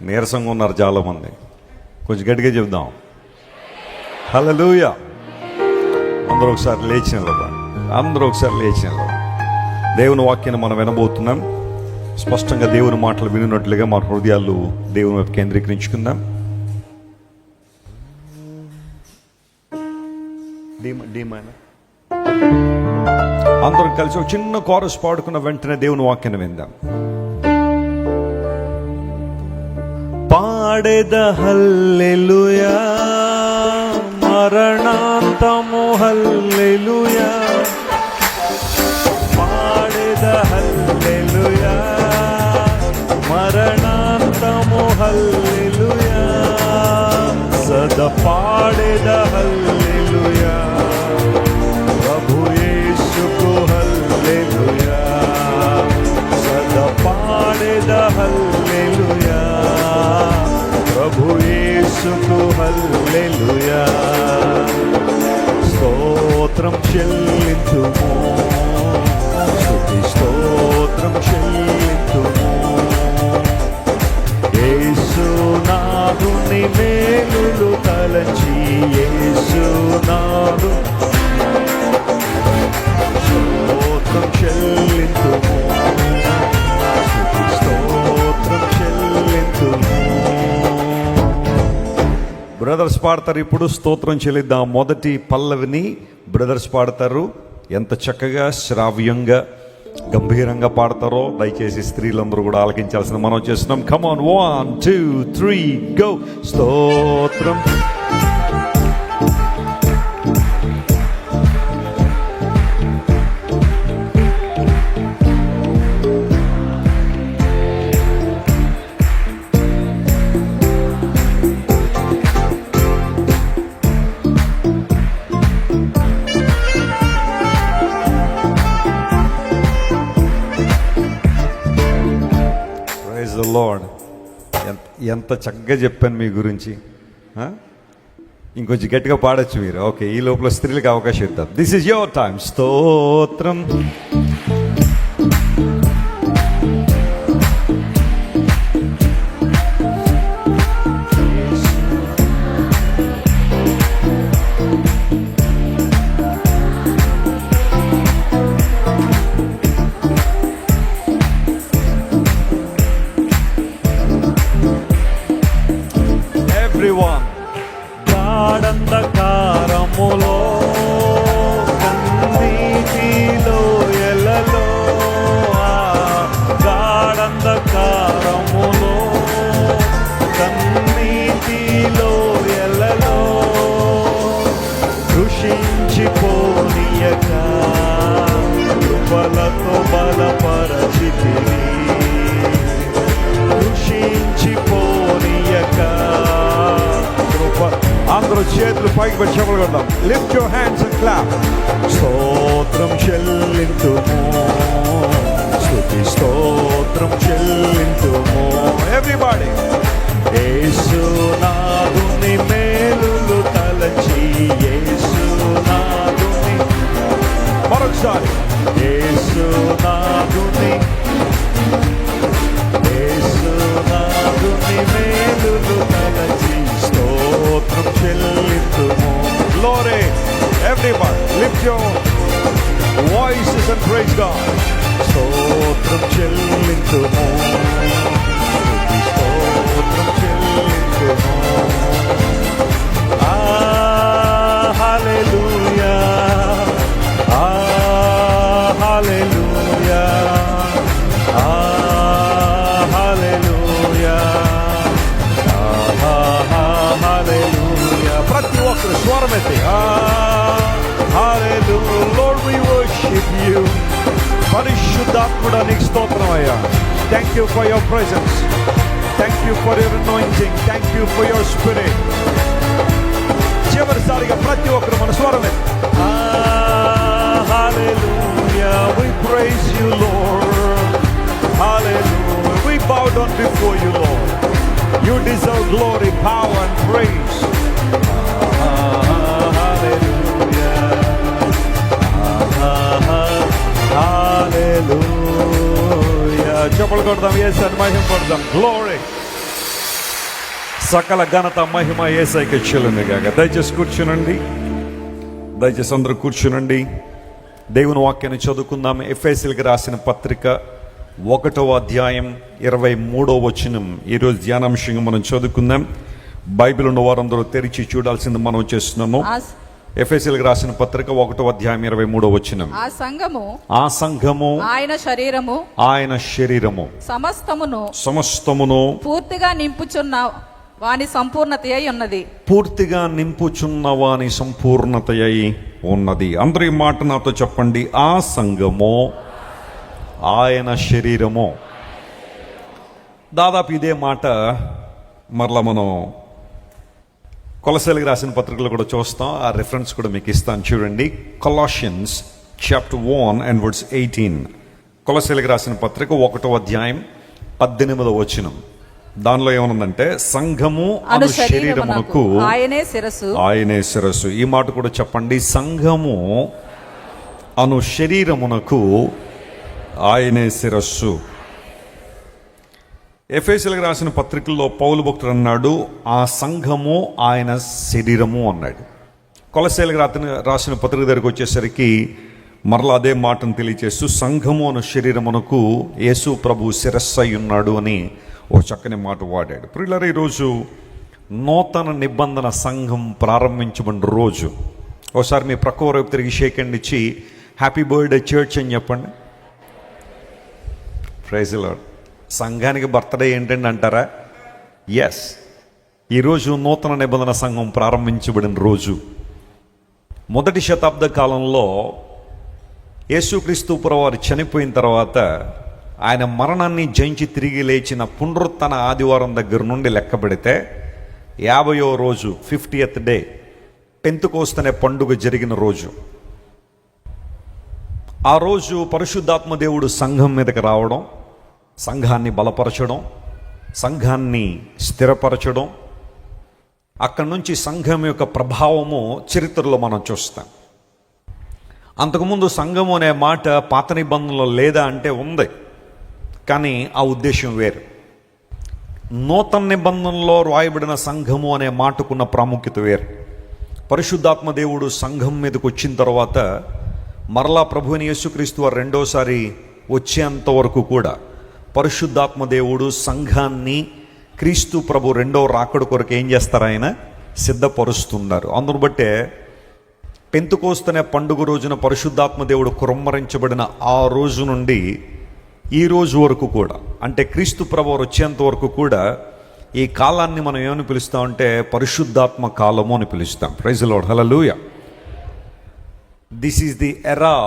నీరసంగా ఉన్నారు చాలామంది, కొంచెం గట్టిగా చెబుదాం హల్లెలూయా. అందరూ ఒకసారి లేచి నిలబడండి. దేవుని వాక్యాన్ని మనం వినబోతున్నాం. స్పష్టంగా దేవుని మాటలు వినున్నట్లుగా మన హృదయాలు దేవుని వైపు కేంద్రీకరించుకుందాం. అందరం కలిసి ఒక చిన్న కోరస్ పాడుకున్న వెంటనే దేవుని వాక్యాన్ని విందాం. పాడెద హల్లెలూయా, మరణాంతము హల్లెలూయా. పాడెద హల్లెలూయా, మరణాంతము హల్లెలూయా. సదా పాడెద హల్లెలూయా, ప్రభు యేసుకు హల్లెలూయా. సదా పాడెద హల్లెలూయా, ప్రభు యేసుకు హల్లెలూయా. స్తోత్రం చెల్లింతుము, స్తుతి స్తోత్రం చెల్లింతుము. యేసునాథుని మేలులు తలచి, యేసునాథు స్తోత్రం చెల్లింతుము, స్తుతి స్తోత్రం చెల్లింతుము. బ్రదర్స్ పాడతారు ఇప్పుడు, స్తోత్రం చెల్లిద్దాం. మొదటి పల్లవిని బ్రదర్స్ పాడతారు. ఎంత చక్కగా శ్రావ్యంగా గంభీరంగా పాడతారో దయచేసి స్త్రీలందరూ కూడా ఆలకించాల్సిన మనం చేస్తున్నాం. Come on, 1 2 3 go. స్తోత్రం లార్డ్. ఎంత చక్కగా చెప్పాను మీ గురించి. ఇంకొంచెం గట్టిగా పాడొచ్చు మీరు. ఓకే, ఈ లోపల స్త్రీలకు అవకాశం ఇద్దాం. This is your time. స్తోత్రం గాఢంధకారములో, కన్నీటిలో ఎలలో, గాఢంధకారములో, కన్నీటిలో ఎలలో, కృషించిపోనీయక కృపలతో బలపరచితివి. కృషించిపోనీయక అందరూ చేతులు పైకి పెట్టి చెప్పలు కొడదాం. Lift your hands and clap. స్తోత్రం చెల్లింతుము, స్తుతి స్తోత్రం చెల్లింతుము. ఎవ్రీబడీ. యేసునాథుని మేలులు తలచి, యేసునాథుని మరొకసారి. యేసునాథుని మేలులు తలచి, స్తోత్రం చెల్లింతుము. Glory, everybody, lift your voices and praise God. స్తోత్రం చెల్లింతుము, స్తోత్రం చెల్లింతుము. హల్లెలూయా, హల్లెలూయా, హల్లెలూయా, హల్లెలూయా. ప్రతి ఒక్కరు స్వరమెత్తి hallelujah. Lord we worship you. పరిశుద్ధాత్ముడా నీకు స్తోత్రం అయ్యా. Thank you for your presence, thank you for your anointing, thank you for your spirit. చివరిసారిగా ప్రతి ఒక్కరు మన స్వరమెత్తి hallelujah. We praise you lord. Hallelujah. We bow down before you, Lord. You deserve glory, power and praise. Hallelujah. Hallelujah. చెప్పలు కొడదాం, యేసుని మహిమ పడదాం. Glory. సకల ఘనత మహిమ యేసయ్యకే చెల్లునుగాక. దయచేసి కూర్చునండి, దయచేసి అందరూ కూర్చునండి. దేవుని వాక్యాన్ని చదువుకుందాం. ఎఫెసీయులకు రాసిన పత్రిక 1వ అధ్యాయం 23వ వచనం ఈరోజు ధ్యానాంశంగా మనం చదువుకుందాం. బైబిల్ ఉన్న వారందరూ తెరిచి చూడాల్సింది మనం చేస్తున్నాము. ఎఫెసీయులకు రాసిన పత్రిక 1వ అధ్యాయం 23వ వచనం. ఆ సంఘము ఆయన శరీరము సమస్తమును పూర్తిగా నింపుచున్న వాని సంపూర్ణత అయి ఉన్నది. పూర్తిగా నింపుచున్న వాని సంపూర్ణత అయి ఉన్నది. అందరూ ఈ మాట నాతో చెప్పండి. ఆ సంఘము ఆయన శరీరము. దాదాపు ఇదే మాట మరలా మనం కొలస్సీలకు రాసిన పత్రికలు కూడా చూస్తాం. ఆ రెఫరెన్స్ కూడా మీకు ఇస్తాను, చూడండి. కొలాషియన్స్ చాప్టర్ 1:18. కొలస్సీలకు రాసిన పత్రిక 1వ అధ్యాయం 18వ వచనం. దానిలో ఏమనుందంటే, సంఘము అను శరీరమునకు ఆయనే శిరస్సు. ఈ మాట కూడా చెప్పండి. సంఘము అను శరీరమునకు ఆయనే శిరస్సు. ఎఫెసీయులకు రాసిన పత్రికల్లో పౌలు భక్తుడు అన్నాడు, ఆ సంఘము ఆయన శరీరము అన్నాడు. కొలస్సీలకు రాసిన పత్రిక దగ్గరికి వచ్చేసరికి మరలా అదే మాటను తెలియచేస్తూ, సంఘము అను శరీరమునకు యేసు ప్రభు శిరస్సు అయి ఉన్నాడు అని ఓ చక్కని మాట వాడాడు. ప్రియులారా, ఈరోజు నూతన నిబంధన సంఘం ప్రారంభించబడిన రోజు. ఒకసారి మీ ప్రక్క వైపు తిరిగి షేక్ హ్యాండ్ ఇచ్చి హ్యాపీ బర్త్డే చర్చ్ అని చెప్పండి. Praise the lord. సంఘానికి బర్త్డే ఏంటండి అంటారా? ఎస్, ఈరోజు నూతన నిబంధన సంఘం ప్రారంభించబడిన రోజు. మొదటి శతాబ్ద కాలంలో యేసుక్రీస్తు ప్రభువారు చనిపోయిన తర్వాత ఆయన మరణాన్ని జయించి తిరిగి లేచిన పునరుత్థాన ఆదివారం దగ్గర నుండి లెక్క పెడితే 50వ రోజు, 50th డే, పెంతెకోస్తు అనే పండుగ జరిగిన రోజు. ఆ రోజు పరిశుద్ధాత్మ దేవుడు సంఘం మీదకి రావడం, సంఘాన్ని బలపరచడం, సంఘాన్ని స్థిరపరచడం, అక్కడి నుంచి సంఘం యొక్క ప్రభావము చరిత్రలో మనం చూస్తాం. అంతకుముందు సంఘము అనే మాట పాత నిబంధనలో లేదా అంటే ఉంది, కానీ ఆ ఉద్దేశం వేరు. నూతన నిబంధనలో రాయబడిన సంఘము అనే మాటకున్న ప్రాముఖ్యత వేరు. పరిశుద్ధాత్మ దేవుడు సంఘం మీదకి వచ్చిన తర్వాత మరలా ప్రభువుని యేసుక్రీస్తు వారు రెండోసారి వచ్చేంత వరకు కూడా పరిశుద్ధాత్మ దేవుడు సంఘాన్ని క్రీస్తు ప్రభు రెండవ రాకడ కొరకు ఏం చేస్తారు? ఆయన సిద్ధపరుస్తున్నారు. అందును బట్టే పెంతెకోస్తు అనే పండుగ రోజున పరిశుద్ధాత్మ దేవుడు కుమ్మరించబడిన ఆ రోజు నుండి ఈ రోజు వరకు కూడా, అంటే క్రీస్తు ప్రభువు వచ్చేంత వరకు కూడా ఈ కాలాన్ని మనం ఏమని పిలుస్తామంటే పరిశుద్ధాత్మ కాలము అని పిలుస్తాం. Praise the lord. Hallelujah. This is the era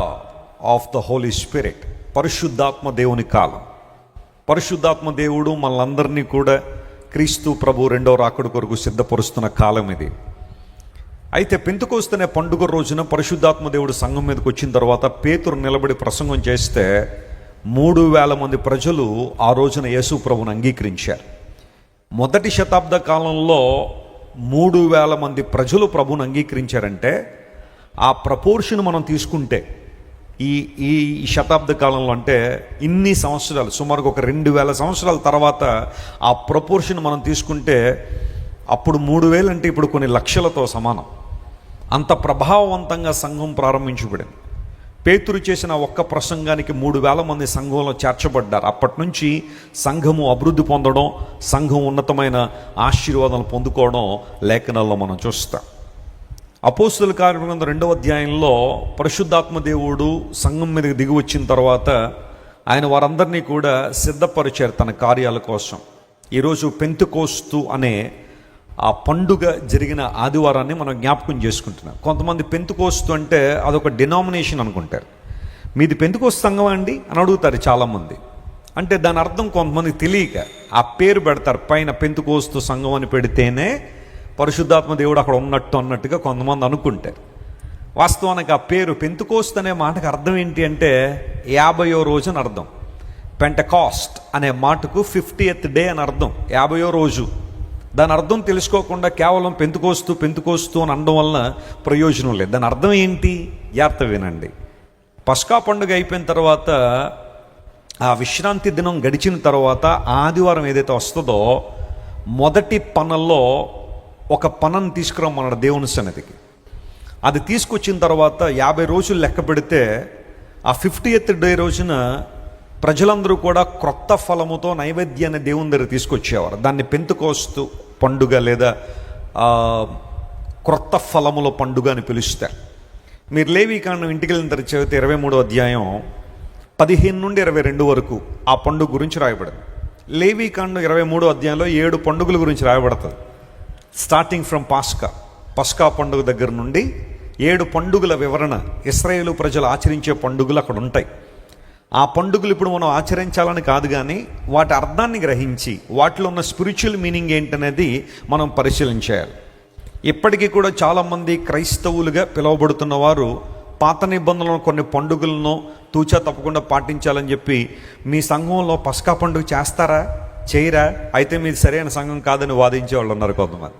of the holy spirit. పరిశుద్ధాత్మ దేవుని కాలం. పరిశుద్ధాత్మ దేవుడు మనలందరినీ కూడా క్రీస్తు ప్రభు రెండవ రాకడ కొరకు సిద్ధపరుస్తున్న కాలం ఇది. అయితే పెంతెకోస్తు అనే పండుగ రోజున పరిశుద్ధాత్మ దేవుడు సంఘం మీదకి వచ్చిన తర్వాత పేతురు నిలబడి ప్రసంగం చేస్తే 3000 మంది ప్రజలు ఆ రోజున యేసు ప్రభువును అంగీకరించారు. మొదటి శతాబ్ద కాలంలో 3000 మంది ప్రజలు ప్రభువును అంగీకరించారంటే ఆ ప్రపోర్షన్ మనం తీసుకుంటే ఈ శతాబ్ద కాలంలో, అంటే ఇన్ని సంవత్సరాలు, సుమారుగా ఒక 2000 సంవత్సరాల తర్వాత ఆ ప్రపోర్షన్ మనం తీసుకుంటే అప్పుడు 3000 అంటే ఇప్పుడు కొన్ని లక్షలతో సమానం. అంత ప్రభావవంతంగా సంఘం ప్రారంభించబడింది. పేతురు చేసిన ఒక్క ప్రసంగానికి 3000 మంది సంఘంలో చేర్చబడ్డారు. అప్పటి నుంచి సంఘము అభివృద్ధి పొందడం, సంఘం ఉన్నతమైన ఆశీర్వాదాలు పొందుకోవడం లేఖనాల్లో మనం చూస్తాం. అపోస్తుల కార్యగ్రంథం 2వ అధ్యాయంలో పరిశుద్ధాత్మ దేవుడు సంఘం మీదకి దిగి వచ్చిన తర్వాత ఆయన వారందరినీ కూడా సిద్ధపరిచారు తన కార్యాల కోసం. ఈరోజు పెంతెకోస్తు అనే ఆ పండుగ జరిగిన ఆదివారాన్ని మనం జ్ఞాపకం చేసుకుంటున్నాం. కొంతమంది పెంతెకోస్తు అంటే అదొక డినామినేషన్ అనుకుంటారు. మీది పెంతెకోస్తు సంఘం అండి అని అడుగుతారు చాలామంది. అంటే దాని అర్థం కొంతమందికి తెలియక ఆ పేరు పెడతారు. పైన పెంతెకోస్తు సంఘం అని పెడితేనే పరిశుద్ధాత్మ దేవుడు అక్కడ ఉన్నట్టు అన్నట్టుగా కొంతమంది అనుకుంటారు. వాస్తవానికి ఆ పేరు పెంతెకోస్తు అనే మాటకు అర్థం ఏంటి అంటే 50వ రోజు అని అర్థం. పెంటెకాస్ట్ అనే మాటకు 50th డే అని అర్థం, 50వ రోజు. దాని అర్థం తెలుసుకోకుండా కేవలం పెంతెకోస్తు అని అనడం వలన ప్రయోజనం లేదు. దాని అర్థం ఏంటి? జాగ్రత్త వినండి. పస్కా పండుగ అయిపోయిన తర్వాత ఆ విశ్రాంతి దినం గడిచిన తర్వాత ఆదివారం ఏదైతే వస్తుందో మొదటి పనల్లో ఒక పనను తీసుకురమ్మన్నాడు దేవుని సన్నిధికి. అది తీసుకొచ్చిన తర్వాత 50 రోజులు లెక్క పెడితే ఆ 50th డే రోజున ప్రజలందరూ కూడా క్రొత్త ఫలముతో నైవేద్యాన్ని దేవుని దగ్గర తీసుకొచ్చేవారు. దాన్ని పెంతుకోస్తు పండుగ లేదా క్రొత్త ఫలముల పండుగ అని పిలుస్తారు. మీరు లేవీకాండం ఇంటికి వెళ్ళిన తర్వాత చదివితే 23వ అధ్యాయం 15 నుండి 22 వరకు ఆ పండుగ గురించి రాయబడింది. లేవీకాండం 23వ అధ్యాయంలో 7 పండుగల గురించి రాయబడుతుంది. స్టార్టింగ్ ఫ్రమ్ పస్కా పండుగ దగ్గర నుండి 7 పండుగల వివరణ, ఇశ్రాయేలు ప్రజలు ఆచరించే పండుగలు అక్కడ ఉంటాయి. ఆ పండుగలు ఇప్పుడు మనం ఆచరించాలని కాదు, కానీ వాటి అర్థాన్ని గ్రహించి వాటిలో ఉన్న స్పిరిచువల్ మీనింగ్ ఏంటనేది మనం పరిశీలించాలి. ఇప్పటికీ కూడా చాలామంది క్రైస్తవులుగా పిలువబడుతున్న వారు పాత నిబంధనలను కొన్ని పండుగలను తూచా తప్పకుండా పాటించాలని చెప్పి మీ సంఘంలో పస్కా పండుగ చేస్తారా, చేయరా, అయితే మీది సరైన సంఘం కాదని వాదించే వాళ్ళు ఉన్నారు కొంతమంది.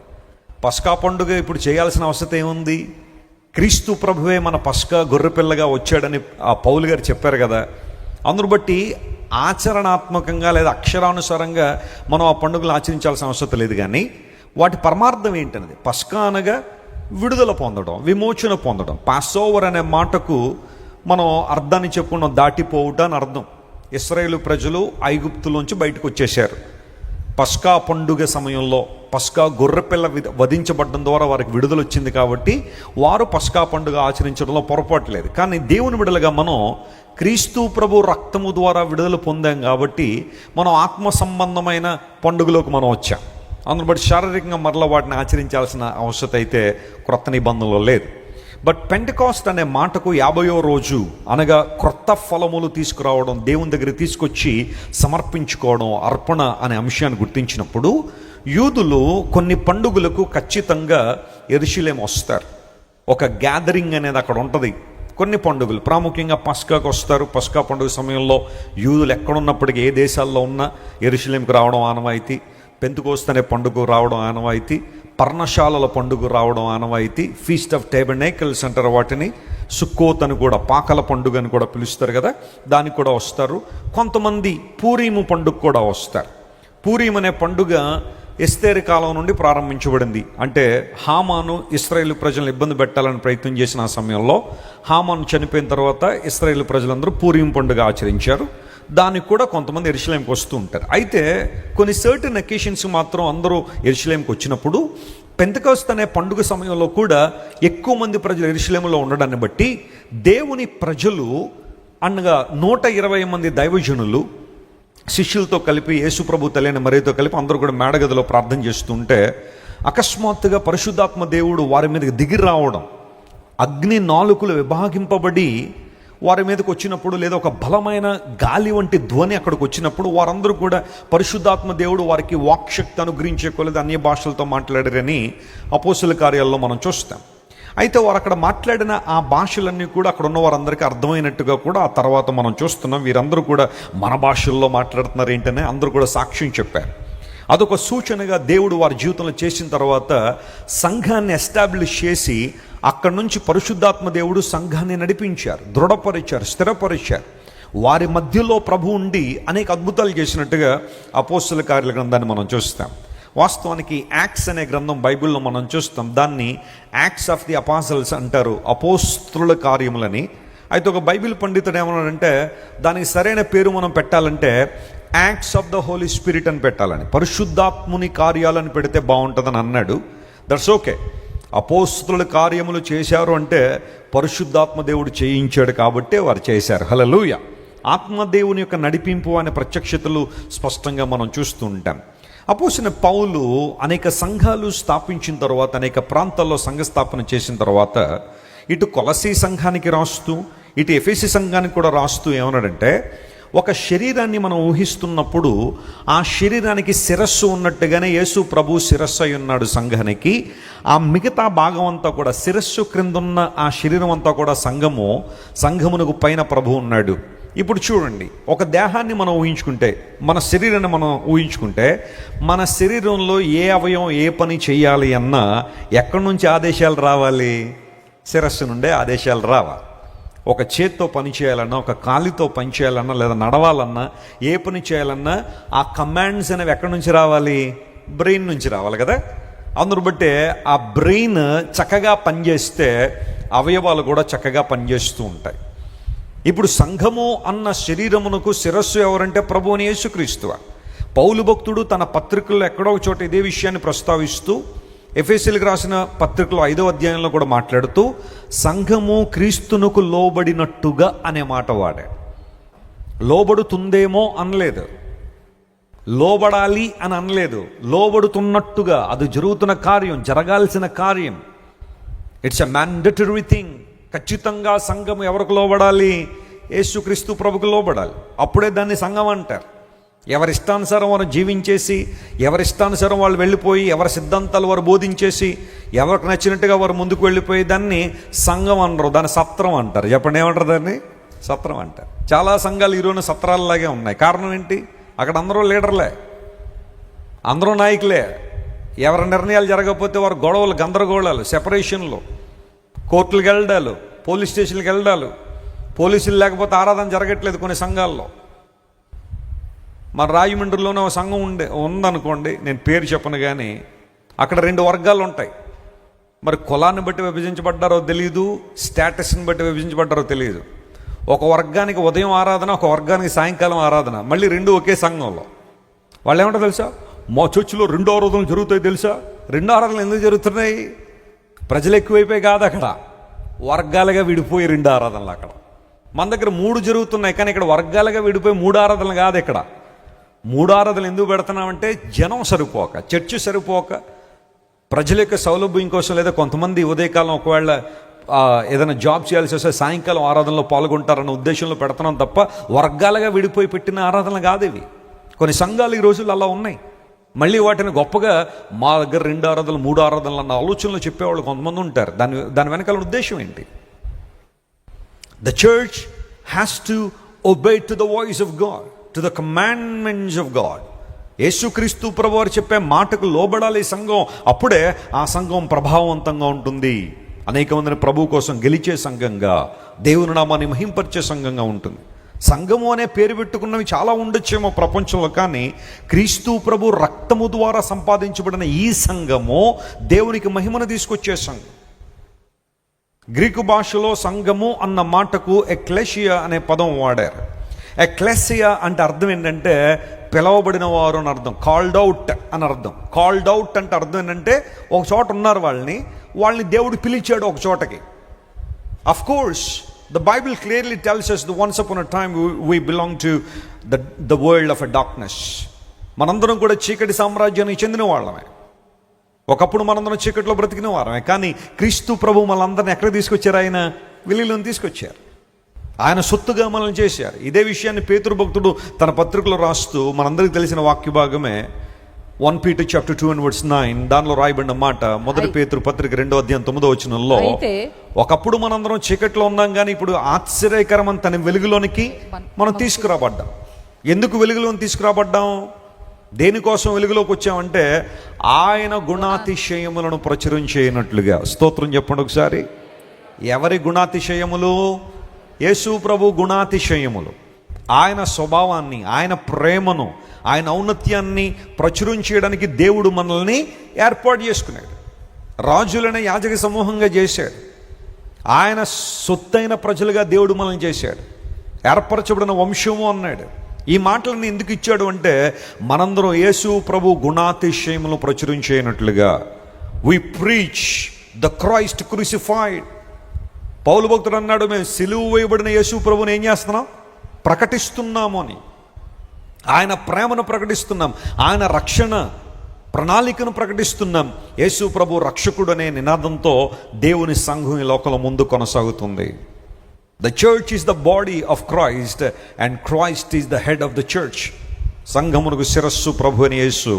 పస్కా పండుగ ఇప్పుడు చేయాల్సిన అవసరం ఏముంది? క్రీస్తు ప్రభువే మన పస్కా గొర్రెపిల్లగా వచ్చాడని ఆ పౌలు గారు చెప్పారు కదా. అందును బట్టి ఆచరణాత్మకంగా లేదా అక్షరానుసారంగా మనం ఆ పండుగలు ఆచరించాల్సిన అవసరం లేదు, కానీ వాటి పరమార్థం ఏంటనేది. పస్కా అనగా విడుదల పొందడం, విమోచన పొందడం. పాస్ఓవర్ అనే మాటకు మనం అర్థాన్ని చెప్పుకున్నాం, దాటిపోవుట అని అర్థం. ఇశ్రాయేలు ప్రజలు ఐగుప్తులోంచి బయటకు వచ్చేసారు. పస్కా పండుగ సమయంలో పస్కా గొర్రెపిల్ల వధించబడడం ద్వారా వారికి విడుదల వచ్చింది కాబట్టి వారు పస్కా పండుగ ఆచరించడంలో పొరపాటు లేదు. కానీ దేవుని విడుదలగా మనం క్రీస్తు ప్రభు రక్తము ద్వారా విడుదల పొందాం కాబట్టి మనం ఆత్మ సంబంధమైన పండుగలోకి మనం వచ్చాం. అందును బట్టి శారీరకంగా మరలా వాటిని ఆచరించాల్సిన అవసరం అయితే క్రొత్త నిబంధనలో లేదు. బట్ పెంటెకాస్ట్ అనే మాటకు 50వ రోజు అనగా క్రొత్త ఫలములు తీసుకురావడం, దేవుని దగ్గర తీసుకొచ్చి సమర్పించుకోవడం, అర్పణ అనే అంశాన్ని గుర్తించినప్పుడు యూదులు కొన్ని పండుగలకు ఖచ్చితంగా యెరూషలేము వస్తారు. ఒక గ్యాదరింగ్ అనేది అక్కడ ఉంటుంది. కొన్ని పండుగలు ప్రాముఖ్యంగా పస్కాకు వస్తారు. పస్కా పండుగ సమయంలో యూదులు ఎక్కడున్నప్పటికీ ఏ దేశాల్లో ఉన్నా యెరూషలేముకు రావడం ఆనవాయితీ. పెంతెకోస్తు అనే పండుగ రావడం ఆనవాయితీ. పర్ణశాలల పండుగ రావడం ఆనవాయితీ. ఫీస్ట్ ఆఫ్ టేబర్నేకల్స్ అంటారు వాటిని. సుక్కోత్ అని కూడా, పాకల పండుగ అని కూడా పిలుస్తారు కదా, దానికి కూడా వస్తారు. కొంతమంది పూరీము పండుగ కూడా వస్తారు. పూరీం అనే పండుగ ఎస్తేరు కాలం నుండి ప్రారంభించబడింది. అంటే హామాను ఇశ్రాయేలు ప్రజలను ఇబ్బంది పెట్టాలని ప్రయత్నం చేసిన ఆ సమయంలో హామాను చనిపోయిన తర్వాత ఇశ్రాయేలు ప్రజలందరూ పూరీం పండుగ ఆచరించారు. దానికి కూడా కొంతమంది యెరూషలేముకి వస్తూ ఉంటారు. అయితే కొన్ని సర్టన్ అకేషన్స్ మాత్రం అందరూ యెరూషలేముకి వచ్చినప్పుడు పెంతెకోస్తు అనే పండుగ సమయంలో కూడా ఎక్కువ మంది ప్రజలు యెరూషలేములో ఉండడాన్ని బట్టి దేవుని ప్రజలు అనగా 120 మంది దైవజనులు శిష్యులతో కలిపి యేసుప్రభు తల్లిని మరియతో కలిపి అందరూ కూడా మేడగదిలో ప్రార్థన చేస్తుంటే అకస్మాత్తుగా పరిశుద్ధాత్మ దేవుడు వారి మీదకి దిగి రావడం, అగ్ని నాలుకలు విభాగింపబడి వారి మీదకి వచ్చినప్పుడు, లేదా ఒక బలమైన గాలి వంటి ధ్వని అక్కడికి వచ్చినప్పుడు వారందరూ కూడా పరిశుద్ధాత్మ దేవుడు వారికి వాక్శక్తి అనుగ్రహించే కొలది అన్య భాషలతో మాట్లాడారని అపోస్తుల కార్యాల్లో మనం చూస్తాం. అయితే వారు అక్కడ మాట్లాడిన ఆ భాషలన్నీ కూడా అక్కడ ఉన్న వారందరికీ అర్థమైనట్టుగా కూడా ఆ తర్వాత మనం చూస్తున్నాం. వీరందరూ కూడా మన భాషల్లో మాట్లాడుతున్నారు ఏంటనే అందరూ కూడా సాక్ష్యం చెప్పారు. అదొక సూచనగా దేవుడు వారి జీవితంలో చేసిన తర్వాత సంఘాన్ని ఎస్టాబ్లిష్ చేసి అక్కడి నుంచి పరిశుద్ధాత్మ దేవుడు సంఘాన్ని నడిపించారు, దృఢపరిచారు, స్థిరపరిచారు. వారి మధ్యలో ప్రభు ఉండి అనేక అద్భుతాలు చేసినట్టుగా అపోస్తుల కార్యాల గ్రంథాన్ని మనం చూస్తాం. వాస్తవానికి యాక్ట్స్ అనే గ్రంథం బైబిల్లో మనం చూస్తాం. దాన్ని యాక్ట్స్ ఆఫ్ ది అపాసల్స్ అంటారు, అపోస్తుల కార్యములని. అయితే ఒక బైబిల్ పండితుడు ఏమన్నాడంటే దానికి సరైన పేరు మనం పెట్టాలంటే acts of the holy spirit అని పెట్టాలని, పరిశుద్ధాత్ముని కార్యాలని పెడితే బాగుంటుందని అన్నాడు. That's okay. అపోస్తుల కార్యములు చేశారు అంటే పరిశుద్ధాత్మ దేవుడు చేయించాడు కాబట్టి వారు చేశారు. హల్లెలూయా. ఆత్మదేవుని యొక్క నడిపింపు అనే ప్రత్యక్షతలు స్పష్టంగా మనం చూస్తూ ఉంటాం. అపోస్తలుడైన పౌలు అనేక సంఘాలు స్థాపించిన తర్వాత, అనేక ప్రాంతాల్లో సంఘ స్థాపన చేసిన తర్వాత ఇటు కొలసీ సంఘానికి రాస్తూ ఇటు ఎఫెసీ సంఘానికి కూడా రాస్తూ ఏమన్నాడంటే, ఒక శరీరాన్ని మనం ఊహిస్తున్నప్పుడు ఆ శరీరానికి శిరస్సు ఉన్నట్టుగానే యేసు ప్రభు శిరస్సు అయి ఉన్నాడు సంఘానికి. ఆ మిగతా భాగం అంతా కూడా శిరస్సు క్రిందున్న ఆ శరీరం అంతా కూడా సంఘమునకు పైన ప్రభు ఉన్నాడు. ఇప్పుడు చూడండి, ఒక దేహాన్ని మనం ఊహించుకుంటే, మన శరీరాన్ని మనం ఊహించుకుంటే, మన శరీరంలో ఏ అవయవం ఏ పని చేయాలి అన్నా ఎక్కడి నుంచి ఆదేశాలు రావాలి? శిరస్సు నుండే ఆదేశాలు రావాలి. ఒక చేత్తో పని చేయాలన్నా, ఒక కాలితో పని చేయాలన్నా, లేదా నడవాలన్నా, ఏ పని చేయాలన్నా ఆ కమాండ్స్ అనేవి ఎక్కడి నుంచి రావాలి? బ్రెయిన్ నుంచి రావాలి కదా. అందును బట్టే ఆ బ్రెయిన్ చక్కగా పనిచేస్తే అవయవాలు కూడా చక్కగా పనిచేస్తూ ఉంటాయి. ఇప్పుడు సంఘము అన్న శరీరమునకు శిరస్సు ఎవరంటే ప్రభువుని యేసుక్రీస్తువ. పౌలు భక్తుడు తన పత్రికల్లో ఎక్కడో ఒక చోట ఇదే విషయాన్ని ప్రస్తావిస్తూ ఎఫెసీయులకు రాసిన పత్రికలో 5వ అధ్యాయంలో కూడా మాట్లాడుతూ సంఘము క్రీస్తునకు లోబడినట్టుగా అనే మాట వాడాడు. లోబడుతుందేమో అనలేదు, లోబడాలి అని అనలేదు, లోబడుతున్నట్టుగా. అది జరుగుతున్న కార్యం, జరగాల్సిన కార్యం. It's a mandatory thing. ఖచ్చితంగా సంఘం ఎవరికి లోబడాలి? యేసుక్రీస్తు ప్రభుకు లోబడాలి. అప్పుడే దాన్ని సంఘం అంటారు. ఎవరిష్టానుసారం వారు జీవించేసి, ఎవరిష్టానుసారం వాళ్ళు వెళ్ళిపోయి, ఎవరి సిద్ధాంతాలు వారు బోధించేసి, ఎవరికి నచ్చినట్టుగా వారు ముందుకు వెళ్ళిపోయి దాన్ని సంఘం అనరు, దాన్ని సత్రం అంటారు. చెప్పండి, ఏమంటారు? దాన్ని సత్రం అంటారు. చాలా సంఘాలు ఈరోజు సత్రాలలాగే ఉన్నాయి. కారణం ఏంటి? అక్కడ అందరూ లీడర్లే, అందరూ నాయకులే. ఎవరి నిర్ణయాలు జరగకపోతే వారు గొడవలు, గందరగోళాలు, సెపరేషన్లు, కోర్టులకు వెళ్ళడాలు, పోలీస్ స్టేషన్లకు వెళ్ళడాలు. పోలీసులు లేకపోతే ఆరాధన జరగట్లేదు కొన్ని సంఘాల్లో. మన రాజమండ్రిలోనే ఒక సంఘం ఉందనుకోండి, నేను పేరు చెప్పను, కానీ అక్కడ 2 వర్గాలు ఉంటాయి. మరి కులాన్ని బట్టి విభజించబడ్డారో తెలియదు, స్టేటస్ని బట్టి విభజించబడ్డారో తెలియదు. ఒక వర్గానికి ఉదయం ఆరాధన, ఒక వర్గానికి సాయంకాలం ఆరాధన, మళ్ళీ 2 ఒకే సంఘంలో. వాళ్ళు ఏమంటారు తెలుసా? మా చర్చిలో 2 ఆరాధనలు జరుగుతాయి తెలుసా? 2 ఆరాధనలు ఎందుకు జరుగుతున్నాయి? ప్రజలు ఎక్కువైపోయి కాదు, అక్కడ వర్గాలుగా విడిపోయి 2 ఆరాధనలు. అక్కడ మన దగ్గర 3 జరుగుతున్నాయి, కానీ ఇక్కడ వర్గాలుగా విడిపోయి 3 ఆరాధనలు కాదు. ఇక్కడ 3 ఆరాధనలు ఎందుకు పెడుతున్నామంటే జనం సరిపోక, చర్చి సరిపోక, ప్రజల యొక్క సౌలభ్యం కోసం. లేదా కొంతమంది ఉదయకాలం ఒకవేళ ఏదైనా జాబ్ చేయాల్సి వస్తే సాయంకాలం ఆరాధనలో పాల్గొంటారన్న ఉద్దేశంలో పెడుతున్నాం తప్ప వర్గాలుగా విడిపోయి పెట్టిన ఆరాధనలు కాదు ఇవి. కొన్ని సంఘాలు ఈ రోజుల్లో అలా ఉన్నాయి. మళ్ళీ వాటిని గొప్పగా మా దగ్గర 2 ఆరాధనలు 3 ఆరాధనలు అన్న ఆలోచనలు చెప్పేవాళ్ళు కొంతమంది ఉంటారు. దాని వెనకాల ఉద్దేశం ఏంటి? The church has to obey to the voice of God, to the commandments of God. యేసుక్రీస్తు ప్రభువారు చెప్పే మాటకు లోబడాలి సంఘం. అప్పుడే ఆ సంఘం ప్రభావవంతంగా ఉంటుంది. అనేక మందిని ప్రభు కోసం గెలిచే సంఘంగా, దేవుని నామాన్ని మహింపరిచే సంఘంగా ఉంటుంది. సంఘము అనే పేరు పెట్టుకున్నవి చాలా ఉండొచ్చేమో ప్రపంచంలో, కానీ క్రీస్తు ప్రభు రక్తము ద్వారా సంపాదించబడిన ఈ సంఘము దేవునికి మహిమను తీసుకొచ్చే సంఘం. గ్రీకు భాషలో సంఘము అన్న మాటకు ఎక్లెషియా అనే పదం వాడారు. ఎక్లెసియా అంటే అర్థం ఏంటంటే పిలవబడిన వారు అని అర్థం, కాల్డ్ అవుట్ అని అర్థం. కాల్డ్ అవుట్ అంటే అర్థం ఏంటంటే ఒక చోట ఉన్నారు, వాళ్ళని దేవుడు పిలిచాడు ఒక చోటకి. Of course the Bible clearly tells us that once upon a time we belong to the world of a darkness. మనందరం కూడా చీకటి సామ్రాజ్యానికి చెందిన వాళ్ళమే. ఒకప్పుడు మనందరం చీకటిలో బ్రతికిన వారమే. కానీ క్రీస్తు ప్రభు మనందరిని ఎక్కడ తీసుకొచ్చారు? ఆయన వెలుగులోకి తీసుకొచ్చారు. ఆయన సొత్తుగా మనల్ని చేశారు. ఇదే విషయాన్ని పేతురు భక్తుడు తన పత్రికలో రాస్తూ, మనందరికీ తెలిసిన వాక్య భాగమే 1 Peter chapter 2 and verse 9. దానిలో రాయబడిన మాట, 1 పేతురు పత్రిక 2వ అధ్యాయం 9వ వచనంలో, ఒకప్పుడు మనందరం చీకట్లో ఉన్నాం, కానీ ఇప్పుడు ఆశ్చర్యకరమైన తన వెలుగులోనికి మనం తీసుకురాబడ్డాం. ఎందుకు వెలుగులోని తీసుకురాబడ్డాం? దేనికోసం వెలుగులోకి వచ్చామంటే ఆయన గుణాతిశయములను ప్రచురించేయనట్లుగా. స్తోత్రం చెప్పండి ఒకసారి. ఎవరి గుణాతిశయములు? యేసు ప్రభు గుణాతిశయములు. ఆయన స్వభావాన్ని, ఆయన ప్రేమను, ఆయన ఔన్నత్యాన్ని ప్రచురం చేయడానికి దేవుడు మనల్ని ఏర్పాటు చేసుకున్నాడు. రాజులనే యాజక సమూహంగా చేశాడు. ఆయన సొత్తైన ప్రజలుగా దేవుడు మనల్ని చేశాడు. ఏర్పరచబడిన వంశము అన్నాడు. ఈ మాటలను ఎందుకు ఇచ్చాడు అంటే మనందరం యేసు ప్రభు గుణాతిశయములను ప్రచురించేయనట్లుగా. We preach the Christ crucified. Paulu భక్తుడు అన్నాడు, మేము సిలువ వేయబడిన యేసు ప్రభుని ఏం చేస్తున్నాం? ప్రకటిస్తున్నాము అని. ఆయన ప్రేమను ప్రకటిస్తున్నాం, ఆయన రక్షణ ప్రణాళికను ప్రకటిస్తున్నాం. యేసు ప్రభు రక్షకుడు అనే నినాదంతో దేవుని సంఘం ఈ లోకంలో ముందు కొనసాగుతుంది. The church is the body of Christ and Christ is the head of the church. సంఘమునకు శిరస్సు ప్రభు అని యేసు,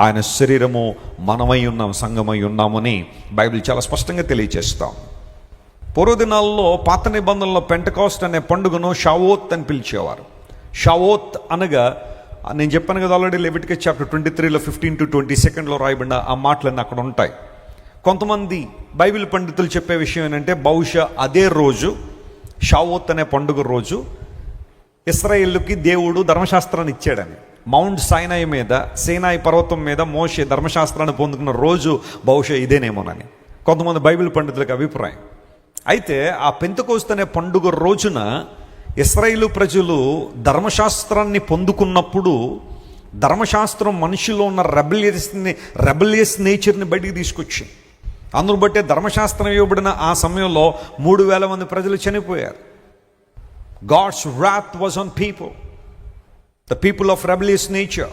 ఆయన శరీరము మనమై ఉన్నాం, సంఘమై ఉన్నామని బైబిల్ చాలా స్పష్టంగా తెలియజేస్తాం. పూర్వదినాల్లో పాత నిబంధనలో పెంటకాస్ట్ అనే పండుగను షావోత్ అని పిలిచేవారు. షావోత్ అనగా, నేను చెప్పాను కదా ఆల్రెడీ, లెవిటికస్ చాప్టర్ 23లో 15 to 22 రాయబడిన ఆ మాటలన్నీ అక్కడ ఉంటాయి. కొంతమంది బైబిల్ పండితులు చెప్పే విషయం ఏంటంటే బహుశా అదే రోజు షావోత్ అనే పండుగ రోజు ఇశ్రాయేలుకి దేవుడు ధర్మశాస్త్రాన్ని ఇచ్చాడని. మౌంట్ సైనాయి మీద, సీనాయి పర్వతం మీద మోషే ధర్మశాస్త్రాన్ని పొందుకున్న రోజు బహుశా ఇదేనేమోనని కొంతమంది బైబిల్ పండితులకు అభిప్రాయం. అయితే ఆ పెంతెకోస్తు అనే పండుగ రోజున ఇశ్రాయేలు ప్రజలు ధర్మశాస్త్రాన్ని పొందుకున్నప్పుడు ధర్మశాస్త్రం మనిషిలో ఉన్న రెబలియస్ నేచర్ని బయటికి తీసుకొచ్చింది. అందును బట్టే ధర్మశాస్త్రం ఇవ్వబడిన ఆ సమయంలో 3,000 మంది ప్రజలు చనిపోయారు. God's wrath was on people, the people of rebellious nature.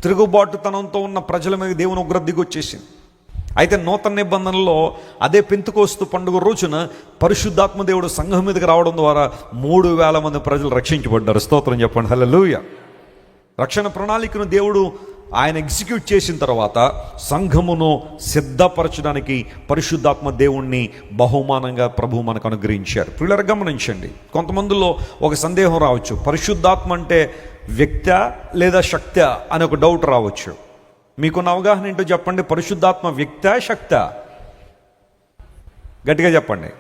తిరుగుబాటుతనంతో ఉన్న ప్రజల మీద దేవుని ఉగ్రత దిగొచ్చేసింది. అయితే నూతన నిబంధనలో అదే పెంతెకోస్తు పండుగ రోజున పరిశుద్ధాత్మ దేవుడు సంఘం మీదకి రావడం ద్వారా 3,000 మంది ప్రజలు రక్షించబడ్డారు. స్తోత్రం చెప్పండి, హల్లెలూయా. రక్షణ ప్రణాళికను దేవుడు ఆయన ఎగ్జిక్యూట్ చేసిన తర్వాత సంఘమును సిద్ధపరచడానికి పరిశుద్ధాత్మ దేవుణ్ణి బహుమానంగా ప్రభు మనకు అనుగ్రహించారు. ప్రియులారా గమనించండి, కొంతమందిలో ఒక సందేహం రావచ్చు, పరిశుద్ధాత్మ అంటే వ్యక్తా లేదా శక్తా అని ఒక డౌట్ రావచ్చు. మీకున్న అవగాహన ఏంటో చెప్పండి. పరిశుద్ధాత్మ వ్యక్తా శక్తా? గట్టిగా చెప్పండి.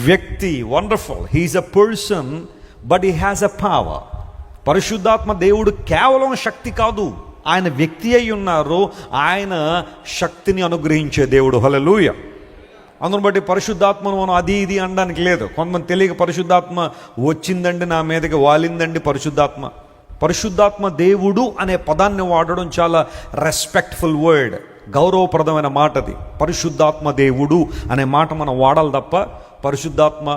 వ్యక్తి. Wonderful. He is a person but he has a power. పరిశుద్ధాత్మ దేవుడు కేవలం శక్తి కాదు, ఆయన వ్యక్తి అయి ఉన్నారు. ఆయన శక్తిని అనుగ్రహించే దేవుడు. హల్లెలూయా. అందును బట్టి పరిశుద్ధాత్మను మనం అది ఇది అనడానికి లేదు. కొంతమంది తెలియక పరిశుద్ధాత్మ వచ్చిందండి, నా మీదకి వాలిందండి పరిశుద్ధాత్మ. పరిశుద్ధాత్మ దేవుడు అనే పదాన్ని వాడడం చాలా రెస్పెక్ట్ఫుల్ వర్డ్, గౌరవప్రదమైన మాట అది. పరిశుద్ధాత్మ దేవుడు అనే మాట మనం వాడాలి తప్ప పరిశుద్ధాత్మ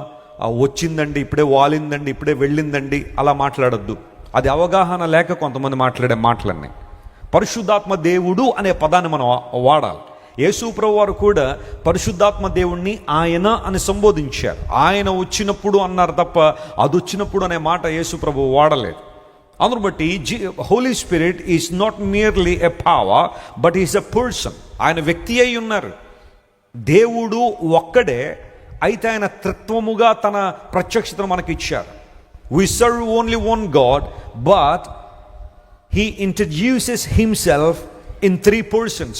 వచ్చిందండి, ఇప్పుడే వాలిందండి, ఇప్పుడే వెళ్ళిందండి అలా మాట్లాడొద్దు. అది అవగాహన లేక కొంతమంది మాట్లాడే మాటలన్నీ. పరిశుద్ధాత్మ దేవుడు అనే పదాన్ని మనం వాడాలి. యేసు ప్రభువు వారు కూడా పరిశుద్ధాత్మ దేవుణ్ణి ఆయన అని సంబోధించారు. ఆయన వచ్చినప్పుడు అన్నారు తప్ప అది వచ్చినప్పుడు అనే మాట యేసు ప్రభువు వాడలేదు. అందును బట్టి holy spirit is not merely a power but is a person. ఆయన వ్యక్తి అయి ఉన్నారు. దేవుడు ఒక్కడే, అయితే ఆయన త్రిత్వముగా తన ప్రత్యక్షతను మనకి ఇచ్చారు. We serve only one God, but he introduces himself in 3 persons.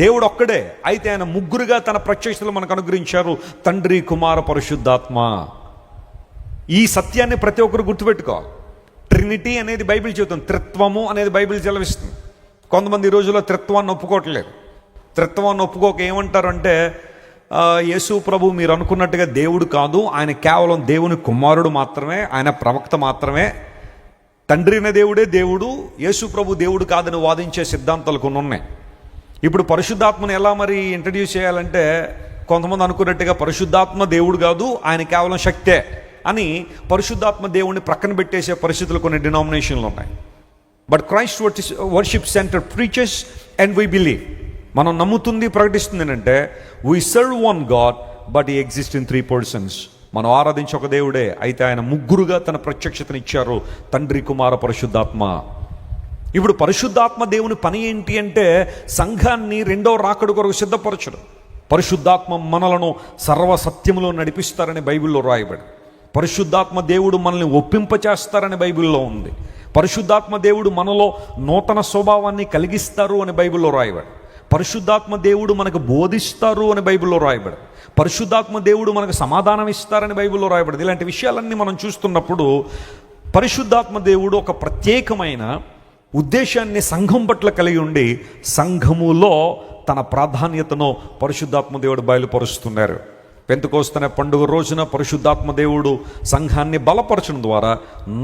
దేవుడు ఒక్కడే, అయితే ఆయన ముగ్గురుగా తన ప్రత్యక్షతలు మనకు అనుగ్రహించారు. తండ్రి, కుమార, పరిశుద్ధాత్మ. ఈ సత్యాన్ని ప్రతి ఒక్కరు గుర్తుపెట్టుకోవాలి. ట్రినిటీ అనేది బైబిల్ చెబుతుంది, త్రిత్వము అనేది బైబిల్ సెలవిస్తుంది. కొంతమంది ఈ రోజుల్లో త్రిత్వాన్ని ఒప్పుకోవట్లేదు. త్రిత్వాన్ని ఒప్పుకోక ఏమంటారంటే, యేసు ప్రభు మీరు అనుకున్నట్టుగా దేవుడు కాదు, ఆయన కేవలం దేవుని కుమారుడు మాత్రమే, ఆయన ప్రవక్త మాత్రమే, తండ్రి అయిన దేవుడే దేవుడు, యేసు ప్రభు దేవుడు కాదని వాదించే సిద్ధాంతాలు కొన్ని ఉన్నాయి. ఇప్పుడు పరిశుద్ధాత్మను ఎలా మరి ఇంట్రడ్యూస్ చేయాలంటే, కొంతమంది అనుకున్నట్టుగా పరిశుద్ధాత్మ దేవుడు కాదు, ఆయన కేవలం శక్తే అని పరిశుద్ధాత్మ దేవుడిని ప్రక్కన పెట్టేసే పరిస్థితులు కొన్ని డినామినేషన్లు ఉన్నాయి. But Christ worship centre preaches and we believe. మనం నమ్ముతుంది, ప్రకటిస్తుంది ఏంటంటే we serve one God but he exist in 3 persons. మనం ఆరాధించే ఒక దేవుడే, అయితే ఆయన ముగ్గురుగా తన ప్రత్యక్షతను ఇచ్చారు, తండ్రి, కుమార, పరిశుద్ధాత్మ. ఇప్పుడు పరిశుద్ధాత్మ దేవుని పని ఏంటి అంటే సంఘాన్ని రెండో రాకడ కొరకు సిద్ధపరచడం. పరిశుద్ధాత్మ మనలను సర్వసత్యములో నడిపిస్తారని బైబిల్లో రాయబడి, పరిశుద్ధాత్మ దేవుడు మనల్ని ఒప్పింపచేస్తారని బైబిల్లో ఉంది. పరిశుద్ధాత్మ దేవుడు మనలో నూతన స్వభావాన్ని కలిగిస్తారు అని బైబిల్లో రాయబడి, పరిశుద్ధాత్మ దేవుడు మనకు బోధిస్తారు అని బైబిల్లో రాయబడి, పరిశుద్ధాత్మ దేవుడు మనకు సమాధానం ఇస్తారని బైబిల్లో రాయబడింది. ఇలాంటి విషయాలన్నీ మనం చూస్తున్నప్పుడు పరిశుద్ధాత్మ దేవుడు ఒక ప్రత్యేకమైన ఉద్దేశాన్ని సంఘం పట్ల కలిగి ఉండి సంఘములో తన ప్రాధాన్యతను పరిశుద్ధాత్మ దేవుడు బయలుపరుస్తున్నారు. పెంతెకోస్తు అనే పండుగ రోజున పరిశుద్ధాత్మ దేవుడు సంఘాన్ని బలపరచడం ద్వారా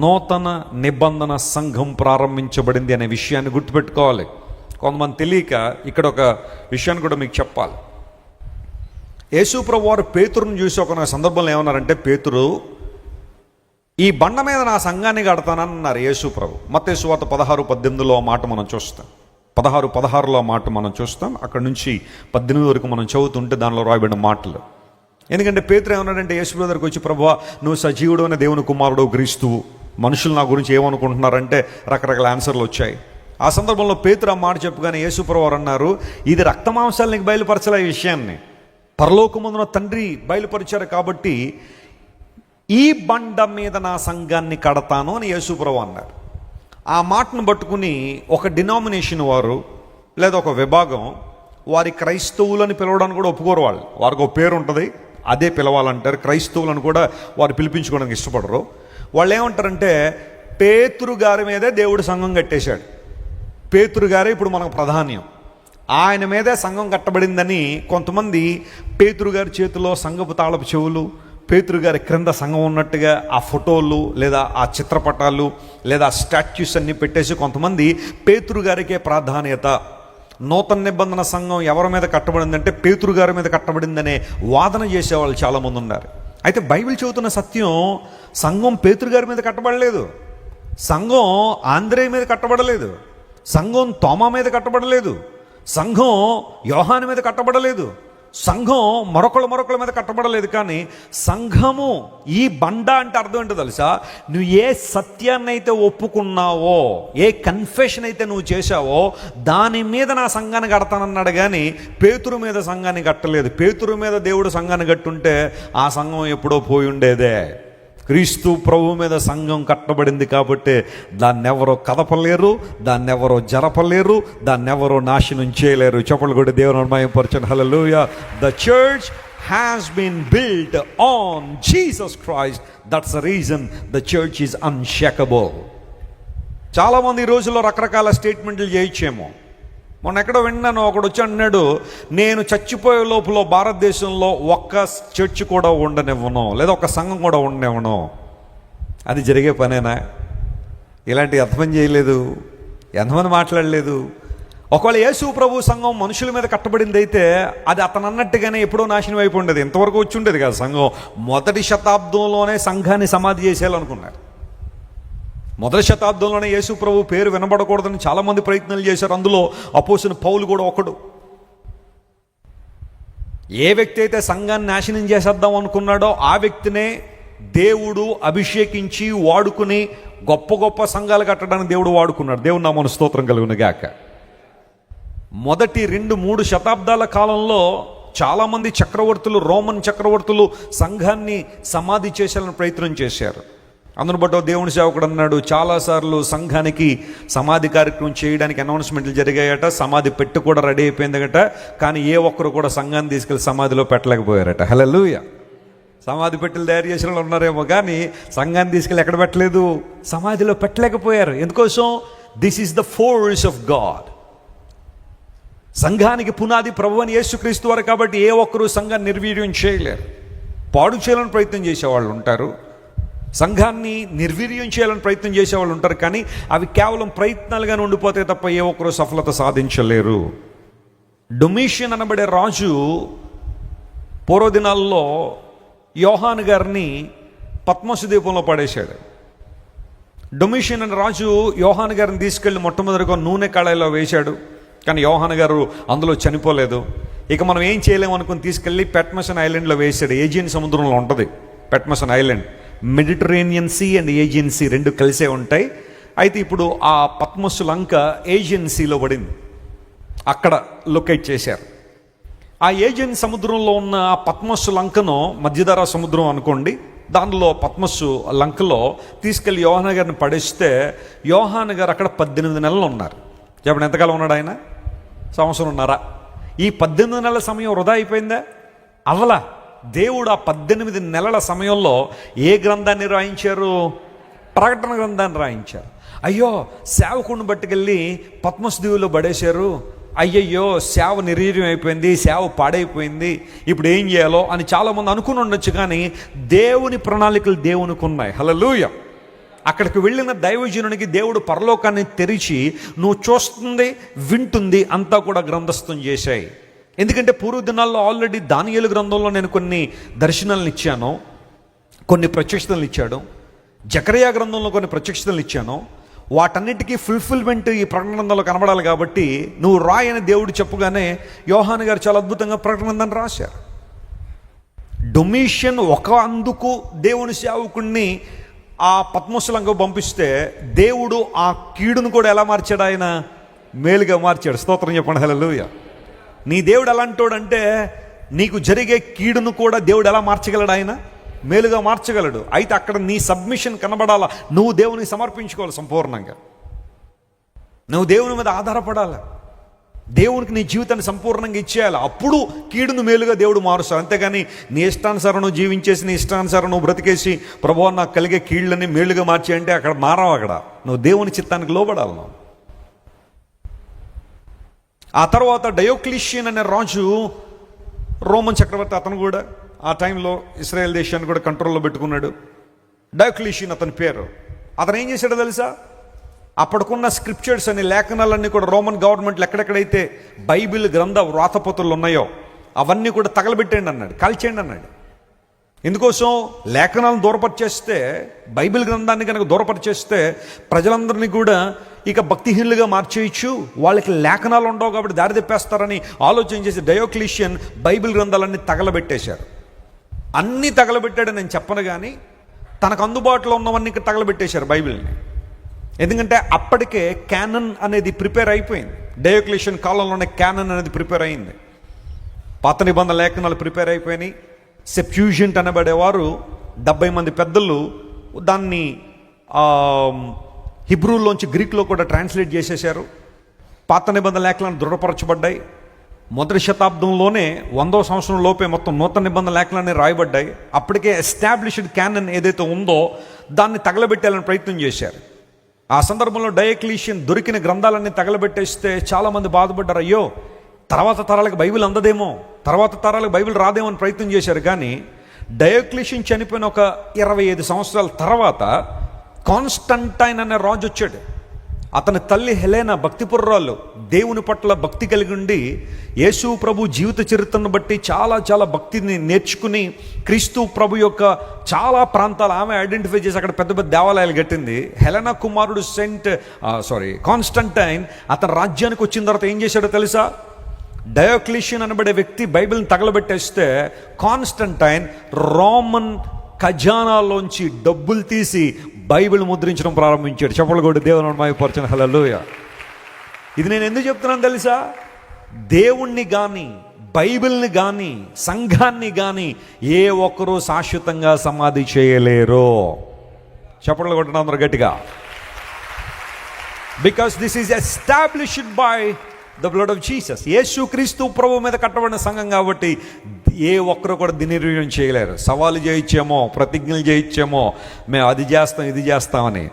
నూతన నిబంధన సంఘం ప్రారంభించబడింది అనే విషయాన్ని గుర్తుపెట్టుకోవాలి. కొంతమంది తెలియక ఇక్కడ ఒక విషయాన్ని కూడా మీకు చెప్పాలి. యేసు ప్రభు వారు పేతురుని చూసి ఒక సందర్భంలో ఏమన్నారంటే, పేతురు ఈ బండ మీద నా సంఘాన్ని కడతానన్నారు యేసు ప్రభు. మత్తయి సువార్త 16:18 మాట మనం చూస్తాం. 16:16 మాట మనం చూస్తాం. అక్కడ నుంచి 18 వరకు మనం చదువుతుంటే దానిలో రాయబడిన మాటలు. ఎందుకంటే పేతురు ఏమన్నాడంటే యేసు బ్రదర్కి వచ్చి, ప్రభువా నువ్వు సజీవుడు అనే దేవుని కుమారుడు, క్రీస్తువు, మనుషులు నా గురించి ఏమనుకుంటున్నారంటే రకరకాల ఆన్సర్లు వచ్చాయి. ఆ సందర్భంలో పేతురు ఆ మాట చెప్పుగానే యేసు ప్రభువారు అన్నారు, ఇది రక్తమాంసాలు నీకు బయలుపరచలే ఈ విషయాన్ని, పరలోకమందున తండ్రి బయలుపరిచారు, కాబట్టి ఈ బండ మీద నా సంఘాన్ని కడతాను అని యేసు ప్రభువు అన్నారు. ఆ మాటను పట్టుకుని ఒక డినామినేషన్ వారు లేదా ఒక విభాగం వారి క్రైస్తవులని పిలవడానికి కూడా ఒప్పుకోరు. వారికి ఒక పేరు ఉంటుంది, అదే పిలవాలంటారు. క్రైస్తవులను కూడా వారు పిలిపించుకోవడానికి ఇష్టపడరు. వాళ్ళు ఏమంటారంటే పేతురు గారి మీదే దేవుడు సంఘం కట్టేశాడు, పేతురు గారే ఇప్పుడు మనకు ప్రధాన్యం, ఆయన మీదే సంఘం కట్టబడిందని కొంతమంది పేతురు గారి చేతిలో సంఘపు తాళపు చెవులు, పేతురు గారి క్రింద సంఘం ఉన్నట్టుగా ఆ ఫోటోలు లేదా ఆ చిత్రపటాలు లేదా ఆ స్టాచ్యూస్ అన్నీ పెట్టేసి కొంతమంది పేతురు గారికే ప్రాధాన్యత, నూతన నిబంధన సంఘం ఎవరి మీద కట్టబడిందంటే పేతురు గారి మీద కట్టబడిందనే వాదన చేసేవాళ్ళు చాలామంది ఉన్నారు. అయితే బైబిల్ చెబుతున్న సత్యం, సంఘం పేతురు గారి మీద కట్టబడలేదు, సంఘం ఆంద్రేయ మీద కట్టబడలేదు, సంఘం తోమా మీద కట్టబడలేదు, సంఘం యోహాను మీద కట్టబడలేదు, సంఘం మరొకళ్ళ మీద కట్టబడలేదు. కానీ సంఘము, ఈ బండ అంటే అర్థం ఏంటో తెలుసా? నువ్వు ఏ సత్యాన్ని అయితే ఒప్పుకున్నావో, ఏ కన్ఫెషన్ అయితే నువ్వు చేశావో దాని మీద నా సంఘాన్ని కడతానన్నాడు. కానీ పేతురు మీద సంఘాన్ని కట్టలేదు. పేతురు మీద దేవుడు సంఘాన్ని కట్టుంటే ఆ సంఘం ఎప్పుడో పోయి ఉండేదే. క్రీస్తు ప్రభు మీద సంఘం కట్టబడింది కాబట్టి దాన్ని ఎవరో కదపలేరు, దాన్ని ఎవరో జరపలేరు, దాన్ని ఎవరో నాశనం చేయలేరు. చెప్పలు కూడా దేవుని మహిమపరచండి. Hallelujah. The church has been built on Jesus Christ. That's the reason the church is unshakable. చాలామంది ఈ రోజుల్లో రకరకాల స్టేట్మెంట్లు చేయొచ్చేమో. మొన్న ఎక్కడో విన్నాను, ఒకడు వచ్చి అన్నాడు, నేను చచ్చిపోయే లోపల భారతదేశంలో ఒక్క చర్చ్ కూడా ఉండనివ్వను, లేదా ఒక సంఘం కూడా ఉండనివ్వను. అది జరిగే పనేనా? ఇలాంటి ఎంతమంది చేయలేదు, ఎంతమంది మాట్లాడలేదు. ఒకవేళ యేసు ప్రభు సంఘం మనుషుల మీద కట్టబడింది అయితే అది అతను అన్నట్టుగానే ఎప్పుడో నాశనం అయిపోయి ఉండేది, ఇంతవరకు వచ్చి ఉండేది కదా. సంఘం మొదటి శతాబ్దంలోనే సంఘాన్ని సమాధి చేసేయాలనుకున్నారు. మొదటి శతాబ్దంలోనే యేసు ప్రభు పేరు వినబడకూడదని చాలామంది ప్రయత్నాలు చేశారు. అందులో అపోస్తలుడైన పౌలు కూడా ఒకడు. ఏ వ్యక్తి అయితే సంఘాన్ని నాశనం చేసేద్దాం అనుకున్నాడో ఆ వ్యక్తినే దేవుడు అభిషేకించి వాడుకుని గొప్ప గొప్ప సంఘాలు కట్టడానికి దేవుడు వాడుకున్నాడు. దేవుని నామమున స్తోత్రం కలుగును గాక. మొదటి 2-3 శతాబ్దాల కాలంలో చాలామంది చక్రవర్తులు, రోమన్ చక్రవర్తులు సంఘాన్ని సమాధి చేసేయాలని ప్రయత్నం చేశారు. అందును బట్టి దేవుని సేవకుడు అన్నాడు, చాలాసార్లు సంఘానికి సమాధి కార్యక్రమం చేయడానికి అనౌన్స్మెంట్లు జరిగాయట, సమాధి పెట్టి కూడా రెడీ అయిపోయిందట, కానీ ఏ ఒక్కరు కూడా సంఘాన్ని తీసుకెళ్ళి సమాధిలో పెట్టలేకపోయారట. హల్లెలూయా. సమాధి పెట్టెలు తయారు చేసిన వాళ్ళు ఉన్నారేమో కానీ సంఘాన్ని తీసుకెళ్ళి ఎక్కడ పెట్టలేదు, సమాధిలో పెట్టలేకపోయారు. ఎందుకోసం? This is the force of God. సంఘానికి పునాది ప్రభువైన యేసుక్రీస్తు వారు కాబట్టి ఏ ఒక్కరూ సంఘాన్ని నిర్వీర్యం చేయలేరు. పాడు చేయాలని ప్రయత్నం చేసేవాళ్ళు ఉంటారు, సంఘాన్ని నిర్వీర్యం చేయాలని ప్రయత్నం చేసేవాళ్ళు ఉంటారు, కానీ అవి కేవలం ప్రయత్నాలుగానే ఉండిపోతే తప్ప ఏ ఒక్కరూ సఫలత సాధించలేరు. డొమిషియన్ అనబడే రాజు పూర్వదినాల్లో యోహాను గారిని పద్మసు ద్వీపంలో పడేశాడు. డొమిషియన్ అనే రాజు యోహాను గారిని తీసుకెళ్ళి మొట్టమొదటిగా నూనె కళాయిలో వేశాడు, కానీ యోహాను గారు అందులో చనిపోలేదు. ఇక మనం ఏం చేయలేము అనుకుని తీసుకెళ్ళి పెట్మసన్ ఐలాండ్లో వేశాడు. ఏజియన్ సముద్రంలో ఉంటుంది Patmos island. Mediterranean sea and Aegean sea రెండు కలిసే ఉంటాయి. అయితే ఇప్పుడు ఆ పద్మసు లంక ఏజియన్ సీలో పడింది, అక్కడ లొకేట్ చేశారు. ఆ ఏజియన్ సముద్రంలో ఉన్న ఆ పద్మసు లంకను మధ్యధరా సముద్రం అనుకోండి, దానిలో పద్మసు లంకలో తీసుకెళ్ళి యోహాను గారిని పడేస్తే యోహాను గారు అక్కడ 18 నెలలు ఉన్నారు. చెప్పండి, ఎంతకాలం ఉన్నాడు ఆయన? సంవత్సరంన్నర. ఈ 18 నెలల సమయం వృధా అయిపోయిందా? అవలా. దేవుడు ఆ 18 నెలల సమయంలో ఏ గ్రంథాన్ని రాయించారు? ప్రకటన గ్రంథాన్ని రాయించారు. అయ్యో, సేవకుడిని పట్టుకెళ్ళి పద్మసు దీవులో పడేశారు, అయ్యయ్యో సేవ నిర్వీర్యం అయిపోయింది, సేవ పాడైపోయింది, ఇప్పుడు ఏం చేయాలో అని చాలామంది అనుకుని ఉండొచ్చు. కానీ దేవుని ప్రణాళికలు దేవునికి ఉన్నాయి. హల్లెలూయా. అక్కడికి వెళ్ళిన దైవజనునికి దేవుడు పరలోకాన్ని తెరిచి నువ్వు చూస్తుంది, వింటుంది అంతా కూడా గ్రంథస్థం చేశాయి. ఎందుకంటే పూర్వ దినాల్లో ఆల్రెడీ దానియేలు గ్రంథంలో నేను కొన్ని దర్శనాలను ఇచ్చాను, కొన్ని ప్రత్యక్షతలు ఇచ్చాడు. జకరియా గ్రంథంలో కొన్ని ప్రత్యక్షతలు ఇచ్చాను. వాటన్నిటికీ ఫుల్ఫిల్మెంట్ ఈ ప్రకటన గ్రంథంలో కనబడాలి కాబట్టి నువ్వు రాయని దేవుడు చెప్పగానే యోహాను గారు చాలా అద్భుతంగా ప్రకటన గ్రంథాన్ని రాశారు. డొమిషియన్ ఒక అందుకు దేవుని సేవకుణ్ణి ఆ పద్మసులంగా పంపిస్తే దేవుడు ఆ కీడును కూడా ఎలా మార్చాడు? ఆయన మేలుగా మార్చాడు. స్తోత్రం చెప్పండి. హల్లెలూయా. నీ దేవుడు ఎలాంటోడంటే నీకు జరిగే కీడును కూడా దేవుడు ఎలా మార్చగలడు? ఆయన మేలుగా మార్చగలడు. అయితే అక్కడ నీ సబ్మిషన్ కనబడాలా, నువ్వు దేవునికి సమర్పించుకోవాలి సంపూర్ణంగా, నువ్వు దేవుని మీద ఆధారపడాలి. దేవునికి నీ జీవితాన్ని సంపూర్ణంగా ఇచ్చేయాలి. అప్పుడు కీడును మేలుగా దేవుడు మారుస్తాడు. అంతేగాని నీ ఇష్టానుసారం నువ్వు జీవించేసి నీ ఇష్టానుసారం నువ్వు బ్రతికేసి ప్రభువా నాకు కలిగే కీళ్ళని మేలుగా మార్చి అంటే అక్కడ మారవు. అక్కడ నువ్వు దేవుని చిత్తానికి లోబడాలి నువ్వు. ఆ తర్వాత డయోక్లీషియన్ అనే రాజు, రోమన్ చక్రవర్తి, అతను కూడా ఆ టైంలో ఇశ్రాయేల్ దేశాన్ని కూడా కంట్రోల్లో పెట్టుకున్నాడు. డయోక్లీషియన్ అతని పేరు. అతను ఏం చేశాడో తెలుసా? అప్పటికున్న స్క్రిప్చర్స్ అనే లేఖనాలన్నీ కూడా రోమన్ గవర్నమెంట్లు ఎక్కడెక్కడైతే బైబిల్ గ్రంథ వ్రాతపత్రులు ఉన్నాయో అవన్నీ కూడా తగలబెట్టండి అన్నాడు, కాల్చేయండి అన్నాడు. ఎందుకోసం? లేఖనాలను దూరపరిచేస్తే, బైబిల్ గ్రంథాన్ని కనుక దూరపరిచేస్తే ప్రజలందరినీ కూడా ఇక భక్తిహీనులుగా మార్చేయచ్చు, వాళ్ళకి లేఖనాలు ఉండవు కాబట్టి దారి తెప్పేస్తారని ఆలోచన చేసి డయోక్లీషియన్ బైబిల్ గ్రంథాలన్నీ తగలబెట్టేశారు. అన్నీ తగలబెట్టాడని నేను చెప్పను, కానీ తనకు అందుబాటులో ఉన్నవన్నీ తగలబెట్టేశారు బైబిల్ని. ఎందుకంటే అప్పటికే క్యానన్ అనేది ప్రిపేర్ అయిపోయింది. డయోక్లీషియన్ కాలంలోనే క్యానన్ అనేది ప్రిపేర్ అయింది. పాత నిబంధన లేఖనాలు ప్రిపేర్ అయిపోయినాయి. సెప్ట్యూజెంట్ అనబడేవారు 70 మంది పెద్దలు దాన్ని హిబ్రూలోంచి గ్రీక్లో కూడా ట్రాన్స్లేట్ చేసేశారు. పాత నిబంధన లేఖనాలు దృఢపరచబడ్డాయి. మొదటి శతాబ్దంలోనే 100వ సంవత్సరం లోపే మొత్తం నూతన నిబంధన లేఖనాన్ని రాయబడ్డాయి. అప్పటికే ఎస్టాబ్లిష్డ్ క్యానన్ ఏదైతే ఉందో దాన్ని తగలబెట్టాలని ప్రయత్నం చేశారు. ఆ సందర్భంలో డయోక్లీషియన్ దొరికిన గ్రంథాలన్నీ తగలబెట్టేస్తే చాలామంది బాధపడ్డారు. అయ్యో, తర్వాత తరాలకు బైబిల్ అందదేమో, తర్వాత తరాలకు బైబిల్ రాదేమో అని ప్రయత్నం చేశారు. కానీ డయోక్లీషియన్ చనిపోయిన ఒక 25 సంవత్సరాల తర్వాత కాన్స్టంటైన్ అనే రాజు వచ్చాడు. అతని తల్లి హెలెనా భక్తిపుర్రాలు, దేవుని పట్ల భక్తి కలిగి ఉండి యేసు ప్రభు జీవిత చరిత్రను బట్టి చాలా చాలా భక్తిని నేర్చుకుని క్రీస్తు ప్రభు యొక్క చాలా ప్రాంతాలు ఆమె ఐడెంటిఫై చేసి అక్కడ పెద్ద పెద్ద దేవాలయాలు కట్టింది. హెలెనా కుమారుడు కాన్స్టంటైన్ అతని రాజ్యానికి వచ్చిన తర్వాత ఏం చేశాడో తెలుసా? డయోక్లీషియన్ అనబడే వ్యక్తి బైబిల్ని తగలబెట్టేస్తే కాన్స్టంటైన్ రోమన్ ఖజానాలోంచి డబ్బులు తీసి బైబిల్ ముద్రించడం ప్రారంభించాడు. చెప్పలు కూడా దేవుని మహిమపరచండి. హల్లెలూయా. ఇది నేను ఎందుకు చెప్తున్నాను తెలుసా? దేవుణ్ణి కానీ బైబిల్ని కానీ సంఘాన్ని కానీ ఏ ఒక్కరూ శాశ్వతంగా సమాధి చేయలేరు. చెప్పలు కొట్టడం అందరూ గట్టిగా. Because this is established by the blood of Jesus. Yesu Kristu ప్రభు మీద కట్టబడిన సంఘం కాబట్టి ఏ ఒక్కరు కూడా దినిర్వహణ చేయలేరు. సవాలు చేయించేమో, ప్రతిజ్ఞలు చేయించేమో, మేము అది చేస్తాం ఇది చేస్తామని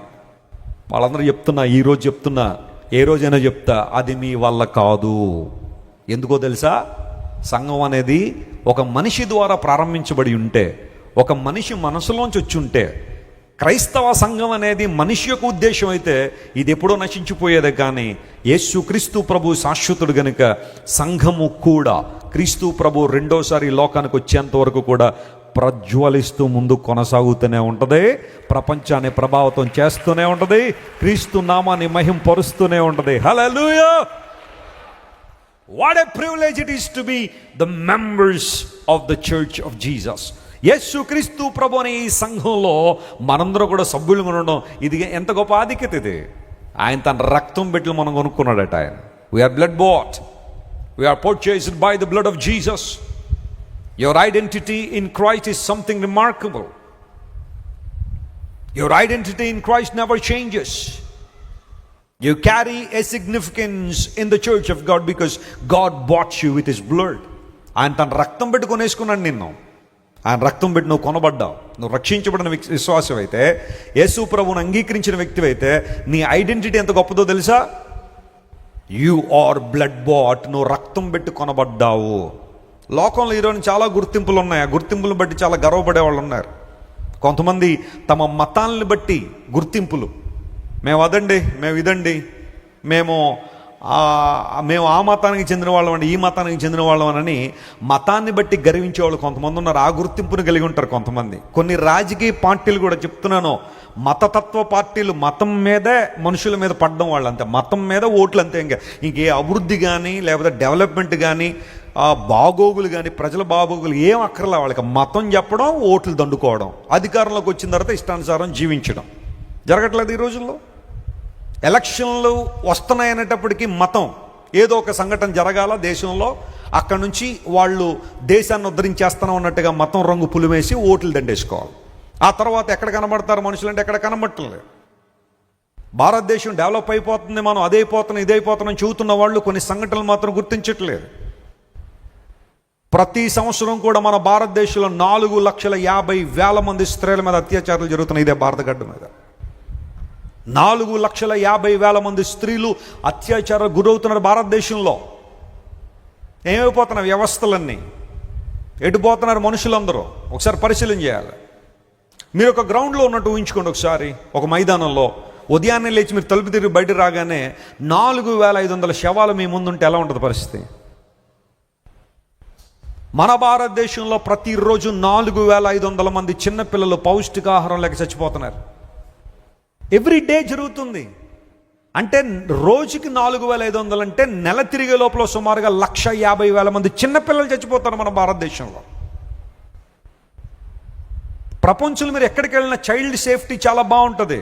వాళ్ళందరూ చెప్తున్నా, ఈరోజు చెప్తున్నా, ఏ రోజైనా చెప్తా, అది మీ వల్ల కాదు. ఎందుకో తెలుసా? సంఘం అనేది ఒక మనిషి ద్వారా ప్రారంభించబడి ఉంటే, ఒక మనిషి మనసులోంచి వచ్చి ఉంటే, క్రైస్తవ సంఘం అనేది మనిషి యొక్క ఉద్దేశం అయితే ఇది ఎప్పుడో నశించిపోయేదే. కానీ యేసు క్రీస్తు ప్రభు శాశ్వతుడు గనుక సంఘము కూడా క్రీస్తు ప్రభు రెండోసారి లోకానికి వచ్చేంత వరకు కూడా ప్రజ్వలిస్తూ ముందు కొనసాగుతూనే ఉంటుంది. ప్రపంచాన్ని ప్రభావితం చేస్తూనే ఉంటుంది. క్రీస్తు నామాన్ని మహింపరుస్తూనే ఉంటుంది. Hallelujah. What a privilege it is to be the members of the church of Jesus. Yesu Kristu ప్రభు అనే ఈ సంఘంలో మనందరూ కూడా సభ్యులుగా ఉండడం, ఇది ఎంత గొప్ప ఆధిక్యత. ఇది ఆయన తన రక్తం పెట్టి మనం కొనుక్కున్నాడట. ఆయన we are blood bought, we are purchased by the blood of Jesus. Your identity in Christ is something remarkable. Your identity in Christ never changes. You carry a significance in the church of God because God bought you with his blood. ఆయన తన రక్తం పెట్టి కొనేసుకున్నాడు నిన్ను. ఆయన రక్తం పెట్టి నువ్వు కొనబడ్డావు. నువ్వు రక్షించబడిన విశ్వాసం అయితే, యేసు ప్రభువును అంగీకరించిన వ్యక్తి అయితే నీ ఐడెంటిటీ ఎంత గొప్పదో తెలుసా? You are blood bought. నువ్వు రక్తం పెట్టి కొనబడ్డావు. లోకంలో ఈరోజు చాలా గుర్తింపులు ఉన్నాయి. ఆ గుర్తింపులను బట్టి చాలా గర్వపడే వాళ్ళు ఉన్నారు. కొంతమంది తమ మతాలను బట్టి గుర్తింపులు, మేము అదండి, మేము ఇదండి, మేము ఆ మతానికి చెందిన వాళ్ళం అండి, ఈ మతానికి చెందిన వాళ్ళం అని మతాన్ని బట్టి గర్వించేవాళ్ళు కొంతమంది ఉన్నారు. ఆ గుర్తింపును కలిగి ఉంటారు కొంతమంది. కొన్ని రాజకీయ పార్టీలు కూడా చెప్తున్నాను, మతతత్వ పార్టీలు మతం మీదే మనుషుల మీద పడడం వాళ్ళు అంతే, మతం మీద ఓట్లు అంతే. ఇంకే అభివృద్ధి కానీ లేకపోతే డెవలప్మెంట్ కానీ బాగోగులు కానీ ప్రజల బాగోగులు ఏం అక్కర్లే వాళ్ళకి. మతం చెప్పడం, ఓట్లు దండుకోవడం, అధికారంలోకి వచ్చిన తర్వాత ఇష్టానుసారం జీవించడం జరగట్లేదు ఈ రోజుల్లో. ఎలక్షన్లు వస్తున్నాయనేటప్పటికీ మతం ఏదో ఒక సంఘటన జరగాల దేశంలో, అక్కడ నుంచి వాళ్ళు దేశాన్ని ఉద్ధరించేస్తాను అన్నట్టుగా మతం రంగు పులిమేసి ఓట్లు దండేసుకోవాలి. ఆ తర్వాత ఎక్కడ కనబడతారు మనుషులంటే ఎక్కడ కనబడట్లేదు. భారతదేశం డెవలప్ అయిపోతుంది, మనం అదైపోతున్నాం ఇదైపోతున్నాం చెబుతున్న వాళ్ళు కొన్ని సంఘటనలు మాత్రం గుర్తించట్లేదు. ప్రతి సంవత్సరం కూడా మన భారతదేశంలో 4,50,000 మంది స్త్రీల మీద అత్యాచారాలు జరుగుతున్నాయి. ఇదే భారత గడ్డ మీద 4,50,000 మంది స్త్రీలు అత్యాచారాలు గురవుతున్నారు భారతదేశంలో. ఏమైపోతున్నారు వ్యవస్థలన్నీ, ఎటుపోతున్నారు మనుషులందరూ? ఒకసారి పరిశీలన చేయాలి. మీరు ఒక గ్రౌండ్లో ఉన్నట్టు ఊహించుకోండి. ఒకసారి ఒక మైదానంలో ఉదయాన్నే లేచి మీరు తలుపు తిరిగి బయట రాగానే 4,500 శవాలు మీ ముందుంటే ఎలా ఉంటుంది పరిస్థితి? మన భారతదేశంలో ప్రతిరోజు 4,500 మంది చిన్నపిల్లలు పౌష్టికాహారం లేక చచ్చిపోతున్నారు. ఎవ్రీ డే జరుగుతుంది. అంటే రోజుకి 4,500 అంటే నెల తిరిగే లోపల సుమారుగా 1,50,000 మంది చిన్నపిల్లలు చచ్చిపోతారు మన భారతదేశంలో. ప్రపంచంలో మీరు ఎక్కడికి వెళ్ళినా చైల్డ్ సేఫ్టీ చాలా బాగుంటుంది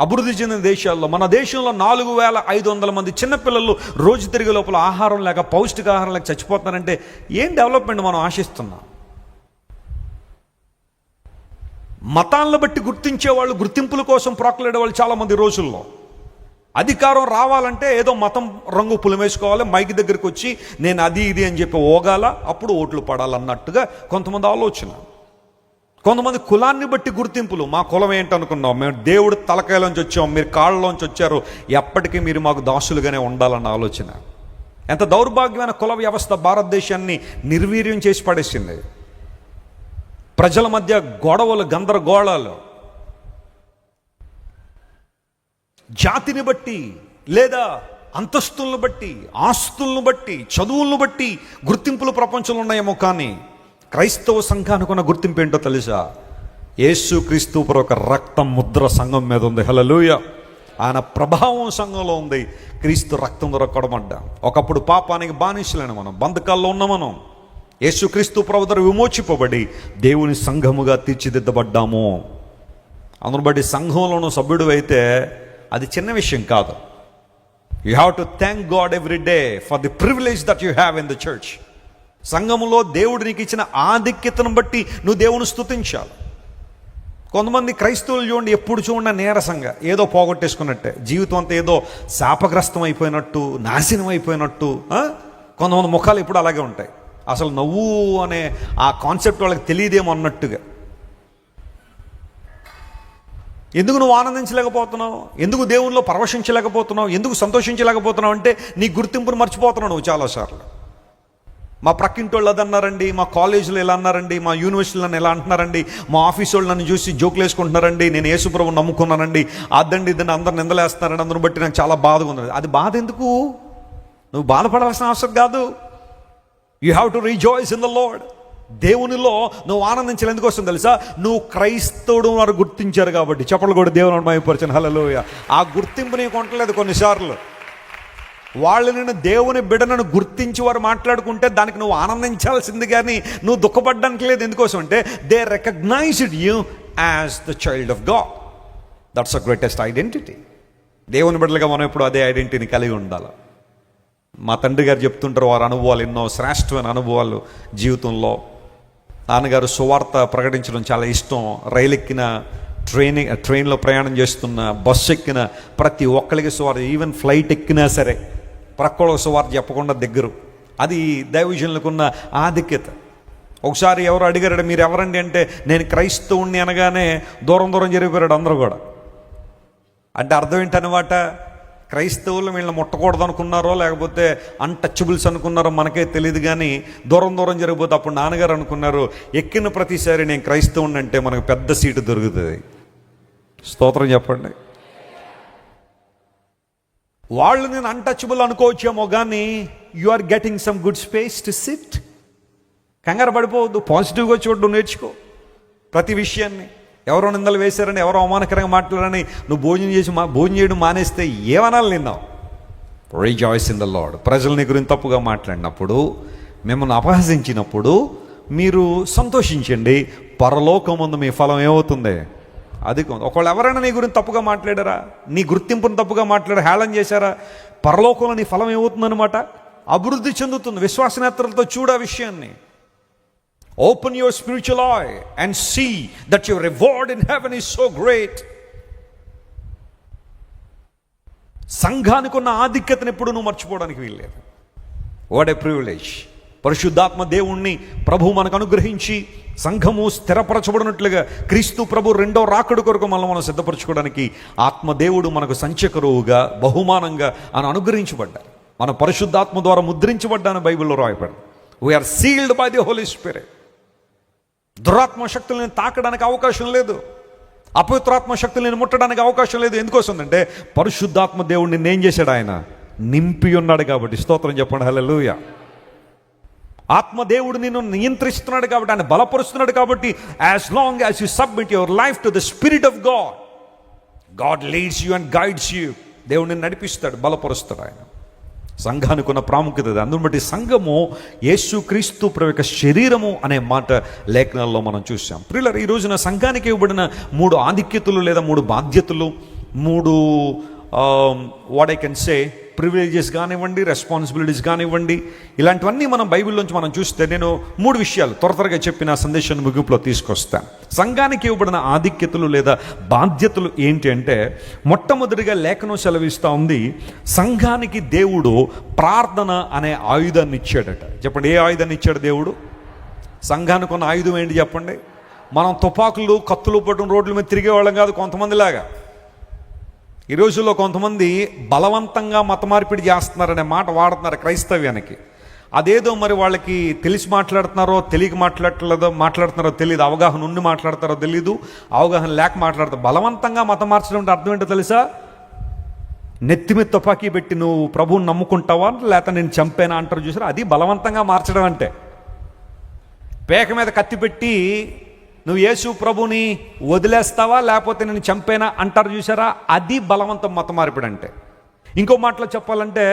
అభివృద్ధి చెందిన దేశాల్లో. మన దేశంలో 4,500 మంది చిన్నపిల్లలు రోజు తిరిగే లోపల ఆహారం లేక పౌష్టికాహారం లేక చచ్చిపోతున్నారంటే ఏం డెవలప్మెంట్ మనం ఆశిస్తున్నాం? మతాలను బట్టి గుర్తించే వాళ్ళు, గుర్తింపుల కోసం ప్రోక్లేడే వాళ్ళు చాలామంది రోజుల్లో. అధికారం రావాలంటే ఏదో మతం రంగు పులిమేసుకోవాలి, మైక్ దగ్గరికి వచ్చి నేను అది ఇది అని చెప్పి ఓగాల, అప్పుడు ఓట్లు పడాలన్నట్టుగా కొంతమంది ఆలోచన. కొంతమంది కులాన్ని బట్టి గుర్తింపులు. మా కులం ఏంటనుకున్నాం, మేము దేవుడు తలకాయలోంచి వచ్చాం, మీరు కాళ్ళలోంచి వచ్చారు, ఎప్పటికీ మీరు మాకు దాసులుగానే ఉండాలన్న ఆలోచన. ఎంత దౌర్భాగ్యమైన కుల వ్యవస్థ భారతదేశాన్ని నిర్వీర్యం చేసి పడేసింది. ప్రజల మధ్య గొడవలు, గందరగోళాలు, జాతిని బట్టి లేదా అంతస్తులను బట్టి, ఆస్తులను బట్టి, చదువులను బట్టి గుర్తింపులు ప్రపంచంలో ఉన్నాయేమో, కానీ క్రైస్తవ సంఘానికి ఉన్న గుర్తింపు ఏంటో తెలుసా? యేసు క్రీస్తు ఒక రక్తం ముద్ర సంఘం మీద ఉంది. హల్లెలూయా. ఆయన ప్రభావం సంఘంలో ఉంది. క్రీస్తు రక్తం ద్వారా కొడమడ్డాం. ఒకప్పుడు పాపానికి బానిసలైన మనం, బంధకాల్లో ఉన్న మనం యేసు క్రీస్తు ప్రభు ద్వారా విమోచింపబడి దేవుని సంఘముగా తీర్చిదిద్దబడ్డాము. అందును బట్టి సంఘంలోనూ సభ్యుడు అయితే అది చిన్న విషయం కాదు. You have to thank God every day for the privilege that you have in the church. సంఘములో దేవుడు నీకు ఇచ్చిన ఆధిక్యతను బట్టి నువ్వు దేవుని స్తుతించాలి. కొంతమంది క్రైస్తవులు చూడండి, ఎప్పుడు చూడండి నీరసంగా, ఏదో పోగొట్టేసుకున్నట్టే, జీవితం అంతా ఏదో శాపగ్రస్తం అయిపోయినట్టు, నాశనం అయిపోయినట్టు. కొంతమంది ముఖాలు ఎప్పుడు అలాగే ఉంటాయి. అసలు నవ్వు అనే ఆ కాన్సెప్ట్ వాళ్ళకి తెలియదేమో అన్నట్టుగా. ఎందుకు నువ్వు ఆనందించలేకపోతున్నావు? ఎందుకు దేవునిలో పరవశించలేకపోతున్నావు? ఎందుకు సంతోషించలేకపోతున్నావు అంటే నీ గుర్తింపును మర్చిపోతున్నావు నువ్వు చాలాసార్లు. మా ప్రక్కింటి వాళ్ళు అది అన్నారండి, మా కాలేజీలో ఎలా అన్నారండి, మా యూనివర్సిటీలో నన్ను ఎలా అంటున్నారండి, మా ఆఫీస్ వాళ్ళు నన్ను చూసి జోకులు వేసుకుంటున్నారండి, నేను యేసుప్రభుని నమ్ముకున్నానండి, అదండి ఇదని అందరు నిందలేస్తున్నారండి, అందరిని బట్టి నాకు చాలా బాధగా ఉంది. అది బాధ ఎందుకు? నువ్వు బాధపడాల్సిన అవసరం కాదు. You have to rejoice in the lord. దేవునిలో నువ్వు ఆనందించాలి. ఎందుకు వస్తుంది తెలుసా? నువ్వు క్రైస్తవుడు వారు గుర్తించారు కాబట్టి. చెప్పలు కూడా దేవుని మహిమపరచను. హల్లెలూయా. ఆ గుర్తింపు నీకు ఉండలేదు. కొన్నిసార్లు వాళ్ళు నేను దేవుని బిడ్డను గుర్తించి వారు మాట్లాడుకుంటే దానికి నువ్వు ఆనందించాల్సింది, కానీ నువ్వు దుఃఖపడడానికి లేదు. ఎందుకోసం అంటే they recognized you as the child of God. That's a greatest identity. దేవుని బిడ్డలుగా మనం ఎప్పుడు అదే ఐడెంటిటీని కలిగి ఉండాలి. మా తండ్రి గారు చెప్తుంటారు, వారి అనుభవాలు ఎన్నో శ్రేష్టమైన అనుభవాలు జీవితంలో. నాన్నగారు సువార్త ప్రకటించడం చాలా ఇష్టం. రైలు ఎక్కిన, ట్రైన్లో ప్రయాణం చేస్తున్న, బస్సు ఎక్కిన ప్రతి ఒక్కరికి సువార్త, ఈవెన్ ఫ్లైట్ ఎక్కినా సరే ప్రక్కలకు సువార్త చెప్పకుండా దగ్గరు. అది దైవజనులకు ఉన్న ఆధిక్యత. ఒకసారి ఎవరు అడిగారు, మీరు ఎవరండి అంటే నేను క్రైస్తవుణ్ణి అనగానే దూరం దూరం జరిగిపోయాడు అందరూ కూడా. అంటే అర్థం ఏంటన్నమాట? క్రైస్తవులు వీళ్ళని ముట్టకూడదు అనుకున్నారో లేకపోతే అన్టచబుల్స్ అనుకున్నారో మనకే తెలియదు, కానీ దూరం దూరం జరిగిపోతే అప్పుడు నాన్నగారు అనుకున్నారు, ఎక్కిన ప్రతిసారి నేను క్రైస్తవుని అంటే మనకు పెద్ద సీటు దొరుకుతుంది. స్తోత్రం చెప్పండి. వాళ్ళు నేను అన్టచబుల్ అనుకోవచ్చేమో, కానీ you are getting some good space to sit. కంగారు పడిపోవద్దు, పాజిటివ్గా చూడడం నేర్చుకో. ప్రతి విషయాన్ని ఎవరో నిందలు వేశారని, ఎవరో అవమానకరంగా మాట్లాడారని నువ్వు భోజనం చేయడం మానేస్తే ఏమనాలి నిన్నావు? Rejoice in the lord. ప్రజలు నీ గురించి తప్పుగా మాట్లాడినప్పుడు, మిమ్మల్ని అపహసించినప్పుడు మీరు సంతోషించండి. పరలోకమందు మీ ఫలం ఏమవుతుంది? అధికం. ఒకళ్ళు ఎవరైనా నీ గురించి తప్పుగా మాట్లాడారా, నీ గుర్తింపును తప్పుగా మాట్లాడారు, హేళన చేశారా, పరలోకంలో నీ ఫలం ఏమవుతుందన్నమాట? అభివృద్ధి చెందుతుంది. విశ్వాసనేత్రలతో చూడ విషయాన్ని. Open your spiritual eye and see that your reward in heaven is so great. సంఘానికి ఉన్న ఆధిక్యతను ఎప్పుడు నువ్వు మర్చిపోవడానికి వీల్లేదు. What a privilege. పరిశుద్ధాత్మ దేవుణ్ణి ప్రభు మనకు అనుగ్రహించి సంఘము స్థిరపరచబడినట్లుగా క్రీస్తు ప్రభు రెండో రాకడ కొరకు మనం సిద్ధపరచుకోవడానికి ఆత్మదేవుడు మనకు సంచకరువుగా బహుమానంగా అని అనుగ్రహించబడ్డారు. మన పరిశుద్ధాత్మ ద్వారా ముద్రించబడ్డాను బైబిల్లో రాయబడింది. We are sealed by the holy spirit. దురాత్మ శక్తులను తాకడానికి అవకాశం లేదు, అపవిత్రాత్మ శక్తులను ముట్టడానికి అవకాశం లేదు. ఎందుకోసం అంటే పరిశుద్ధాత్మ దేవుడు నిన్ను ఏం చేశాడు? ఆయన నింపి ఉన్నాడు కాబట్టి. స్తోత్రం చెప్పండి, హల్లెలూయా. ఆత్మదేవుడు నిన్ను నియంత్రిస్తున్నాడు కాబట్టి, ఆయన బలపరుస్తున్నాడు కాబట్టి, as long as you submit your life to the spirit of God, God leads you and guides you. దేవుడు నిన్ను నడిపిస్తాడు, బలపరుస్తాడు ఆయన. సంఘానికి ఉన్న ప్రాముఖ్యత. అందుని బట్టి సంఘము యేసుక్రీస్తు ప్రభు యొక్క శరీరము అనే మాట లేఖనాల్లో మనం చూసాం. ప్రియులారా, ఈ రోజున సంఘానికి ఇవ్వబడిన 3 ఆధిక్యతలు లేదా 3 బాధ్యతలు, 3 what I can say privileges కానివ్వండి, రెస్పాన్సిబిలిటీస్ కానివ్వండి, ఇలాంటివన్నీ మనం బైబిల్లోంచి మనం చూస్తే నేను 3 విషయాలు త్వరగా చెప్పిన సందేశాన్ని ముగింపులో తీసుకొస్తాను. సంఘానికి ఇవ్వబడిన ఆధిక్యతలు లేదా బాధ్యతలు ఏంటి అంటే, మొట్టమొదటిగా లేఖనం సెలవిస్తూ ఉంది, సంఘానికి దేవుడు ప్రార్థన అనే ఆయుధాన్ని ఇచ్చాడట. చెప్పండి, ఏ ఆయుధాన్ని ఇచ్చాడు దేవుడు? సంఘానికి ఉన్న ఆయుధం ఏంటి చెప్పండి? మనం తుపాకులు కత్తులు పట్టుకుని రోడ్ల మీద తిరిగేవాళ్ళం కాదు కొంతమందిలాగా. ఈ రోజుల్లో కొంతమంది బలవంతంగా మత మార్పిడి చేస్తున్నారనే మాట వాడుతున్నారు క్రైస్తవ్యానికి. అదేదో మరి వాళ్ళకి తెలిసి మాట్లాడుతున్నారో తెలియక మాట్లాడుతున్నారో తెలియదు, అవగాహన ఉండి మాట్లాడతారో తెలియదు, అవగాహన లేక మాట్లాడతారు. బలవంతంగా మతం మార్చడం అంటే అర్థం ఏంటో తెలుసా? నెత్తి మీద తుపాకీ పెట్టి నువ్వు ప్రభువుని నమ్ముకుంటావా లేకపోతే నేను చంపేనా అంటారు చూసారా, అది బలవంతంగా మార్చడం అంటే. పేక మీద కత్తి పెట్టి నువ్వు యేసు ప్రభుని వదిలేస్తావా లేకపోతే నేను చంపేనా అంటారు చూసారా, అది బలవంతం మత మార్పిడి అంటే. ఇంకో మాటలో చెప్పాలంటే,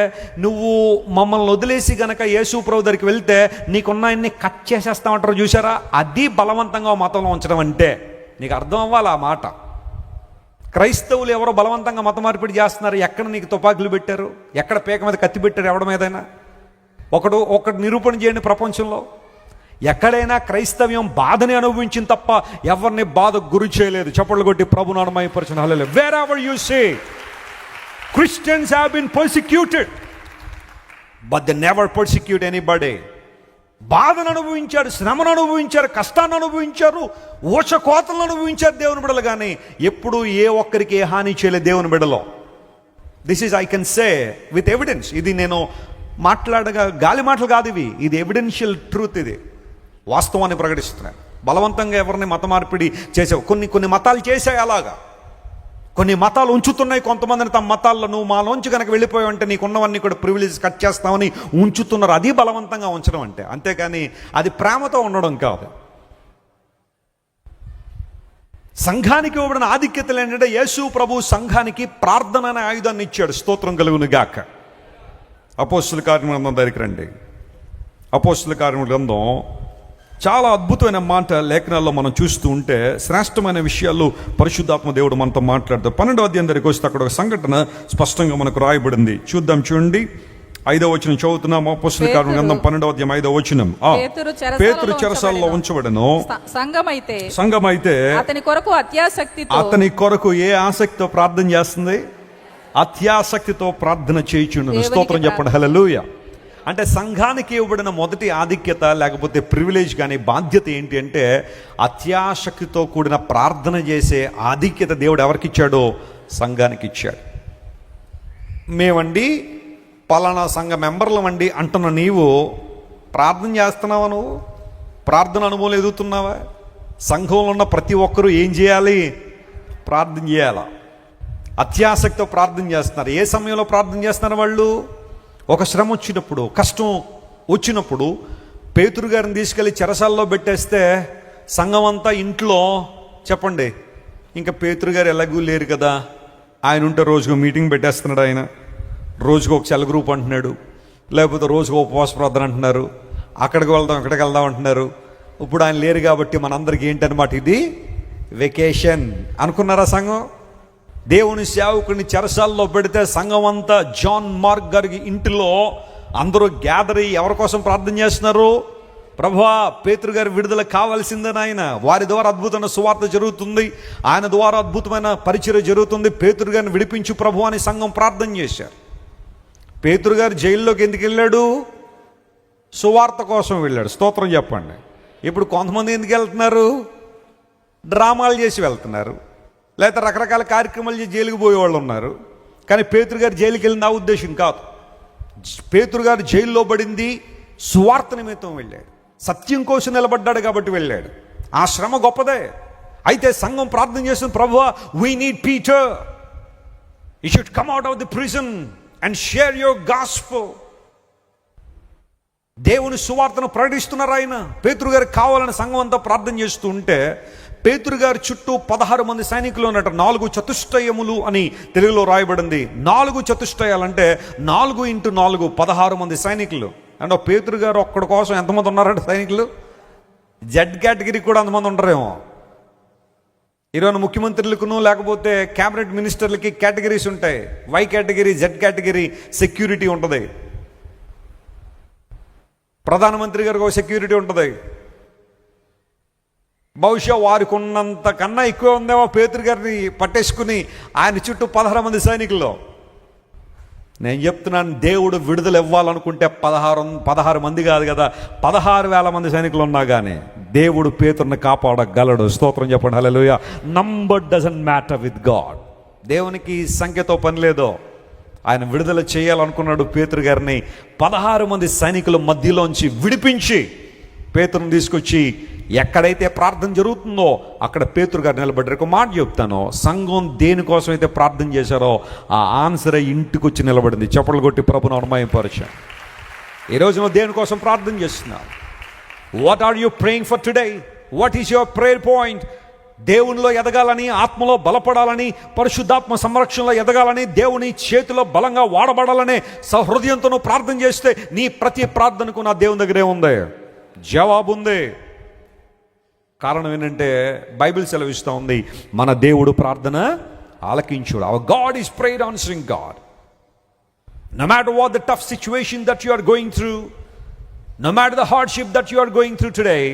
నువ్వు మమ్మల్ని వదిలేసి గనక యేసు ప్రభు దగ్గరికి వెళ్తే నీకున్నాయన్ని కట్ చేసేస్తామంటారు చూసారా, అది బలవంతంగా మతంలో ఉంచడం అంటే. నీకు అర్థం అవ్వాలి ఆ మాట. క్రైస్తవులు ఎవరో బలవంతంగా మత మార్పిడి చేస్తున్నారు. ఎక్కడ నీకు తుపాకులు పెట్టారు? ఎక్కడ పేక మీద కత్తి పెట్టారు? ఎవడ మీదైనా ఒకటి నిరూపణ చేయండి ప్రపంచంలో. ఎక్కడైనా క్రైస్తవ్యం బాధని అనుభవించింది తప్ప ఎవరిని బాధకు గురి చేయలేదు. చప్పట్లు కొట్టి ప్రభువును మహిమపరచండి, hallelujah. Wherever you say Christians have been persecuted, but they never persecute anybody. బాధను అనుభవించారు, శ్రమను అనుభవించారు, కష్టాన్ని అనుభవించారు, ఊచకోతలను అనుభవించారు దేవుని బిడ్డలు, కానీ ఎప్పుడు ఏ ఒక్కరికి ఏ హాని చేయలేదు దేవుని బిడ్డలో. This is I can say with evidence. ఇది నేను మాట్లాడగా గాలి మాటలు కాదు ఇవి, ఇది ఎవిడెన్షియల్ ట్రూత్. ఇది వాస్తవాన్ని ప్రకటిస్తున్నాను. బలవంతంగా ఎవరిని మత మార్పిడి చేసే కొన్ని మతాలు చేసాయి అలాగా. కొన్ని మతాలు ఉంచుతున్నాయి కొంతమందిని తమ మతాల్లో. నువ్వు మాలోంచి కనుక వెళ్ళిపోయావంటే నీకున్నవన్నీ కూడా ప్రివిలేజ్ కట్ చేస్తామని ఉంచుతున్నారు. అది బలవంతంగా ఉంచడం అంటే. అంతేకాని అది ప్రేమతో ఉండడం కాదు. సంఘానికి ఇవ్వబడిన ఆధిక్యతలు ఏంటంటే, యేసు ప్రభు సంఘానికి ప్రార్థన అనే ఆయుధాన్ని ఇచ్చాడు. స్తోత్రం కలుగును గాక. అపోస్తుల కార్యముల గ్రంథం దగ్గరికి రండి. అపోస్తుల కార్యముల గ్రంథం చాలా అద్భుతమైన మాట లేఖనాల్లో మనం చూస్తూ ఉంటే శ్రేష్టమైన విషయాలు పరిశుద్ధాత్మ దేవుడు మనతో మాట్లాడతారు. 12వ అధ్యాయం దగ్గరికి వస్తే అక్కడ ఒక సంఘటన స్పష్టంగా మనకు రాయబడింది. చూద్దాం, చూడండి. 5వ వచనం చదువుతున్నాం. అపోస్తుల కార్యముల గ్రంథం 12వ అధ్యాయం 5వ వచనం. పేతురు చెరసాలలో ఉంచబడెను. సంఘమైతే అతని కొరకు ఏ ఆసక్తితో ప్రార్థన చేస్తుంది? అత్యాసక్తితో ప్రార్థన చేయుచుండును. స్తోత్రం చెప్పండి, హల్లెలూయా. అంటే సంఘానికి ఇవ్వబడిన మొదటి ఆధిక్యత లేకపోతే ప్రివిలేజ్ కానీ బాధ్యత ఏంటి అంటే, అత్యాసక్తితో కూడిన ప్రార్థన చేసే ఆధిక్యత దేవుడు ఎవరికి ఇచ్చాడో సంఘానికి ఇచ్చాడు. మేమండి పలానా సంఘ మెంబర్లం అండి అంటున్న నీవు ప్రార్థన చేస్తున్నావా? నువ్వు ప్రార్థన అనుభవం ఎదుగుతున్నావా? సంఘంలో ఉన్న ప్రతి ఒక్కరూ ఏం చేయాలి? ప్రార్థన చేయాలా? అత్యాసక్తితో ప్రార్థన చేస్తున్నారు. ఏ సమయంలో ప్రార్థన చేస్తున్నారు వాళ్ళు? ఒక శ్రమ వచ్చినప్పుడు, కష్టం వచ్చినప్పుడు పేతురు గారిని తీసుకెళ్ళి చెరసాల్లో పెట్టేస్తే సంఘం అంతా ఇంట్లో, చెప్పండి, ఇంకా పేతురు గారు ఎలాగూ లేరు కదా, ఆయన ఉంటే రోజుకు మీటింగ్ పెట్టేస్తున్నాడు, ఆయన రోజుకు ఒక సెల్ గ్రూప్ అంటున్నాడు, లేకపోతే రోజుకు ఉపవాస ప్రార్థన అంటున్నారు, అక్కడికి వెళ్దాం అంటున్నారు. ఇప్పుడు ఆయన లేరు కాబట్టి మనందరికీ ఏంటనమాట, ఇది వెకేషన్ అనుకున్నారా సంఘం? దేవుని సేవకుని చెరసాల్లో పెడితే సంఘం అంతా జాన్ మార్క్ గారికి ఇంటిలో అందరూ గ్యాదర్ అయ్యి ఎవరి కోసం ప్రార్థన చేస్తున్నారు? ప్రభువా, పేతురు గారి విడుదల కావాల్సిందని ఆయన, వారి ద్వారా అద్భుతమైన సువార్త జరుగుతుంది, ఆయన ద్వారా అద్భుతమైన పరిచర్య జరుగుతుంది, పేతురు గారిని విడిపించు ప్రభు అని సంఘం ప్రార్థన చేశారు. పేతురు గారు జైల్లోకి ఎందుకు వెళ్ళాడు? సువార్త కోసం వెళ్ళాడు. స్తోత్రం చెప్పండి. ఇప్పుడు కొంతమంది ఎందుకు వెళ్తున్నారు? డ్రామాలు చేసి వెళ్తున్నారు, లేకపోతే రకరకాల కార్యక్రమాలు చేసి జైలుకి పోయేవాళ్ళు ఉన్నారు. కానీ పేతురు గారు జైలుకి వెళ్ళిన ఆ ఉద్దేశం కాదు. పేతురు గారు జైల్లో పడింది సువార్త నిమిత్తం వెళ్ళాడు, సత్యం కోసం నిలబడ్డాడు కాబట్టి వెళ్ళాడు. ఆ శ్రమ గొప్పదే. అయితే సంఘం ప్రార్థన చేసిన, ప్రభువా, we need Peter, you should come out of the prison and share your gospel. దేవుని సువార్తను ప్రకటిస్తున్నారు ఆయన. పేతురు గారికి కావాలని సంఘం అంతా ప్రార్థన చేస్తూ ఉంటే, పేతురు గారి చుట్టూ 16 మంది సైనికులు ఉన్నట్టు. 4 చతుష్టయములు అని తెలుగులో రాయబడింది. 4 చతుష్టయాలంటే 4 x 4 16 మంది సైనికులు. అంటే పేతురు గారు ఒక్కడి కోసం ఎంతమంది ఉన్నారంటే సైనికులు? జెడ్ కేటగిరీ కూడా అంతమంది ఉంటారేమో. ఈరోజు ముఖ్యమంత్రులకును లేకపోతే క్యాబినెట్ మినిస్టర్లకి కేటగిరీస్ ఉంటాయి. Why category, Z category security ఉంటుంది. ప్రధానమంత్రి గారికి ఒక సెక్యూరిటీ ఉంటుంది. బహుశా వారికి ఉన్నంత కన్నా ఎక్కువ ఉందేమో పేతురు గారిని పట్టేసుకుని ఆయన చుట్టూ 16 మంది సైనికుల్లో. నేను చెప్తున్నాను, దేవుడు విడుదల ఇవ్వాలనుకుంటే 16 మంది కాదు కదా, 16,000 మంది సైనికులు ఉన్నా కానీ దేవుడు పేతురుని కాపాడగలడు. స్తోత్రం చెప్పండి. Hallelujah. Number doesn't matter with God. దేవునికి సంఖ్యతో పని లేదో. ఆయన విడుదల చేయాలనుకున్నాడు పేతురు గారిని. 16 మంది సైనికుల మధ్యలోంచి విడిపించి పేతురుని తీసుకొచ్చి ఎక్కడైతే ప్రార్థన జరుగుతుందో అక్కడ పేతురు గారు నిలబడ్డారు. ఒక మాట చెప్తాను, సంఘం దేనికోసం అయితే ప్రార్థన చేశారో ఆ ఆన్సర్ ఇంటికి వచ్చి నిలబడింది. చప్పట్లు కొట్టి ప్రభుని అవమానపరిచాం. ఈరోజు నువ్వు దేనికోసం ప్రార్థన చేస్తున్నావు? What are you praying for today? What is your prayer point? దేవునిలో ఎదగాలని, ఆత్మలో బలపడాలని, పరిశుద్ధాత్మ సంరక్షణలో ఎదగాలని, దేవుని చేతిలో బలంగా వాడబడాలనే సహృదయంతో నువ్వు ప్రార్థన చేస్తే నీ ప్రతి ప్రార్థనకు నా దేవుని దగ్గరే ఉంది, జవాబు ఉంది. కారణం ఏంటంటే బైబిల్ సెలవిస్తూ ఉంది, మన దేవుడు ప్రార్థన ఆలకించుడు. Our God is prayer answering God. No matter what the tough situation that you are going through, no matter the hardship that you are going through today,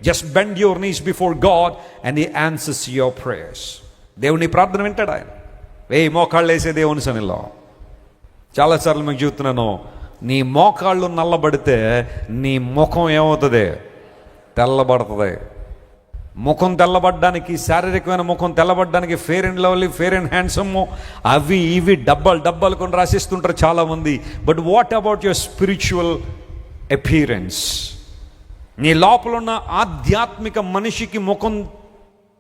just bend your knees before God and He answers your prayers. దేవుని ప్రార్థన వింటాడు ఆయన. మోకాళ్ళు వేసే దేవుని సన్నిధిలో చాలాసార్లు మీకు చెబుతున్నాను, నీ మోకాళ్ళు నల్లబడితే నీ ముఖం ఏమవుతుంది? తెల్లబడుతుంది. ముఖం తెల్లబడ్డానికి, శారీరకమైన ముఖం తెల్లబడ్డానికి fair and lovely, fair and handsome, అవి ఇవి డబ్బాలు కొని రాసిస్తుంటారు చాలామంది. But what about your spiritual appearance? నీ లోపల ఉన్న ఆధ్యాత్మిక మనిషికి ముఖం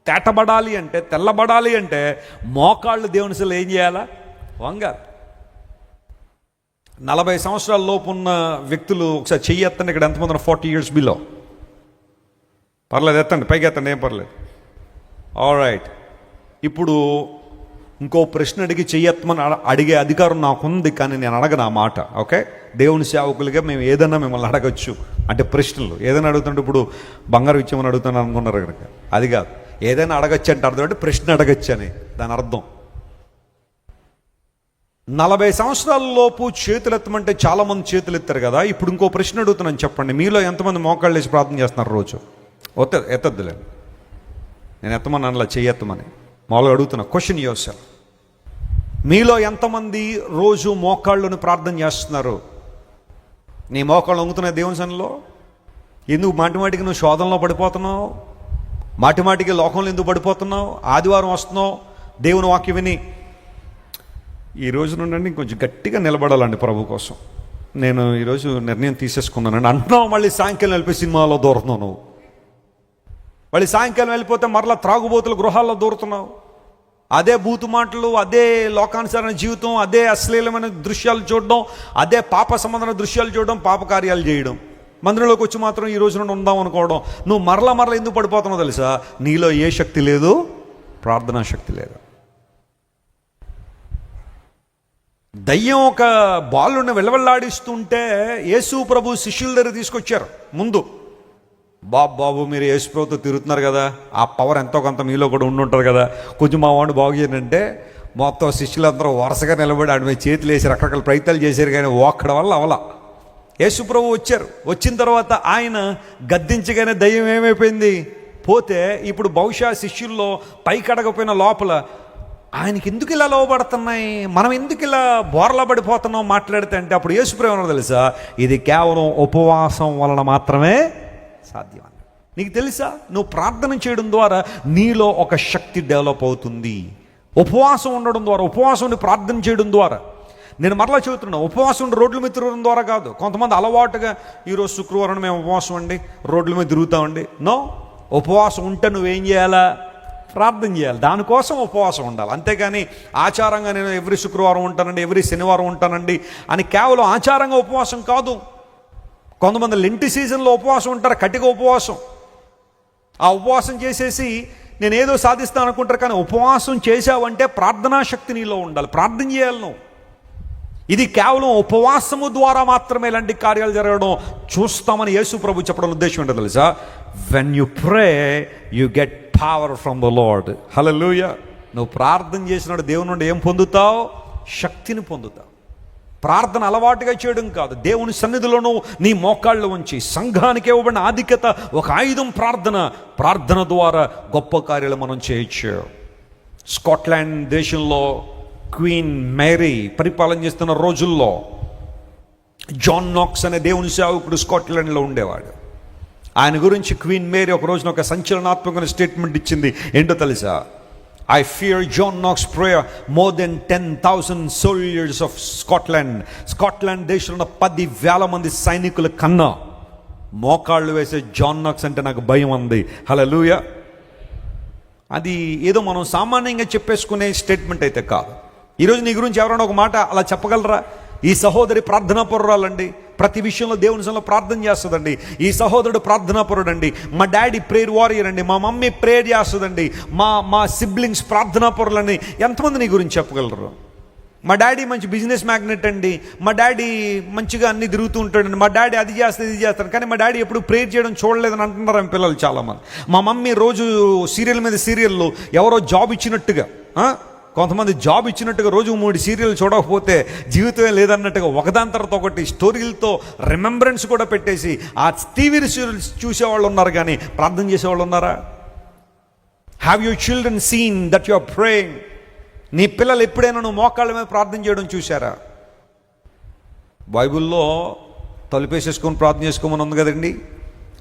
తేటబడాలి అంటే, తెల్లబడాలి అంటే మోకాళ్ళు దేవుని అసలు ఏం చేయాలా? వంగాలి. 40 సంవత్సరాల లోపు ఉన్న వ్యక్తులు ఒకసారి చెయ్యి ఎత్తండి. ఇక్కడ ఎంతమంది ఉన్నారు 40 years బిలో? పర్లేదు, ఎత్తండి, పైకి ఎత్తండి, ఏం పర్లేదు. All right. ఇప్పుడు ఇంకో ప్రశ్న అడిగి చెయ్యెత్తమని అడిగే అధికారం నాకుంది, కానీ నేను అడగను ఆ మాట. ఓకే, దేవుని సేవకులుగా మేము ఏదన్నా మిమ్మల్ని అడగచ్చు. అంటే ప్రశ్నలు ఏదైనా అడుగుతుంటే, ఇప్పుడు బంగారం ఇచ్చామని అడుగుతాను అనుకున్నారు కనుక, అది కాదు. ఏదైనా అడగచ్చు అంటే అర్థం అంటే ప్రశ్న అడగచ్చు అని దాని అర్థం. 40 సంవత్సరాల లోపు చేతులు ఎత్తమంటే చాలామంది చేతులు ఎత్తారు కదా. ఇప్పుడు ఇంకో ప్రశ్న అడుగుతున్నాను, చెప్పండి. మీలో ఎంతమంది మోకాళ్ళు వేసి ప్రార్థన చేస్తున్నారు రోజు? ఎత్తద్దులే, నేను ఎత్తమని అనలా, చెయ్యెత్తమని మామూలుగా అడుగుతున్నా. Question your self. మీలో ఎంతమంది రోజు మోకాళ్ళని ప్రార్థన చేస్తున్నారు? నీ మోకాళ్ళు వంగుతున్నాయి దేవుని సన్నిధిలో? ఎందుకు మాటిమాటికి నువ్వు శోధనలో పడిపోతున్నావు? మాటిమాటికి లోకంలో ఎందుకు పడిపోతున్నావు? ఆదివారం వస్తున్నావు దేవుని వాక్యం విని. ఈ రోజు నుండి కొంచెం గట్టిగా నిలబడాలండి ప్రభు కోసం. నేను ఈరోజు నిర్ణయం తీసేసుకున్నానండి అంటున్నావు. మళ్ళీ సాయంకాలం వెళ్ళిపోయి సినిమాలో దూరుతున్నావు నువ్వు. మళ్ళీ సాయంకాలం వెళ్ళిపోతే మరలా త్రాగుబోతుల గృహాల్లో దూరుతున్నావు. అదే బూతు మాటలు, అదే లోకానుసారణ జీవితం, అదే అశ్లీలమైన దృశ్యాలు చూడడం, అదే పాప సంబంధమైన దృశ్యాలు చూడడం, పాప కార్యాలు చేయడం. మందిరంలోకి వచ్చి మాత్రం ఈ రోజు నుండి ఉందాం అనుకోవడం. నువ్వు మరలా ఎందుకు పడిపోతున్నావు తెలుసా? నీలో ఏ శక్తి లేదు? ప్రార్థనా శక్తి లేదు. దయ్యం ఒక బాలుని వెలవెల్లాడిస్తుంటే యేసు ప్రభు శిష్యుల దగ్గర తీసుకొచ్చారు ముందు. బాబు మీరు యేసు ప్రభుతో తిరుగుతున్నారు కదా, ఆ పవర్ ఎంతో కొంత మీలో కూడా ఉండుంటారు కదా, కొంచెం మా వాడిని బాగు చేయండి. మొత్తం శిష్యులందరూ వరుసగా నిలబడి ఆడి మీద చేతులు వేసి రకరకాల ప్రయత్నాలు చేశారు, కానీ ఒక్కడి వల్ల అవలా. యేసుప్రభు వచ్చారు. వచ్చిన తర్వాత ఆయన గద్దించగానే దయ్యం ఏమైపోయింది, పోతే ఇప్పుడు బహుశా శిష్యుల్లో పైకి అడగపోయిన లోపల ఆయనకి ఎందుకు ఇలా లోబడుతున్నాయి, మనం ఎందుకు ఇలా బోర్లా పడిపోతున్నాం మాట్లాడితే అంటే అప్పుడు యేసుప్రభు ఏమన్నా తెలుసా, ఇది కేవలం ఉపవాసం వలన మాత్రమే సాధ్యం. నీకు తెలుసా, నువ్వు ప్రార్థన చేయడం ద్వారా నీలో ఒక శక్తి డెవలప్ అవుతుంది. ఉపవాసం ఉండడం ద్వారా, ఉపవాసం ఉండి ప్రార్థన చేయడం ద్వారా. నేను మరలా చెబుతున్నా, ఉపవాసం ఉండి రోడ్ల మీద తిరగడం ద్వారా కాదు. కొంతమంది అలవాటుగా ఈరోజు శుక్రవారం మేము ఉపవాసం అండి, రోడ్ల మీద తిరుగుతామండి. నో, ఉపవాసం ఉంటే నువ్వేం చేయాలా, ప్రార్థన చేయాలి. దానికోసం ఉపవాసం ఉండాలి. అంతేగాని ఆచారంగా నేను ఎవ్రీ శుక్రవారం ఉంటానండి, ఎవ్రీ శనివారం ఉంటానండి అని కేవలం ఆచారంగా ఉపవాసం కాదు. కొంతమంది లెంటి సీజన్లో ఉపవాసం ఉంటారు, కటిక ఉపవాసం. ఆ ఉపవాసం చేసేసి నేను ఏదో సాధిస్తాను అనుకుంటారు. కానీ ఉపవాసం చేసావంటే ప్రార్థనా శక్తి నీలో ఉండాలి, ప్రార్థన చేయాలి నువ్వు. ఇది కేవలం ఉపవాసము ద్వారా మాత్రమే ఇలాంటి కార్యాలు జరగడం చూస్తామని యేసు ప్రభు చెప్పడం ఉద్దేశం ఏంటో తెలుసా, when you pray you get power from the lord. Hallelujah. నువ్వు ప్రార్థన చేసినప్పుడు దేవుని నుండి ఏం పొందుతావు, శక్తిని పొందుతావు. ప్రార్థన అలవాటుగా చేయడం కాదు, దేవుని సన్నిధిలోనూ నీ మోకాళ్ళు ఉంచి సంఘానికి ఇవ్వబడిన ఆధిక్యత ఒక ఆయుధం ప్రార్థన. ప్రార్థన ద్వారా గొప్ప కార్యాలు మనం చేయొచ్చు. స్కాట్లాండ్ దేశంలో క్వీన్ మేరీ పరిపాలన చేస్తున్న రోజుల్లో జాన్ నాక్స్ అనే దేవుని సేవకుడు స్కాట్లాండ్లో ఉండేవాడు. ఆయన గురించి క్వీన్ మేరీ ఒక రోజున ఒక సంచలనాత్మకమైన స్టేట్మెంట్ ఇచ్చింది. ఏంటో తెలుసా, I fear John Knox's prayer more than 10,000 soldiers of Scotland. Scotland దేశంలో 10,000 మంది సైనికుల కన్నా మోకాళ్ళు వేసే జాన్ నాక్స్ అంటే నాకు భయం ఉంది. హల్లెలూయా. అది ఏదో మనం సామాన్యంగా చెప్పేసుకునే స్టేట్మెంట్ అయితే కాదు. ఈరోజు నీ గురించి ఎవరైనా ఒక మాట అలా చెప్పగలరా? ఈ సహోదరి ప్రార్థనాపరురాలండి, ప్రతి విషయంలో దేవుని సన్నిధిలో ప్రార్థన చేస్తుందండి. ఈ సహోదరుడు ప్రార్థనాపరుడండి, మా డాడీ ప్రేయర్ వారియర్ అండి, మా మమ్మీ ప్రేయర్ చేస్తుందండి, మా సిబ్లింగ్స్ ప్రార్థనాపరులని ఎంతమంది నీ గురించి చెప్పగలరు? మా డాడీ మంచి బిజినెస్ మ్యాగ్నెట్ అండి, మా డాడీ మంచిగా అన్ని తిరుగుతూ ఉంటాడండి, మా డాడీ అది చేస్తే ఇది చేస్తాడు, కానీ మా డాడీ ఎప్పుడు ప్రేయర్ చేయడం చూడలేదని అంటున్నారు పిల్లలు చాలామంది. మా మమ్మీ రోజు సీరియల్ మీద సీరియల్లో ఎవరో జాబ్ ఇచ్చినట్టుగా, కొంతమంది జాబ్ ఇచ్చినట్టుగా రోజు 3 సీరియల్ చూడకపోతే జీవితమే లేదన్నట్టుగా ఒకదాని తర్వాత ఒకటి స్టోరీలతో రిమెంబరెన్స్ కూడా పెట్టేసి ఆ టీవీ సీరియల్స్ చూసేవాళ్ళు ఉన్నారు, కానీ ప్రార్థన చేసేవాళ్ళు ఉన్నారా? Have your children seen that you are praying? నీ పిల్లలు ఎప్పుడైనా నువ్వు మోకాళ్ళ మీద ప్రార్థన చేయడం చూసారా? బైబిల్లో తలుపేసేసుకొని ప్రార్థన చేసుకోమని ఉంది కదండి.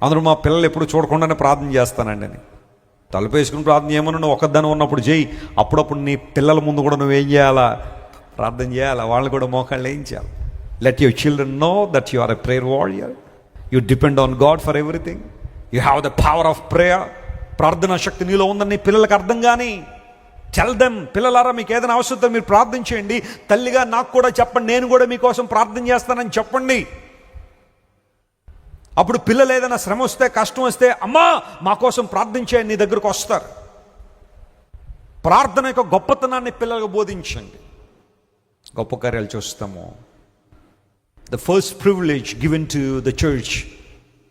అందరూ మా పిల్లలు ఎప్పుడు చూడకుండానే ప్రార్థన చేస్తానండి అని. తలుపేసుకుని ప్రార్థన చేయమని నువ్వు ఒక్కదాన్ని ఉన్నప్పుడు చేయి. అప్పుడప్పుడు నీ పిల్లల ముందు కూడా నువ్వేం చేయాలా, ప్రార్థన చేయాలా, వాళ్ళు కూడా మోకాళ్ళు ఏం చేయాలి. Let your children know that you are a prayer warrior. You depend on God for everything. You have the power of prayer. ప్రార్థనా శక్తి నీలో ఉందని నీ పిల్లలకు అర్థం కానీ టెల్ దెమ్, పిల్లలారా మీకు ఏదైనా అవసరంతో మీరు ప్రార్థన చేయండి. తల్లిగా నాకు కూడా చెప్పండి, నేను కూడా మీకోసం ప్రార్థన చేస్తానని చెప్పండి. అప్పుడు పిల్లలు ఏదైనా శ్రమ వస్తే, కష్టం వస్తే, అమ్మా మా కోసం ప్రార్థన చేయండి, నీ దగ్గరకు వస్తారు. ప్రార్థన యొక్క గొప్పతనాన్ని పిల్లలకు బోధించండి, గొప్ప కార్యాలు చూస్తాము. The first privilege given to the church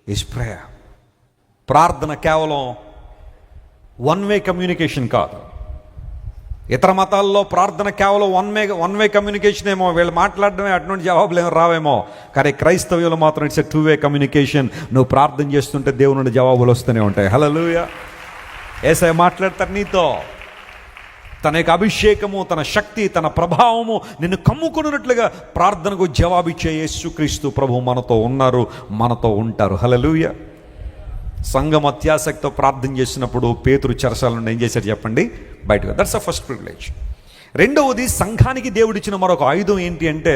is prayer. ప్రార్థన కేవలం వన్ వే కమ్యూనికేషన్ కాదు. ఇతర మతాల్లో ప్రార్థన కేవలం వన్ వే కమ్యూనికేషన్ ఏమో, వీళ్ళు మాట్లాడడమే, అటువంటి జవాబులు ఏమో రావేమో. కానీ క్రైస్తవ్యులు మాత్రం ఇట్స్ ఎ 2 వే కమ్యూనికేషన్. నువ్వు ప్రార్థన చేస్తుంటే దేవుని నుండి జవాబులు వస్తూనే ఉంటాయి. హల్లెలూయా. యేసయ్య మాట్లాడతారు నీతో. తన యొక్క అభిషేకము, తన శక్తి, తన ప్రభావము నిన్ను కమ్ముకున్నట్లుగా ప్రార్థనకు జవాబిచ్చే యేసుక్రీస్తు ప్రభు మనతో ఉన్నారు, మనతో ఉంటారు. హల్లెలూయా. సంఘం అత్యాసక్తితో ప్రార్థన చేసినప్పుడు పేతురు చెరసాల నుండి ఏం చేశారు చెప్పండి, బయటకు. That's the first privilege. రెండవది, సంఘానికి దేవుడిచ్చిన మరొక ఆయుధం ఏంటి అంటే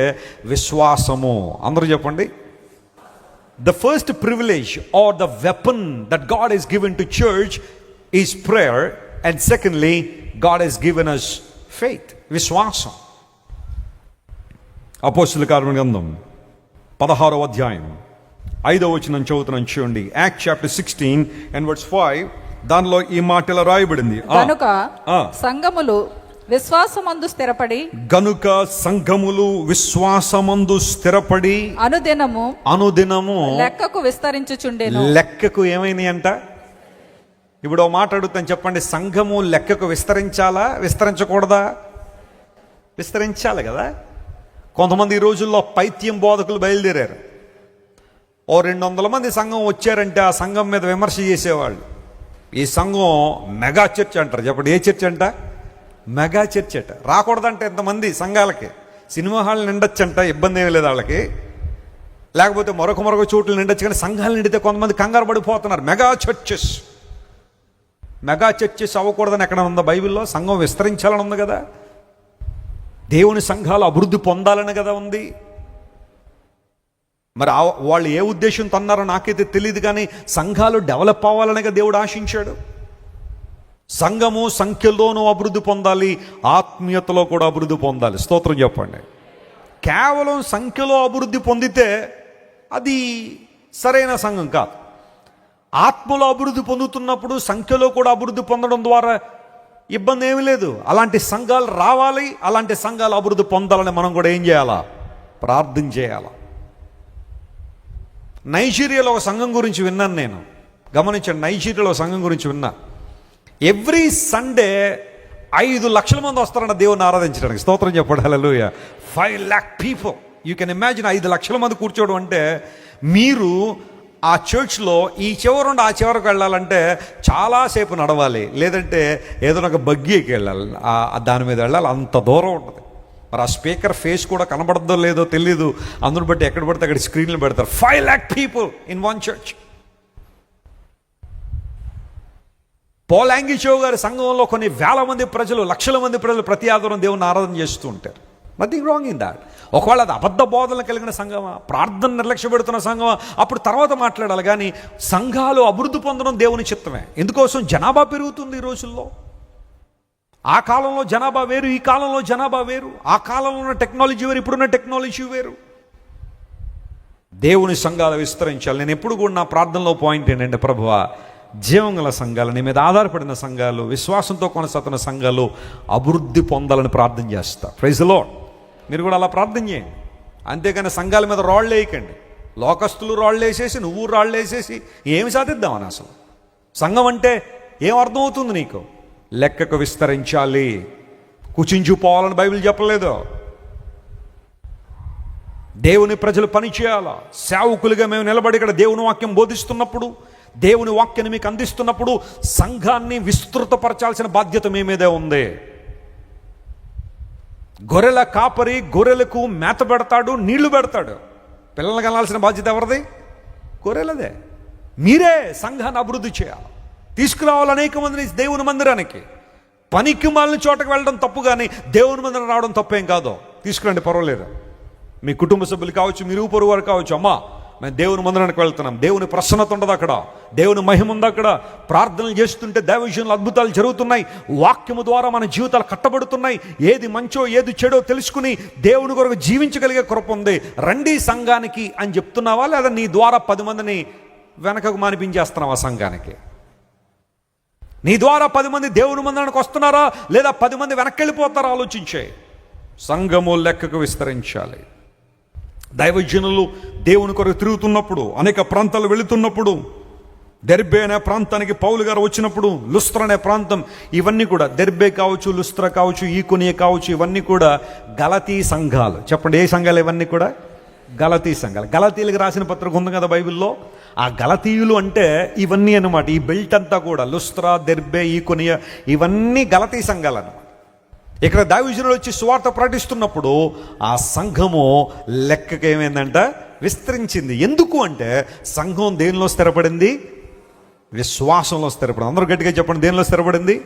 విశ్వాసము. అందరూ చెప్పండి. The first privilege or the weapon that God is given to church is prayer, and secondly God is given us faith, విశ్వాసం. అపోస్తలుల కార్యముల గ్రంథం 16వ అధ్యాయం 5వ వచనం చదువుతున్నాను చూడండి. Act chapter 16 and verse 5. దానిలో ఈ మాట ఇలా రాయబడింది, గనుక సంఘములు విశ్వాసమందు స్థిరపడి, గనుక సంఘములు విశ్వాసమందు స్థిరపడి అనుదినము లెక్కకు విస్తరించుచుండెను. లెక్కకు ఏమైనాయి అంట? ఇప్పుడు ఓ మాట అడుగుతాను, చెప్పండి. సంఘము లెక్కకు విస్తరించాలా, విస్తరించకూడదా? విస్తరించాలి కదా. కొంతమంది ఈ రోజుల్లో పైత్యం బోధకులు బయలుదేరారు. ఓ 200 మంది సంఘం వచ్చారంటే ఆ సంఘం మీద విమర్శ చేసేవాళ్ళు. ఈ సంఘం మెగా చర్చ్ అంటారు. చెప్పండి, ఏ చర్చ్ అంట? మెగా చర్చ్ అంట. రాకూడదంటే ఎంతమంది సంఘాలకి? సినిమా హాల్ నిండొచ్చంట, ఇబ్బంది ఏమీ లేదు వాళ్ళకి. లేకపోతే మరొక చోట్ల నిండొచ్చు, కానీ సంఘాలు నిండితే కొంతమంది కంగారు పడిపోతున్నారు. మెగా చర్చెస్ అవ్వకూడదని ఎక్కడ ఉందా బైబిల్లో? సంఘం విస్తరించాలని ఉంది కదా, దేవుని సంఘాలు అభివృద్ధి పొందాలని కదా ఉంది. మరి వాళ్ళు ఏ ఉద్దేశంతో అన్నారో నాకైతే తెలియదు, కానీ సంఘాలు డెవలప్ అవ్వాలనిగా దేవుడు ఆశించాడు. సంఘము సంఖ్యలోనూ అభివృద్ధి పొందాలి, ఆత్మీయతలో కూడా అభివృద్ధి పొందాలి. స్తోత్రం చెప్పండి. కేవలం సంఖ్యలో అభివృద్ధి పొందితే అది సరైన సంఘం కాదు. ఆత్మలో అభివృద్ధి పొందుతున్నప్పుడు సంఖ్యలో కూడా అభివృద్ధి పొందడం ద్వారా ఇబ్బంది ఏమీ లేదు. అలాంటి సంఘాలు రావాలి, అలాంటి సంఘాలు అభివృద్ధి పొందాలని మనం కూడా ఏం చేయాలా? ప్రార్థన చేయాలా. నైజీరియాలో ఒక సంఘం గురించి విన్నాను నేను. గమనించండి, నైజీరియాలో ఒక సంఘం గురించి విన్నా. ఎవ్రీ సండే 5 లక్షల మంది వస్తారన్న దేవుని ఆరాధించడానికి. స్తోత్రం చెప్పండి, హల్లెలూయా. 5 lakh people. You can imagine 5 లక్షల మంది కూర్చోవడం అంటే, మీరు ఆ చర్చ్లో ఈ చివరి నుండి ఆ చివరికి వెళ్ళాలంటే చాలాసేపు నడవాలి, లేదంటే ఏదైనా ఒక బగ్గీకి వెళ్ళాలి, దాని మీద వెళ్ళాలి, అంత దూరం ఉంటుంది. మరి ఆ స్పీకర్ ఫేస్ కూడా కనబడద్దో లేదో తెలీదు, అందుని బట్టి ఎక్కడ పడితే అక్కడ స్క్రీన్లు పెడతారు. 5 lakh people in one church. Paul Yonggi Cho గారి సంఘంలో కొన్ని వేల మంది ప్రజలు, లక్షల మంది ప్రజలు ప్రతి ఆదివారం దేవుని ఆరాధన చేస్తూ ఉంటారు. Nothing wrong in that. ఒకవేళ అది అబద్ధ బోధనలు కలిగిన సంఘమా, ప్రార్థన నిర్లక్ష్య పెడుతున్న సంఘమా, అప్పుడు తర్వాత మాట్లాడాలి. కానీ సంఘాలు అభివృద్ధి పొందడం దేవుని చిత్తమే. ఎందుకోసం? జనాభా పెరుగుతుంది ఈ రోజుల్లో. ఆ కాలంలో జనాభా వేరు, ఈ కాలంలో జనాభా వేరు. ఆ కాలంలో ఉన్న టెక్నాలజీ వేరు, ఇప్పుడున్న టెక్నాలజీ వేరు. దేవుని సంఘాలు విస్తరించాలి. నేను ఎప్పుడు కూడా నా ప్రార్థనలో పాయింట్ ఏంటంటే, ప్రభువా, జీవంగల సంఘాలు, నీ మీద ఆధారపడిన సంఘాలు, విశ్వాసంతో కొనసాగుతున్న సంఘాలు అభివృద్ధి పొందాలని ప్రార్థన చేస్తా. Praise the lord. మీరు కూడా అలా ప్రార్థన చేయండి. అంతేగాని సంఘాల మీద రాళ్ళు వేయకండి. లోకస్తులు రాళ్ళు వేసేసి, నువ్వు రాళ్ళు వేసేసి ఏమి సాధిద్దామని? అసలు సంఘం అంటే ఏం అర్థమవుతుంది నీకు? లెక్కకు విస్తరించాలి, కుచించుపోవాలని బైబిల్ చెప్పలేదు. దేవుని ప్రజలు పని చేయాలా. సేవకులుగా మేము నిలబడి ఇక్కడ దేవుని వాక్యం బోధిస్తున్నప్పుడు, దేవుని వాక్యాన్ని మీకు అందిస్తున్నప్పుడు సంఘాన్ని విస్తృతపరచాల్సిన బాధ్యత మీ మీదే ఉంది. గొర్రెల కాపరి గొర్రెలకు మేత పెడతాడు, నీళ్లు పెడతాడు. పిల్లలు కనాల్సిన బాధ్యత ఎవరిది? గొర్రెలదే. మీరే సంఘాన్ని అభివృద్ధి చేయాలి, తీసుకురావాలి అనేక మందిని దేవుని మందిరానికి. పనికి మాలిన చోటకు వెళ్ళడం తప్పు, కానీ దేవుని మందిరం రావడం తప్పేం కాదు. తీసుకురండి, పర్వాలేదు. మీ కుటుంబ సభ్యులు కావచ్చు, మీరు పొరుగు వారు కావచ్చు. అమ్మా, మేము దేవుని మందిరానికి వెళ్తున్నాం, దేవుని ప్రసన్నత ఉండదు అక్కడ, దేవుని మహిమ ఉంది అక్కడ. ప్రార్థనలు చేస్తుంటే దైవజనుల అద్భుతాలు జరుగుతున్నాయి, వాక్యము ద్వారా మన జీవితాలు కట్టబడుతున్నాయి. ఏది మంచో ఏది చెడో తెలుసుకుని దేవుని కొరకు జీవించగలిగే కృప ఉంది. రండి సంఘానికి అని చెప్తున్నావా, లేదా నీ ద్వారా 10 మందిని వెనకకు మానిపించేస్తున్నావా సంఘానికి? నీ ద్వారా 10 మంది దేవుని మందిరానికి వస్తున్నారా, లేదా 10 మంది వెనక్కి వెళ్ళిపోతారా? ఆలోచించే. సంఘము లెక్కకు విస్తరించాలి. దైవజనులు దేవుని కొరకు తిరుగుతున్నప్పుడు, అనేక ప్రాంతాలు వెళుతున్నప్పుడు, దెర్బే అనే ప్రాంతానికి పౌలు గారు వచ్చినప్పుడు, లుస్త్ర అనే ప్రాంతం, ఇవన్నీ కూడా దెర్బే కావచ్చు, లుస్త్ర కావచ్చు, ఈకొనియ కావచ్చు, ఇవన్నీ కూడా గలతీ సంఘాలు. చెప్పండి, ఏ సంఘాలు ఇవన్నీ కూడా? గలతీ సంఘాలు. గలతీలకు రాసిన పత్రిక ఉంది కదా బైబిల్లో. ఆ గలతీయులు అంటే ఇవన్నీ అన్నమాట. ఈ బెల్ట్ అంతా కూడా లుస్త్ర, దెర్బే, ఈకొనియ, ఇవన్నీ గలతీ సంఘాలు అన్నమాట. ఇక్కడ దైవజనులు వచ్చి సువార్త ప్రకటిస్తున్నప్పుడు ఆ సంఘము లెక్కకి ఏమైందంట? విస్తరించింది. ఎందుకు అంటే సంఘం దేనిలో స్థిరపడింది? విశ్వాసంలో స్థిరపడింది. అందరూ గట్టిగా చెప్పండి, దేనిలో స్థిరపడింది?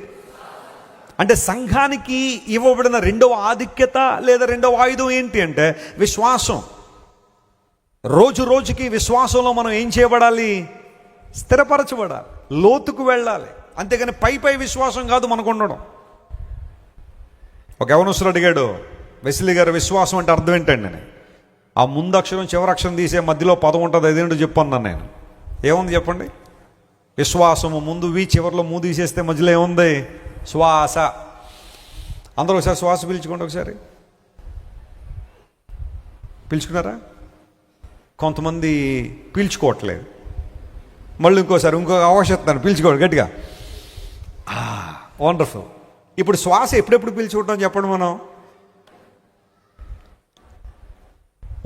అంటే సంఘానికి ఇవ్వబడిన రెండవ ఆధిక్యత లేదా రెండవ ఆయుధం ఏంటి అంటే విశ్వాసం. రోజు రోజుకి విశ్వాసంలో మనం ఏం చేయబడాలి? స్థిరపరచబడాలి, లోతుకు వెళ్ళాలి. అంతేగాని పై విశ్వాసం కాదు మనకు ఉండడం. ఒక యవనస్తుడు అడిగాడు, వెస్లీ గారు, విశ్వాసం అంటే అర్థం ఏంటండి అని. ఆ ముందు అక్షరం చివరి అక్షరం తీసే మధ్యలో పదం ఉంటుంది, అదేంటో చెప్పన్నాను నేను. ఏముంది చెప్పండి? విశ్వాసము ముందు వి, చివరిలో మూ తీసేస్తే మధ్యలో ఏముంది? శ్వాస. అందరూ ఒకసారి శ్వాస పీల్చుకోండి. ఒకసారి పీల్చుకున్నారా? కొంతమంది పీల్చుకోవట్లేదు. మళ్ళీ ఇంకోసారి ఇంకొక అవకాశం పీల్చుకోండి గట్టిగా. వండర్ఫుల్. ఇప్పుడు శ్వాస ఎప్పుడెప్పుడు పీల్చుకుంటాం చెప్పండి మనం?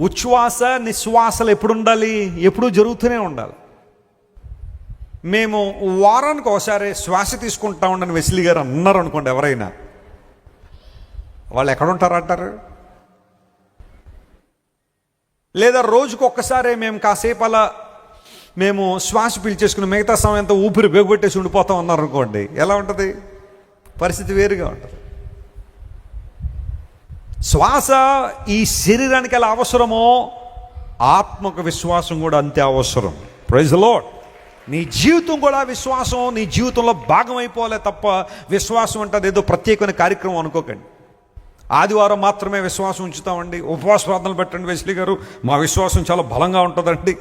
ఉచ్ఛ్వాస నిశ్వాసలు ఎప్పుడు ఉండాలి? ఎప్పుడూ జరుగుతూనే ఉండాలి. మేము వారానికి ఒకసారి శ్వాస తీసుకుంటా ఉండని వెస్లీ గారు అన్నారు అనుకోండి, ఎవరైనా వాళ్ళు ఎక్కడ ఉంటారు అంటారు? లేదా రోజుకు ఒక్కసారి మేము కాసేపు అలా మేము శ్వాస పీల్చేసుకుని మిగతా సమయం అంతా ఊపిరి బేగొట్టేసి ఉండిపోతాం అన్నారు అనుకోండి, ఎలా ఉంటుంది? పరిస్థితి వేరుగా ఉంటుంది. శ్వాస ఈ శరీరానికి ఎలా అవసరమో ఆత్మకు విశ్వాసం కూడా అంతే అవసరం. Praise the lord. నీ జీవితం కూడా విశ్వాసం నీ జీవితంలో భాగం అయిపోలే తప్ప విశ్వాసం అంటే అదేదో ప్రత్యేకమైన కార్యక్రమం అనుకోకండి. ఆదివారం మాత్రమే విశ్వాసం ఉంచుతామండి, ఉపవాస ప్రార్థనలు పెట్టండి వెస్లీ గారు, మా విశ్వాసం చాలా బలంగా ఉంటుందండి.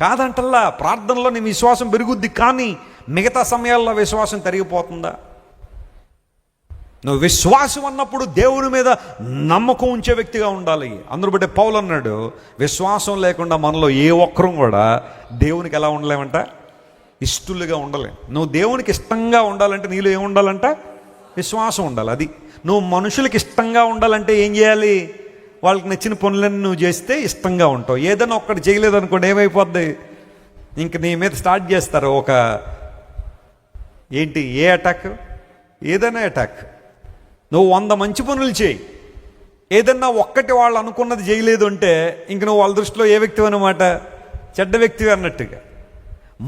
కాదంటల్లా, ప్రార్థనలో నీ విశ్వాసం పెరుగుద్ది, కానీ మిగతా సమయాల్లో విశ్వాసం తరిగిపోతుందా? నువ్వు విశ్వాసం అన్నప్పుడు దేవుని మీద నమ్మకం ఉంచే వ్యక్తిగా ఉండాలి. అందరూ బట్టే పౌలు అన్నాడు, విశ్వాసం లేకుండా మనలో ఏ ఒక్కరం కూడా దేవునికి ఎలా ఉండలేమంట? ఇష్టలుగా ఉండలేం. నువ్వు దేవునికి ఇష్టంగా ఉండాలంటే నీలో ఏం ఉండాలంట? విశ్వాసం ఉండాలి. అది నువ్వు మనుషులకి ఇష్టంగా ఉండాలంటే ఏం చేయాలి? వాళ్ళకి నచ్చిన పనులన్నీ నువ్వు చేస్తే ఇష్టంగా ఉంటావు. ఏదైనా ఒక్కటి చేయలేదనుకోండి, ఏమైపోద్ది? ఇంక నీ మీద స్టార్ట్ చేస్తారు ఒక ఏంటి, ఏ అటాక్? ఏదైనా అటాక్. నువ్వు 100 మంచి పనులు చేయి, ఏదన్నా ఒక్కటి వాళ్ళు అనుకున్నది చేయలేదు అంటే ఇంక నువ్వు వాళ్ళ దృష్టిలో ఏ వ్యక్తివి అన్నమాట? చెడ్డ వ్యక్తివి అన్నట్టుగా.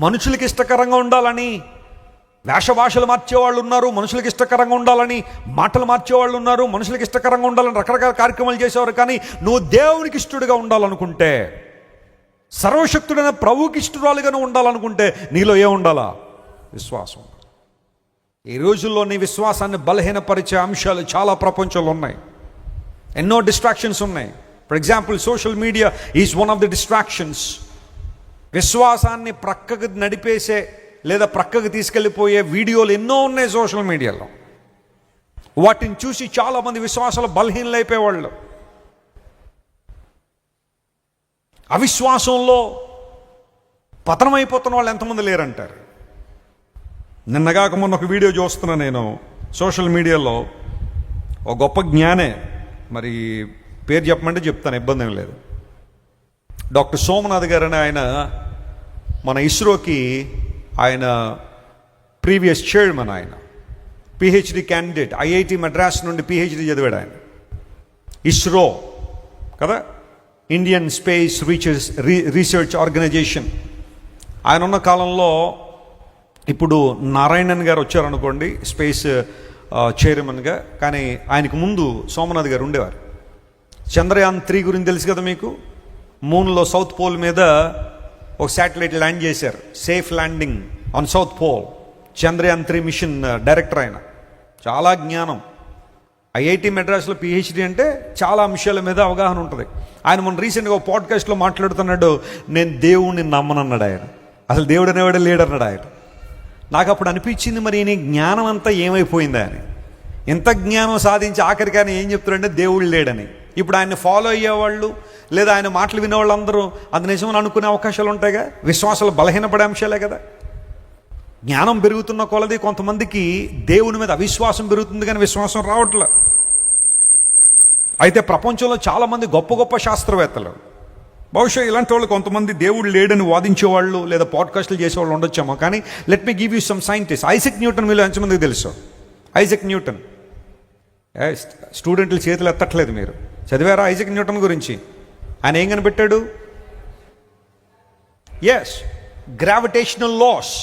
మనుషులకి ఇష్టకరంగా ఉండాలని వేషభాషలు మార్చేవాళ్ళు ఉన్నారు, మనుషులకి ఇష్టకరంగా ఉండాలని మాటలు మార్చేవాళ్ళు ఉన్నారు, మనుషులకి ఇష్టకరంగా ఉండాలని రకరకాల కార్యక్రమాలు చేసేవారు. కానీ నువ్వు దేవునికి ఇష్టడుగా ఉండాలనుకుంటే, సర్వశక్తుడైన ప్రభువుకి ఇష్టరాలుగానే ఉండాలనుకుంటే నీలో ఏ ఉండాలా? విశ్వాసం. ఈ రోజుల్లో నీ విశ్వాసాన్ని బలహీనపరిచే అంశాలు చాలా ప్రపంచంలో ఉన్నాయి. ఎన్నో డిస్ట్రాక్షన్స్ ఉన్నాయి. For example, social media is one of the distractions. విశ్వాసాన్ని ప్రక్కకు నడిపేసే లేదా ప్రక్కకు తీసుకెళ్ళిపోయే వీడియోలు ఎన్నో ఉన్నాయి సోషల్ మీడియాలో. వాటిని చూసి చాలామంది విశ్వాసాలు బలహీనలైపోయేవాళ్ళు. అవిశ్వాసంలో పతనమైపోతున్న వాళ్ళు ఎంతమంది లేరంటారు? నిన్నగాక మొన్న ఒక వీడియో చూస్తున్నా నేను సోషల్ మీడియాలో. ఒక గొప్ప జ్ఞానే, మరి పేరు చెప్పమంటే చెప్తాను, ఇబ్బంది ఏం లేదు. డాక్టర్ సోమనాథ్ గారు అని ఆయన మన ఇస్రోకి ఆయన ప్రీవియస్ చైర్మన్, ఆయన పిహెచ్డి క్యాండిడేట్, ఐఐటి మద్రాస్ నుండి పిహెచ్డి చదివాడు ఆయన. ఇస్రో కదా, ఇండియన్ స్పేస్ రీసెర్చ్ ఆర్గనైజేషన్. ఆయన ఉన్న కాలంలో ఇప్పుడు నారాయణన్ గారు వచ్చారనుకోండి స్పేస్ చైర్మన్గా, కానీ ఆయనకు ముందు సోమనాథ్ గారు ఉండేవారు. చంద్రయాన్ 3 గురించి తెలుసు కదా మీకు. మూన్లో సౌత్ పోల్ మీద ఒక శాటిలైట్ ల్యాండ్ చేశారు, safe landing on south pole. Chandrayaan 3 mission director ఆయన. చాలా జ్ఞానం. ఐఐటి మెడ్రాస్లో పిహెచ్డి అంటే చాలా అంశాల మీద అవగాహన ఉంటుంది. ఆయన మొన్న రీసెంట్గా ఒక పాడ్కాస్ట్లో మాట్లాడుతున్నాడు, నేను దేవుణ్ణి నమ్మనన్నాడు ఆయన. అసలు దేవుడు అనేవాడే లేడన్నాడు ఆయన. నాకు అప్పుడు అనిపించింది, మరి నీ జ్ఞానం అంతా ఏమైపోయిందా అని. ఎంత జ్ఞానం సాధించి ఆఖరికి ఆయన ఏం చెప్తారంటే దేవుడు లేడని. ఇప్పుడు ఆయన్ని ఫాలో అయ్యేవాళ్ళు లేదా ఆయన మాటలు వినేవాళ్ళు అందరూ అది నిజమని అనుకునే అవకాశాలు ఉంటాయిగా. విశ్వాసాలు బలహీనపడే అంశాలే కదా. జ్ఞానం పెరుగుతున్న కొలది కొంతమందికి దేవుని మీద అవిశ్వాసం పెరుగుతుంది, కానీ విశ్వాసం రావట్లే. అయితే ప్రపంచంలో చాలామంది గొప్ప గొప్ప శాస్త్రవేత్తలు, బహుశా ఇలాంటి వాళ్ళు కొంతమంది దేవుడు లేడని వాదించేవాళ్ళు లేదా పాడ్కాస్టులు చేసేవాళ్ళు ఉండొచ్చేమో, కానీ let me give you some scientist. Isaac Newton మీలో ఎంతమందికి తెలుసు? Isaac Newton. స్టూడెంట్లు చేతులు ఎత్తట్లేదు, మీరు చదివారా ఐజక్ న్యూటన్ గురించి? ఆయన ఏం కనిపెట్టాడు? ఎస్, గ్రావిటేషనల్ లాస్,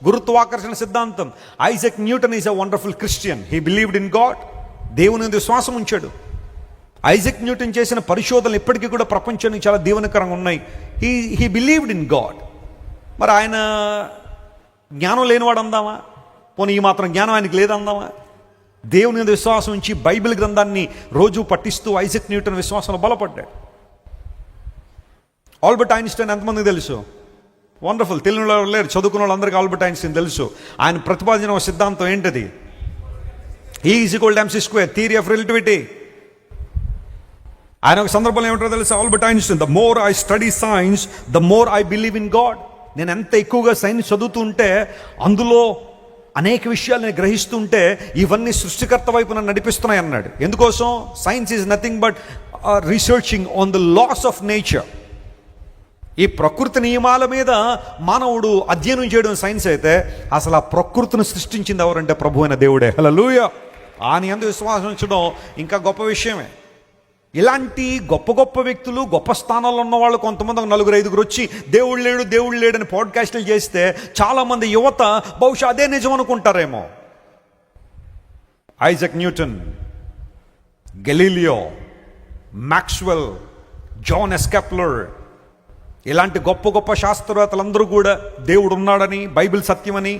గురుత్వాకర్షణ సిద్ధాంతం. Isaac Newton is a wonderful Christian. He believed in God. దేవుని మీద విశ్వాసం ఉంచాడు. ఐజక్ న్యూటన్ చేసిన పరిశోధనలు ఇప్పటికీ కూడా ప్రపంచానికి చాలా దీవెనకరంగా ఉన్నాయి. He believed in God. మరి ఆయన జ్ఞానం లేనివాడు అందామా? పోనీ ఈ మాత్రం జ్ఞానం ఆయనకి లేదందామా? దేవుని మీద విశ్వాసం ఉంచి బైబిల్ గ్రంథాన్ని రోజు పఠిస్తూ ఐజక్ న్యూటన్ విశ్వాసంలో బలపడ్డాడు. ఆల్బర్ట్ ఐన్స్టైన్ ఎంతమందికి తెలుసు? వండర్ఫుల్. తెలియని వాళ్ళు లేరు, చదువుకున్న వాళ్ళందరికీ ఆల్బర్ట్ ఐన్స్టైన్ తెలుసు. ఆయన ప్రతిపాదించిన ఒక సిద్ధాంతం ఏంటది? E = mc², theory of relativity. ఆయన ఒక సందర్భంలో ఏమంటారో తెలుసా? Albert Einstein, the more I study science the more I believe in God. నేను ఎంత ఎక్కువగా సైన్స్ చదువుతుంటే, అందులో అనేక విషయాలు నేను గ్రహిస్తుంటే, ఇవన్నీ సృష్టికర్త వైపు నన్ను నడిపిస్తున్నాయి అన్నాడు. ఎందుకోసం? Science is nothing but researching on the laws of nature. ఈ ప్రకృతి నియమాల మీద మానవుడు అధ్యయనం చేయడం సైన్స్ అయితే, అసలు ఆ ప్రకృతిని సృష్టించింది ఎవరంటే ప్రభు అయిన దేవుడే. హల్లెలూయా. ఆయన యందు విశ్వాసం ఉంచడం ఇంకా గొప్ప విషయమే. ఇలాంటి గొప్ప గొప్ప వ్యక్తులు, గొప్ప స్థానాల్లో ఉన్న వాళ్ళు కొంతమంది 4-5 వచ్చి దేవుడు లేడు దేవుడు లేడని పాడ్కాస్టులు చేస్తే చాలామంది యువత బహుశా అదే నిజం అనుకుంటారేమో. Isaac Newton, Galileo, Maxwell, John S Kepler, ఇలాంటి గొప్ప గొప్ప శాస్త్రవేత్తలందరూ కూడా దేవుడు ఉన్నాడని, బైబిల్ సత్యమని,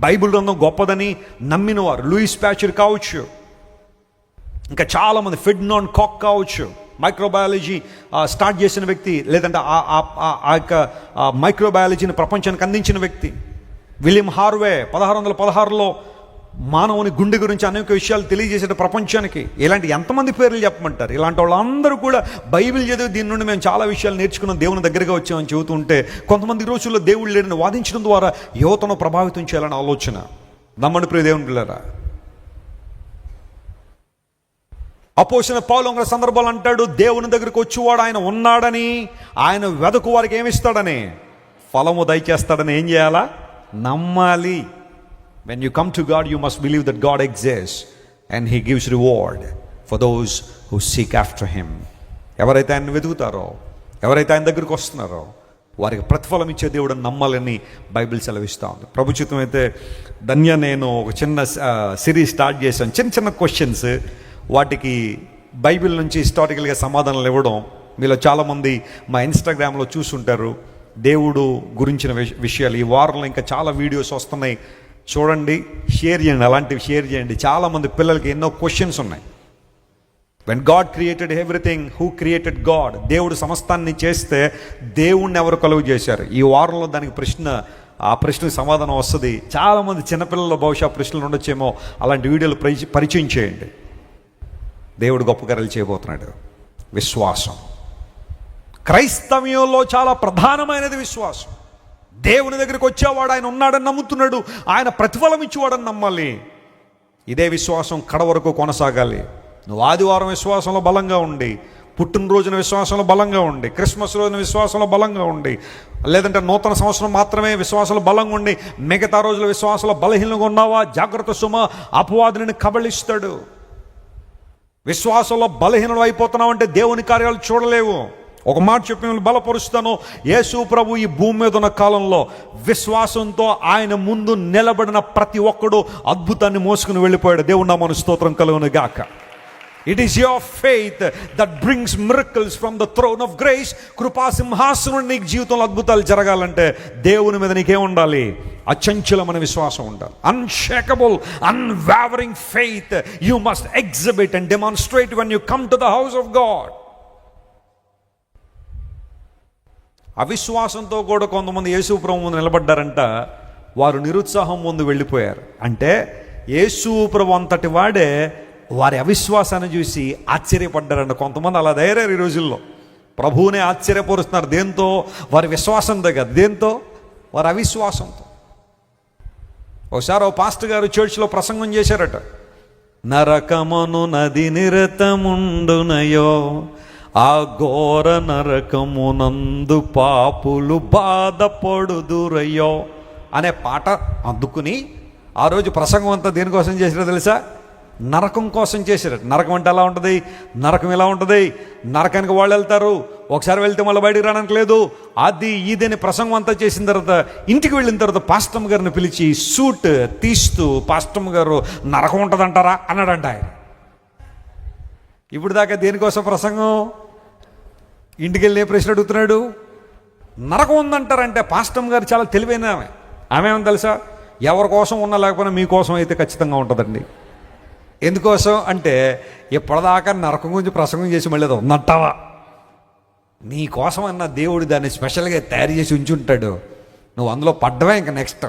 బైబిల్ గ్రంథం గొప్పదని నమ్మిన వారు. లూయిస్ ప్యాచర్ కావచ్చు, ఇంకా చాలామంది, ఫెర్డినాండ్ కాక్ కావచ్చు, మైక్రోబయాలజీ స్టార్ట్ చేసిన వ్యక్తి, లేదంటే ఆ యొక్క మైక్రోబయాలజీని ప్రపంచానికి అందించిన వ్యక్తి. విలియం హార్వే 1616లో మానవుని గుండె గురించి అనేక విషయాలు తెలియజేసే ప్రపంచానికి. ఇలాంటి ఎంతమంది పేర్లు చెప్పమంటారు? ఇలాంటి వాళ్ళందరూ కూడా బైబిల్ చదివి దీని నుండి మేము చాలా విషయాలు నేర్చుకున్నాం, దేవుని దగ్గరగా వచ్చామని చెబుతుంటే, కొంతమంది రోజుల్లో దేవుడు లేడని వాదించడం ద్వారా యువతను ప్రభావితం చేయాలని ఆలోచన. నమ్మండి ప్రియ దేవుని పిల్లరా. అపోస్తలుడైన పౌలు సందర్భాలు అంటాడు, దేవుని దగ్గరికి వచ్చేవాడు ఆయన ఉన్నాడని, ఆయన వెదకు వారికి ఏమిస్తాడని, ఫలము దయచేస్తాడని. ఏం చేయాలా? నమ్మాలి. When you come to God, you must believe that God exists and He gives reward for those who seek after Him. ఎవరైతే ఆయన వెతుకుతారో, ఎవరైతే ఆయన దగ్గరికి వస్తున్నారో, వారికి ప్రతిఫలం ఇచ్చే దేవుడు నమ్మాలని బైబిల్ సెలవిస్తూ ఉంది. ప్రభుత్వం అయితే ధన్య, నేను ఒక చిన్న సిరీస్ స్టార్ట్ చేశాను. చిన్న చిన్న క్వశ్చన్స్, వాటికి బైబిల్ నుంచి హిస్టారికల్గా సమాధానాలు ఇవ్వడం. మీలో చాలామంది మా ఇన్స్టాగ్రామ్లో చూసుంటారు దేవుడు గురించిన విషయాలు. ఈ వారంలో ఇంకా చాలా వీడియోస్ వస్తున్నాయి, చూడండి, షేర్ చేయండి, అలాంటివి షేర్ చేయండి. చాలామంది పిల్లలకి ఎన్నో క్వశ్చన్స్ ఉన్నాయి. When God created everything, who created God? దేవుడు సమస్తాన్ని చేస్తే దేవుణ్ణి ఎవరు కలుగు చేశారు? ఈ వారంలో దానికి ఆ ప్రశ్నకు సమాధానం వస్తుంది. చాలామంది చిన్నపిల్లలు బహుశా ప్రశ్నలు ఉండొచ్చేమో, అలాంటి వీడియోలు పరిచయం చేయండి. దేవుడు గొప్ప కార్యాలు చేయబోతున్నాడు. విశ్వాసం క్రైస్తవ్యంలో చాలా ప్రధానమైనది. విశ్వాసం. దేవుని దగ్గరికి వచ్చేవాడు ఆయన ఉన్నాడని నమ్ముతున్నాడు, ఆయన ప్రతిఫలం ఇచ్చేవాడని నమ్మాలి. ఇదే విశ్వాసం కడ వరకు కొనసాగాలి. నువ్వు ఆదివారం విశ్వాసంలో బలంగా ఉండి, పుట్టినరోజున విశ్వాసంలో బలంగా ఉండి, క్రిస్మస్ రోజున విశ్వాసంలో బలంగా ఉండి, లేదంటే నూతన సంవత్సరం మాత్రమే విశ్వాసంలో బలంగా ఉండి మిగతా రోజుల విశ్వాసంలో బలహీనంగా ఉన్నావా? జాగ్రత్త సుమ, అపవాదుని కబళిస్తాడు. విశ్వాసంలో బలహీనులు అయిపోతున్నావు అంటే దేవుని కార్యాలు చూడలేవు. ఒక మాట చెప్పి మిమ్మల్ని బలపరుస్తాను. యేసు ప్రభు ఈ భూమి మీద ఉన్న కాలంలో విశ్వాసంతో ఆయన ముందు నిలబడిన ప్రతి ఒక్కడు అద్భుతాన్ని మోసుకుని వెళ్ళిపోయాడు. దేవుని నామమునకు స్తోత్రం కలుగును గాక. It is your faith that brings miracles from the throne of grace. కృపా సింహాసనం. నీకు జీవితంలో అద్భుతాలు జరగాలంటే దేవుని మీద నీకేం ఉండాలి? అచంచలమైన విశ్వాసం ఉండాలి. Unshakable, unwavering faith you must exhibit and demonstrate when you come to the house of God. అవిశ్వాసంతో కూడా కొంతమంది యేసు ప్రభు ముందు నిలబడ్డారంట. వారు నిరుత్సాహం ముందు వెళ్ళిపోయారు. అంటే యేసు ప్రభు అంతటి వాడే వారి అవిశ్వాసాన్ని చూసి ఆశ్చర్యపడ్డారంట. కొంతమంది అలా ధైర్యారు ఈ రోజుల్లో. ప్రభువునే ఆశ్చర్యపరుస్తున్నారు. దేంతో? వారి విశ్వాసంతో కాదు. దేంతో? వారి అవిశ్వాసంతో. ఒకసారి ఓ పాస్టర్ గారు చర్చ్లో ప్రసంగం చేశారట. నరకమును నది నిరతముండునయో, ఆ ఘోర నరకమునందు పాపులు బాధపడుదురయ్యో అనే పాట అందుకుని ఆ రోజు ప్రసంగం అంతా దేనికోసం చేసిరో తెలుసా? నరకం కోసం చేశారట. నరకం అంటే ఎలా ఉంటుంది? నరకం ఎలా ఉంటుంది? నరకానికి వాళ్ళు వెళ్తారు, ఒకసారి వెళ్తే మళ్ళీ బయటికి రావడానికి లేదు, అది ఇదని ప్రసంగం అంతా చేసిన తర్వాత ఇంటికి వెళ్ళిన తర్వాత పాస్టమ్ గారిని పిలిచి సూట్ తీస్తూ, పాస్టమ్ గారు నరకం ఉంటుందంటారా అన్నాడంట ఆయన. ఇప్పుడు దాకా దేనికోసం ప్రసంగం? ఇంటికి వెళ్ళి ఏ ప్రశ్న అడుగుతున్నాడు? నరకం ఉందంటారంటే పాస్టమ్ గారు చాలా తెలివైన ఆమె ఏమని తెలుసా? ఎవరి కోసం ఉన్నా లేకపోయినా మీకోసం అయితే ఖచ్చితంగా ఉంటుందండి. ఎందుకోసం అంటే ఇప్పటిదాకా నరకం గురించి ప్రసంగం చేసి మళ్ళీ అది ఉందంటావా? నీ కోసం అన్న దేవుడు దాన్ని స్పెషల్గా తయారు చేసి ఉంచుంటాడు. నువ్వు అందులో పడ్డవే ఇంకా next.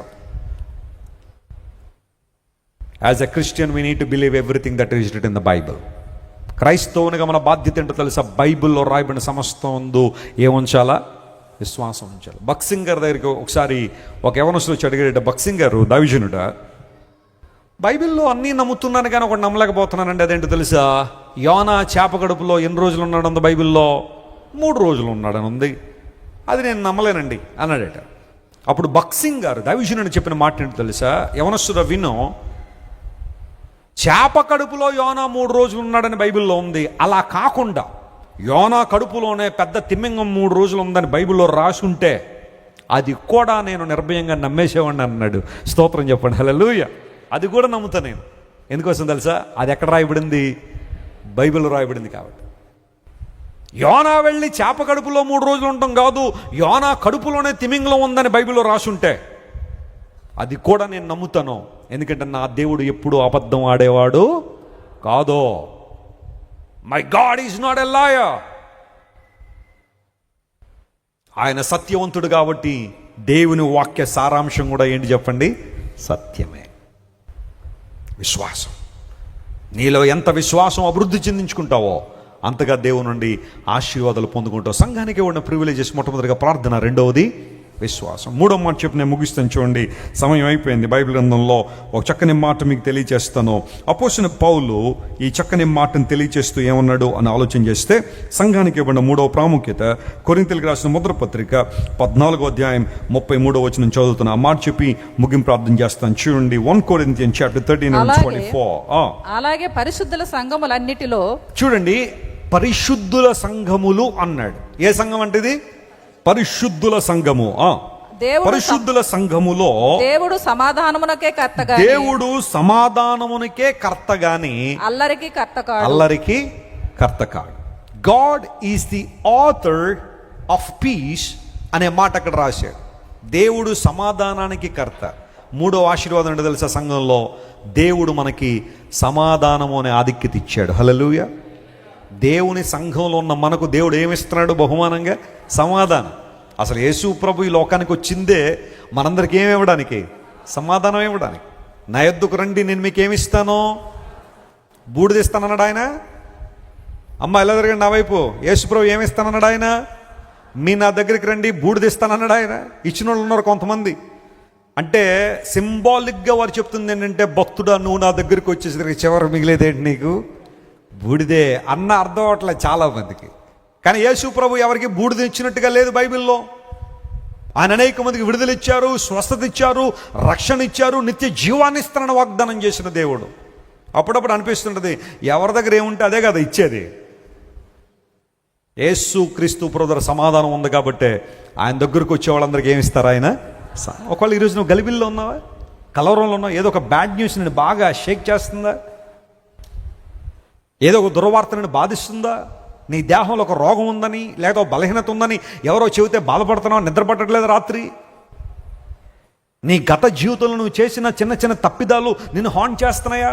As a Christian we need to believe everything that is written in the Bible. క్రైస్తవునిగా మన బాధ్యత ఏంటో తెలుసా? బైబిల్లో రాయబడిన సమస్తం ఉందో ఏముంచాలా? విశ్వాసం ఉంచాలి. భక్సింగ్ గారి దగ్గరికి ఒకసారి ఒక యవనస్తుడు వచ్చి అడిగాడు. భక్సింగ్ గారు దైవజనుడా, బైబిల్లో అన్నీ నమ్ముతున్నాను కానీ ఒకటి నమ్మలేకపోతున్నానండి, అదేంటో తెలుసా యోనా చేప కడుపులో ఎన్ని రోజులు ఉన్నాడు అంత బైబిల్లో? 3 రోజులు ఉన్నాడని ఉంది. అది నేను నమ్మలేనండి అన్నాడట. అప్పుడు బక్సింగ్ గారు దైవజనుడు చెప్పిన మాట ఏంటి తెలుసా? యవనస్తుడా విను, చేప కడుపులో యోనా 3 రోజులు ఉన్నాడని బైబిల్లో ఉంది. అలా కాకుండా యోనా కడుపులోనే పెద్ద తిమ్మింగం 3 రోజులు ఉందని బైబిల్లో రాసి ఉంటే అది కూడా నేను నిర్భయంగా నమ్మేసేవాడిని అన్నాడు. స్తోత్రం చెప్పండి, హల్లెలూయా. అది కూడా నమ్ముతా నేను. ఎందుకోసం తెలుసా? అది ఎక్కడ రాయబడింది? బైబిల్లో రాయబడింది. కాబట్టి యోనా వెళ్ళి చేప కడుపులో 3 రోజులు ఉండటం కాదు, యోనా కడుపులోనే తిమింగలం ఉందని బైబిల్లో రాసుంటే అది కూడా నేను నమ్ముతాను. ఎందుకంటే నా దేవుడు ఎప్పుడు అబద్ధం ఆడేవాడు కాదు. My God is not a liar. ఆయన సత్యవంతుడు కాబట్టి దేవుని వాక్య సారాంశం కూడా ఏంటి చెప్పండి? సత్యమే. విశ్వాసం. నీలో ఎంత విశ్వాసం అభివృద్ధి చెందించుకుంటావో అంతగా దేవుని నుండి ఆశీర్వాదాలు పొందుకుంటావు. సంఘానికి ఉన్న ప్రివిలేజెస్ మొట్టమొదటిగా ప్రార్థన, రెండవది విశ్వాసం. 3వ మాట చెప్పి నేను ముగిస్తాను. చూడండి, సమయం అయిపోయింది. బైబిల్ గ్రంథంలో ఒక చక్కని మాట మీకు తెలియచేస్తాను. అపోస్తలుడైన పౌలు ఈ చక్కని మాటను తెలియచేస్తూ ఏమన్నాడు అని ఆలోచన చేస్తే, సంఘానికి ఇవ్వబడిన 3వ ప్రాముఖ్యత, కొరింథీయులకు రాసిన మొదటి పత్రిక 14వ అధ్యాయం 33వ వచనం చదువుతున్నా. ఆ మాట చెప్పి ముగింపు ప్రార్థన చేస్తాను. చూడండి, 1 Corinthians chapter 13:24. అలాగే పరిశుద్ధుల సంఘములన్నిటిలో, చూడండి, పరిశుద్ధుల సంఘములు అన్నాడు. ఏ సంఘం అంటే ఇది? పరిశుద్ధుల సంఘము. పరిశుద్ధుల సంఘములో దేవుడు సమాధానమునకే కర్తగా, దేవుడు సమాధానమునకే కర్త గాని అల్లరికి కర్త కాడు. అల్లరికి కర్త కాడు. God is the author of peace అనే మాట అక్కడ రాశాడు. దేవుడు సమాధానానికి కర్త. 3వ ఆశీర్వాదం ఏంటో తెలుసా? సంఘంలో దేవుడు మనకి సమాధానము అనే ఆధిక్యత ఇచ్చాడు. హల్లెలూయా. దేవుని సంఘంలో ఉన్న మనకు దేవుడు ఏమిస్తున్నాడు బహుమానంగా? సమాధానం. అసలు యేసు ప్రభు ఈ లోకానికి వచ్చిందే మనందరికి ఏమి ఇవ్వడానికి? సమాధానం ఇవ్వడానికి. నా యొద్దకు రండి, నేను మీకు ఏమిస్తాను? బూడిదిస్తానన్నాడు ఆయన. అమ్మ ఎలా తిరగండి నా వైపు. యేసు ప్రభు ఏమిస్తానన్నాడు ఆయన? మీ నా దగ్గరికి రండి, బూడిదిస్తానన్నాడు ఆయన. ఇచ్చిన వాళ్ళు ఉన్నారు కొంతమంది. అంటే సింబాలిక్గా వారు చెప్తుంది ఏంటంటే, భక్తుడా నువ్వు నా దగ్గరికి వచ్చేసరికి చివరి మిగిలేదేంటి నీకు? బూడిదే అన్న అర్థం అవట్లేదు చాలా మందికి. కానీ యేసు ప్రభు ఎవరికి బూడిద ఇచ్చినట్టుగా లేదు బైబిల్లో. ఆయన అనేక మందికి విడుదల ఇచ్చారు, స్వస్థత ఇచ్చారు, రక్షణ ఇచ్చారు, నిత్య జీవాన్ని ఇస్తానని వాగ్దానం చేసిన దేవుడు. అప్పుడప్పుడు అనిపిస్తుంటుంది, ఎవరి దగ్గర ఏముంటే అదే కదా ఇచ్చేది. యేసు క్రీస్తు ప్రభు దగ్గర సమాధానం ఉంది కాబట్టి ఆయన దగ్గరకు వచ్చే వాళ్ళందరికీ ఏమి ఇస్తారు ఆయన? ఒకవేళ ఈరోజు నువ్వు గలిబిల్లో ఉన్నావా, కలవరంలో ఉన్నావా, ఏదో ఒక బ్యాడ్ న్యూస్ నేను బాగా షేక్ చేస్తుందా, ఏదో ఒక దుర్వార్త నేను బాధిస్తుందా, నీ దేహంలో ఒక రోగం ఉందని లేదా ఒక బలహీనత ఉందని ఎవరో చెబితే బాధపడుతున్నావు, నిద్ర పట్టట్లేదు రాత్రి, నీ గత జీవితంలో నువ్వు చేసిన చిన్న చిన్న తప్పిదాలు నిన్ను హాంట్ చేస్తున్నాయా,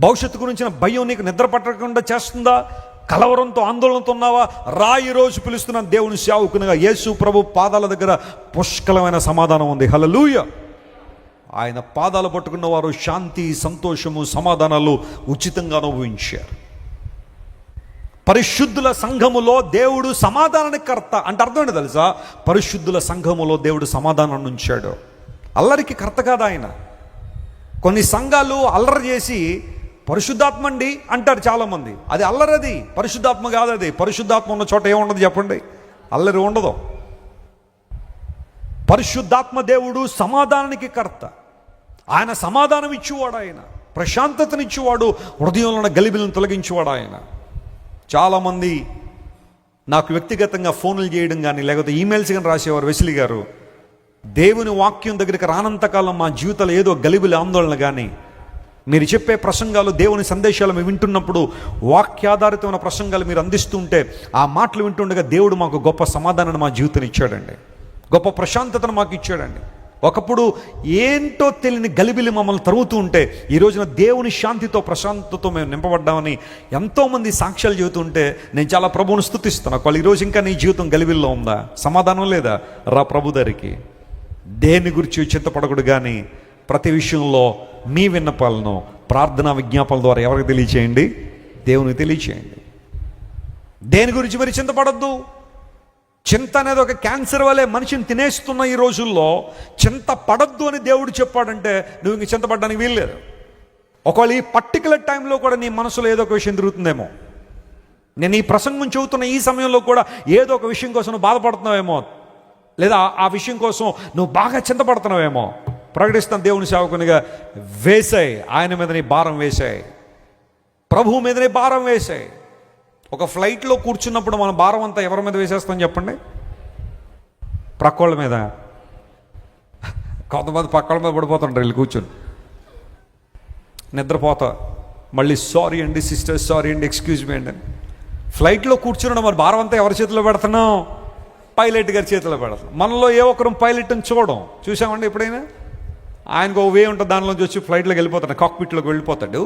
భవిష్యత్తు గురించిన భయం నీకు నిద్ర పట్టకుండా చేస్తుందా, కలవరంతో ఆందోళనతో ఉన్నావా, రా ఈ రోజు పిలుస్తున్న దేవుని సేవకునిగా. యేసు ప్రభు పాదాల దగ్గర పుష్కలమైన సమాధానం ఉంది. హల్లెలూయా. ఆయన పాదాలు పట్టుకున్న వారు శాంతి, సంతోషము, సమాధానాలు ఉచితంగా అనుభవించారు. పరిశుద్ధుల సంఘములో దేవుడు సమాధానానికి కర్త అంటే అర్థం ఏంటో తెలుసా? పరిశుద్ధుల సంఘములో దేవుడు సమాధానాన్ని ఉంచాడు. అల్లరికి కర్త కాదు ఆయన. కొన్ని సంఘాలు అల్లరి చేసి పరిశుద్ధాత్మ అండి అంటారు చాలామంది. అది అల్లరది, పరిశుద్ధాత్మ కాదు అది. పరిశుద్ధాత్మ ఉన్న చోట ఏముండదు చెప్పండి? అల్లరి ఉండదు. పరిశుద్ధాత్మ దేవుడు సమాధానానికి కర్త. ఆయన సమాధానం ఇచ్చేవాడు, ఆయన ప్రశాంతతనిచ్చేవాడు, హృదయంలో ఉన్న గలిబిలను తొలగించేవాడు ఆయన. చాలామంది నాకు వ్యక్తిగతంగా ఫోన్లు చేయడం కానీ లేకపోతే ఈమెయిల్స్ కానీ రాసేవారు, వెసిలి గారు దేవుని వాక్యం దగ్గరికి రానంతకాలం మా జీవితాలు ఏదో గలిబిలి ఆందోళన, కానీ మీరు చెప్పే ప్రసంగాలు, దేవుని సందేశాలు మేము వింటున్నప్పుడు, వాక్యాధారితమైన ప్రసంగాలు మీరు అందిస్తుంటే ఆ మాటలు వింటుండగా దేవుడు మాకు గొప్ప సమాధానాన్ని మా జీవితం ఇచ్చాడండి, గొప్ప ప్రశాంతతను మాకు ఇచ్చాడండి. ఒకప్పుడు ఏంటో తెలియని గలిబిలి మమ్మల్ని తరుగుతూ ఉంటే ఈ రోజున దేవుని శాంతితో, ప్రశాంతతో మేము నింపబడ్డామని ఎంతోమంది సాక్ష్యాలు చెబుతుంటే నేను చాలా ప్రభువుని స్తుతిస్తాను. వాళ్ళు ఈరోజు ఇంకా నీ జీవితం గలిబిల్లో ఉందా, సమాధానం లేదా, రా ప్రభు దగ్గరికి. దేని గురించి చింతపడకూడదు, కానీ ప్రతి విషయంలో మీ విన్నపాలను ప్రార్థనా విజ్ఞాపనల ద్వారా ఎవరికి తెలియచేయండి? దేవునికి తెలియచేయండి. దేని గురించి మరి చింతపడద్దు. చింత అనేది ఒక క్యాన్సర్ వలె మనిషిని తినేస్తున్న ఈ రోజుల్లో చింత పడద్దు అని దేవుడు చెప్పాడంటే నువ్వు ఇంక చింతపడడానికి వీల్లేదు. ఒకవేళ ఈ పర్టికులర్ టైంలో కూడా నీ మనసులో ఏదో ఒక విషయం తిరుగుతుందేమో. నేను ఈ ప్రసంగం చెబుతున్న ఈ సమయంలో కూడా ఏదో ఒక విషయం కోసం నువ్వు బాధపడుతున్నావేమో, లేదా ఆ విషయం కోసం నువ్వు బాగా చింతపడుతున్నావేమో. ప్రకటిస్తాను దేవుని సేవకునిగా, వేసాయి ఆయన మీద నీ భారం, వేసాయి ప్రభువు మీద నీ భారం, వేసాయి. ఒక ఫ్లైట్లో కూర్చున్నప్పుడు మన భారం అంతా ఎవరి మీద వేసేస్తాం చెప్పండి? ప్రక్కోళ్ళ మీద. కొంతమంది పక్కల మీద పడిపోతుంటారు వీళ్ళు కూర్చొని, నిద్రపోతా, మళ్ళీ సారీ అండి సిస్టర్, సారీ అండి, ఎక్స్క్యూజ్ మీ అండి. ఫ్లైట్లో కూర్చున్నాడు, మరి భారం అంతా ఎవరి చేతిలో పెడుతున్నాం? పైలట్ గారి చేతిలో పెడతాం. మనలో ఏ ఒక్కరు పైలట్ని చూసామండి ఎప్పుడైనా? ఆయనకు ఒక వే ఉంటుంది, దానిలోంచి వచ్చి ఫ్లైట్లోకి వెళ్ళిపోతాడు, కాక్పిట్లోకి వెళ్ళిపోతాడు.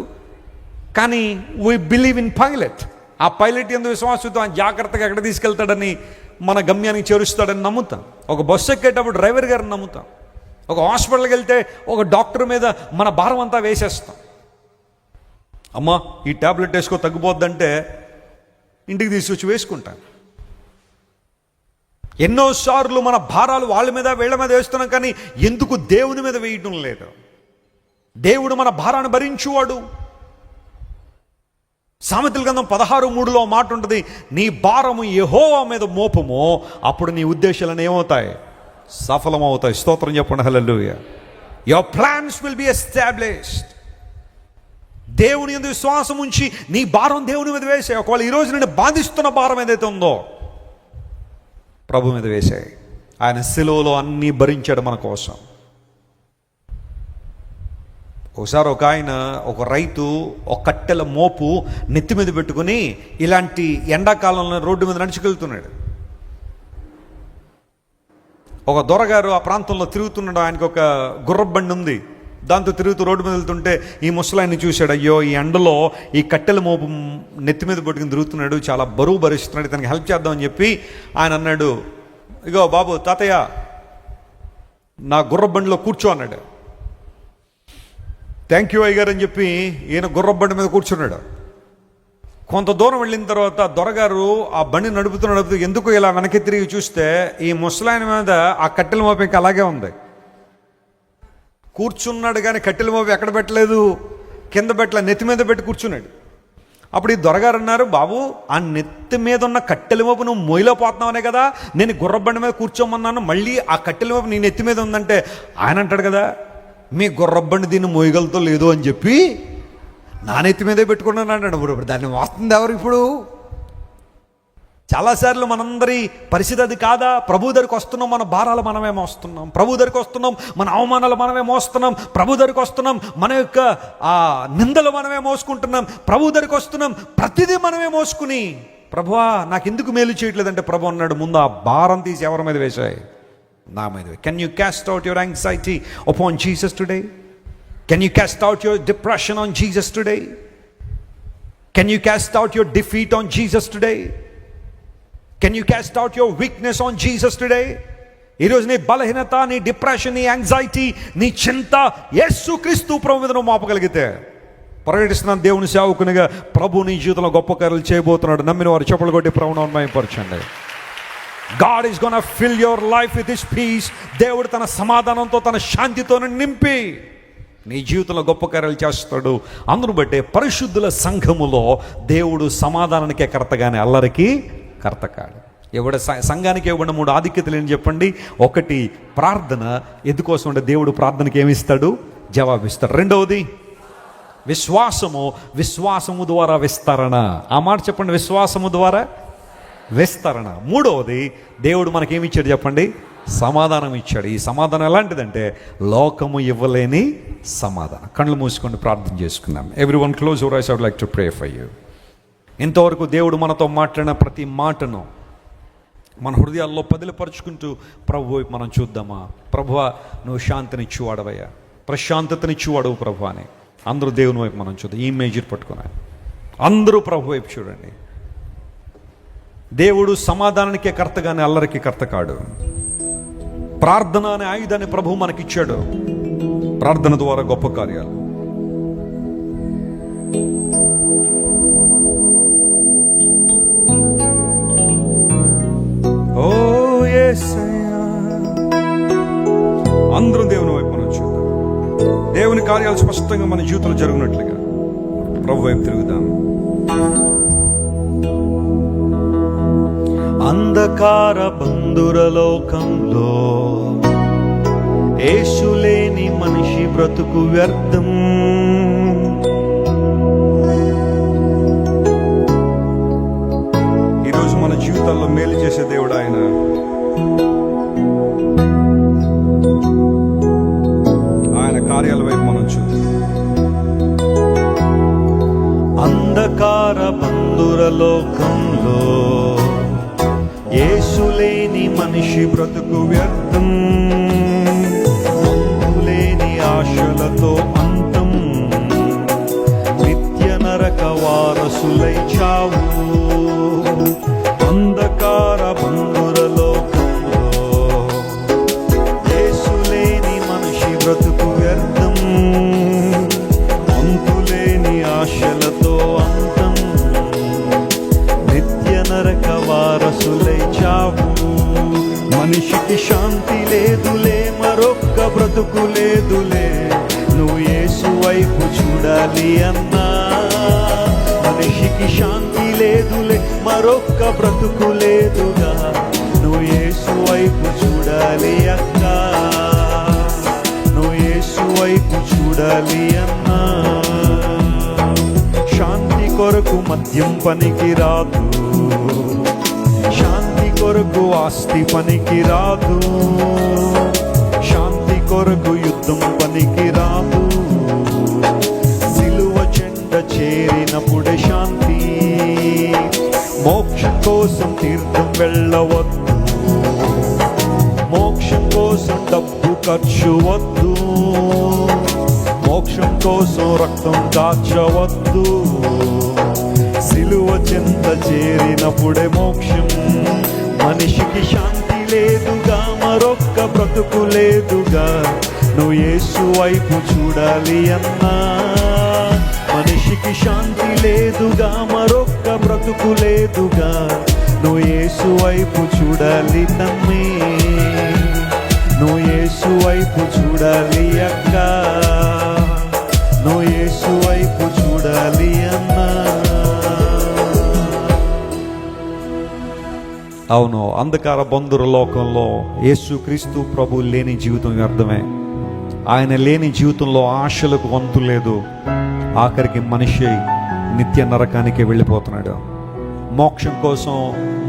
కానీ వీ బిలీవ్ ఇన్ పైలట్. ఆ పైలట్ ఎందు విశ్వాసంతో ఆయన జాగ్రత్తగా ఎక్కడ తీసుకెళ్తాడని, మన గమ్యానికి చేరుస్తాడని నమ్ముతాం. ఒక బస్సు ఎక్కేటప్పుడు డ్రైవర్ గారిని నమ్ముతాం. ఒక హాస్పిటల్కి వెళ్తే ఒక డాక్టర్ మీద మన భారం అంతా వేసేస్తాం. అమ్మా ఈ ట్యాబ్లెట్ వేసుకో తగ్గిపోద్దంటే ఇంటికి తీసుకొచ్చి వేసుకుంటాను. ఎన్నోసార్లు మన భారాలు వాళ్ళ మీద వీళ్ళ మీద వేస్తున్నాం, కానీ ఎందుకు దేవుని మీద వేయటం లేదు? దేవుడు మన భారాన్ని భరించువాడు. సామెతల గ్రంథం 16:3 మాట ఉంటుంది, నీ భారము యెహోవా మీద మోపము, అప్పుడు నీ ఉద్దేశాలను ఏమవుతాయి? సఫలమవుతాయి. స్తోత్రం చెప్పండి, hallelujah. Your plans will be established. దేవుని యందు విశ్వాసం ఉంచి నీ భారం దేవుని మీద వేసాయి. ఒకవేళ ఈరోజు నేను బాధిస్తున్న భారం ఏదైతే ఉందో ప్రభు మీద వేసాయి. ఆయన సిలువలో అన్నీ భరించాడు మన కోసం. ఒకసారి ఒక రైతు ఒక కట్టెల మోపు నెత్తి మీద పెట్టుకుని ఇలాంటి ఎండాకాలంలో రోడ్డు మీద నడుచుకెళ్తున్నాడు. ఒక దొరగారు ఆ ప్రాంతంలో తిరుగుతున్నాడు. ఆయనకు ఒక గుర్రబండి ఉంది, దాంతో తిరుగుతూ రోడ్డు మీద వెళ్తుంటే ఈ ముసలాయన్ని చూశాడు. అయ్యో ఈ ఎండలో ఈ కట్టెల మోపు నెత్తి మీద పట్టుకుని తిరుగుతున్నాడు, చాలా బరువు భరిస్తున్నాడు, తనకి హెల్ప్ చేద్దామని చెప్పి ఆయన అన్నాడు, ఇగో బాబు తాతయ్య నా గుర్రబండిలో కూర్చో అన్నాడు. థ్యాంక్ యూ అయ్యగారు అని చెప్పి ఈయన గుర్రబండి మీద కూర్చున్నాడు. కొంత దూరం వెళ్ళిన తర్వాత దొరగారు ఆ బండి నడుపుతూ ఎందుకు ఇలా వెనక్కి తిరిగి చూస్తే ఈ ముసలాయన మీద ఆ కట్టెల మోపు ఇంకా అలాగే ఉంది. కూర్చున్నాడు కానీ కట్టెల మోపు ఎక్కడ పెట్టలేదు, కింద పెట్టలే, నెత్తి మీద పెట్టి కూర్చున్నాడు. అప్పుడు ఈ దొరగారు అన్నారు, బాబు ఆ నెత్తి మీద ఉన్న కట్టెల మోపు నువ్వు మొయ్యిలో పోతున్నావనే కదా నేను గుర్రబండి మీద కూర్చోమన్నాను, మళ్ళీ ఆ కట్టెల మోపు నీ నెత్తి మీద ఉందంటే ఆయన అంటాడు కదా, మీ గుర్రబండి దీన్ని మోయగలతో లేదు అని చెప్పి నా నెత్తి మీదే పెట్టుకున్నాను అన్నాడు. ఇప్పుడు దాన్ని మోస్తుంది ఎవరు? ఇప్పుడు చాలాసార్లు మనందరి పరిస్థితి అది కాదా? ప్రభు దగ్గరికి వస్తున్నాం, మన భారాలు మనమే మోస్తున్నాం. ప్రభు దగ్గరికి వస్తున్నాం, మన అవమానాలు మనమే మోస్తున్నాం. ప్రభు దగ్గరికి వస్తున్నాం, మన యొక్క ఆ నిందలు మనమే మోసుకుంటున్నాం. ప్రభు దగ్గరికి వస్తున్నాం, ప్రతిదీ మనమే మోసుకుని ప్రభువా నాకు ఎందుకు మేలు చేయట్లేదంటే ప్రభు అన్నాడు, ముందు ఆ భారం తీసి ఎవరి మీద వేశాయి? నా మీద. Can you caste out your anxiety upon Jesus today? Can you caste out your depression on Jesus today? Can you caste out your defeat on Jesus today? Can you caste out your weakness on Jesus today? ఈరోజు నీ బలహీనత, నీ depression, నీ anxiety, నీ చింత యేసుక్రీస్తు ప్రభు మీద నువ్వు మోపగలిగితే, ప్రకటిస్తున్నాను దేవుని సేవకునిగా, ప్రభు నీ జీవితంలో గొప్ప కార్యాలు చేయబోతున్నాడు. నమ్మిన వారు చప్పలు కొట్టి ప్రభువును మహిమపరచండి. God is gonna fill your life with His peace. దేవుడు తన సమాధానంతో, తన శాంతితో నింపి నీ జీవితంలో గొప్ప కార్యాలు చేస్తాడు. అందును బట్టే పరిశుద్ధుల సంఘములో దేవుడు సమాధానానికే కర్త కానీ అల్లరికి కర్త కాడు. సంఘానికి ఇవ్వబడిన 3 ఆధిక్యతలు ఏంటి చెప్పండి? 1 ప్రార్థన. ఎందుకోసం అంటే దేవుడు ప్రార్థనకి ఏమిస్తాడు? జవాబిస్తాడు. 2వది విశ్వాసము. విశ్వాసము ద్వారా విస్తరణ. ఆ మాట చెప్పండి, విశ్వాసము ద్వారా విస్తరణ. 3వది దేవుడు మనకేమి ఇచ్చాడు చెప్పండి? సమాధానం ఇచ్చాడు. ఈ సమాధానం ఎలాంటిదంటే లోకము ఇవ్వలేని సమాధానం. కళ్ళు మూసుకొని ప్రార్థన చేసుకుందాం. Everyone close your eyes. I would like to pray for you. ఇంతవరకు దేవుడు మనతో మాట్లాడిన ప్రతి మాటను మన హృదయాల్లో పదిలపరుచుకుంటూ ప్రభు వైపు మనం చూద్దామా? ప్రభువా నువ్వు శాంతినిచ్చువాడవయ్యా, ప్రశాంతతనిచ్చువాడవు ప్రభు అని అందరూ దేవుని వైపు మనం చూద్దాం. ఈ మేజర్ పట్టుకుని అందరూ ప్రభు వైపు చూడండి. దేవుడు సమాధానానికే కర్త కానీ అల్లరికి కర్త కాడు. ప్రార్థన అనే ఆయుధాన్ని ప్రభు మనకిచ్చాడు. ప్రార్థన ద్వారా గొప్ప కార్యాలు. ఓ యేసయ్యా, అందరూ దేవుని వైపు మనం చూద్దాం. దేవుని కార్యాలు స్పష్టంగా మన జీవితంలో జరుగునట్లుగా ప్రభు వైపు తిరుగుదాం. అంధకార బంధుర లోకంలో యేసు లేని మనిషి బ్రతుకు వ్యర్థం. ఈరోజు మన జీవితాల్లో మేలు చేసే దేవుడు ఆయన. ఆయన కార్యాల వైపు మనం చూద్దాం. అంధకార బంధుర లోకంలో యేసు లేని మనిషి బ్రతుకు వ్యర్థం. లేని ఆశలతో అంతం, నిత్య నరక వారసులై చావు. అంధకార బంధుర లోకంలో యేసు లేని మనిషి బ్రతుకు వ్యర్థం. అంతులేని ఆశలతో అంతం, నిత్య నరక వారసులై చావు. మనిషికి శాంతి లేదులే, మరొక్క బ్రతుకు లేదులే, నువ్వు యేసు వైపు చూడాలి అన్నా. మనిషికి శాంతి లేదులే, మరొక్క బ్రతుకు లేదుగా, నువ్వు యేసు వైపు చూడాలి అక్క. నువ్వు యేసు వైపు చూడాలి అన్నా. శాంతి కొరకు మద్యం పనికి రాదు, శాంతి కొరకు ఆస్తి పనికి రాదు, శాంతి కొరకు యుద్ధం పనికి రాదు. సిలువ చెండ చేరినప్పుడే శాంతి. మోక్షం కోసం తీర్థం వెళ్ళవద్దు, మోక్షం కోసం డబ్బు ఖర్చు వద్దు, మోక్షం కోసం రక్తం కాచవద్దు. సిలువ చెంత చేరినప్పుడే మోక్షం. మనిషికి శాంతి లేదుగా, మరొక్క బ్రతుకు లేదుగా, నువ్వు యేసు వైపు చూడాలి అన్నా. మనిషికి శాంతి లేదుగా, మరొక్క బ్రతుకు లేదుగా, నువ్వు యేసు వైపు చూడాలి తమ్మి. నువ్వు యేసు వైపు చూడాలి అక్క. నువ్వు యేసు వైపు చూడాలి అన్నా. అవును, అంధకార బంధుర లోకంలో యేసు క్రీస్తు ప్రభు లేని జీవితం వ్యర్థమే. ఆయన లేని జీవితంలో ఆశలకు వంతు లేదు. ఆఖరికి మనిషి నిత్య నరకానికి వెళ్ళిపోతున్నాడు. మోక్షం కోసం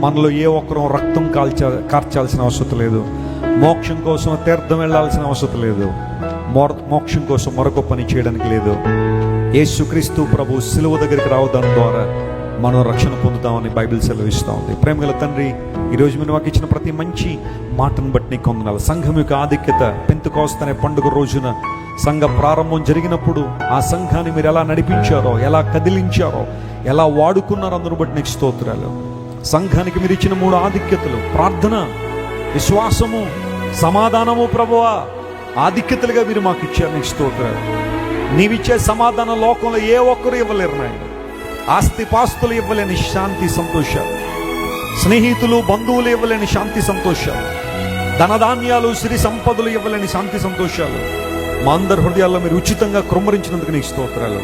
మనలో ఏ ఒక్కరూ రక్తం కార్చాల్సిన అవసరం లేదు. మోక్షం కోసం తీర్థం వెళ్ళాల్సిన అవసరం లేదు. మోక్షం కోసం మరొక పని చేయడానికి లేదు. యేసుక్రీస్తు ప్రభు సిలువ దగ్గరికి రావడం ద్వారా మనం రక్షణ పొందుతామని బైబిల్ సెలవిస్తూ ఉంది. ప్రేమగల తండ్రి, ఈరోజు మీరు మాకు ఇచ్చిన ప్రతి మంచి మాటను బట్టి నీకు వందనాలు. సంఘం యొక్క ఆధిక్యత, పెంతెకోస్తు అనే పండుగ రోజున సంఘ ప్రారంభం జరిగినప్పుడు ఆ సంఘాన్ని మీరు ఎలా నడిపించారో, ఎలా కదిలించారో, ఎలా వాడుకున్నారో అందరూ బట్టి నీకు స్తోత్రాలు. సంఘానికి మీరు ఇచ్చిన 3 ఆధిక్యతలు, ప్రార్థన, విశ్వాసము, సమాధానము ప్రభువా, ఆధిక్యతలుగా మీరు మాకు ఇచ్చారు. నీకు స్తోత్రాలు. నీవిచ్చే సమాధానం లోకంలో ఏ ఒక్కరు ఇవ్వలేరు నాయన. ఆస్తి పాస్తులు ఇవ్వలేని శాంతి సంతోషాలు, స్నేహితులు బంధువులు ఇవ్వలేని శాంతి సంతోషాలు, ధనధాన్యాలు సిరి సంపదలు ఇవ్వలేని శాంతి సంతోషాలు మా అందరి హృదయాల్లో మీరు ఉచితంగా కృమ్మరించినందుకు నీకు స్తోత్రాలు.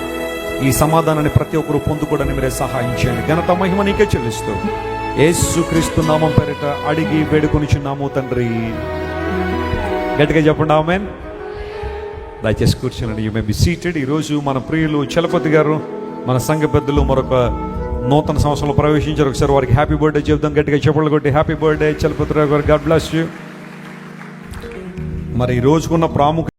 ఈ సమాధానాన్ని ప్రతి ఒక్కరూ పొందుకోవడానికి మీరే సహాయం చేయండి. ఘనత మహిమ నీకే చెల్లిస్తూ యేసుక్రీస్తు నామం పేరిట అడిగి వేడుకొనిచున్నాము తండ్రి. గట్టిగా చెప్పండి ఆమేన్. దయచేసి కూర్చోండి. You may be seated. ఈరోజు మన ప్రియులు చలపతి గారు, మన సంఘ పెద్దలు మరొక నూతన సంవత్సరంలో ప్రవేశించారు. ఒకసారి వారికి హ్యాపీ బర్త్డే చెప్దాం. గట్టిగా చెప్పలు కొట్టి హ్యాపీ బర్త్డే చలపతి రావు గారు. God bless you. మరి ఈ రోజుకున్న ప్రాముఖ్యత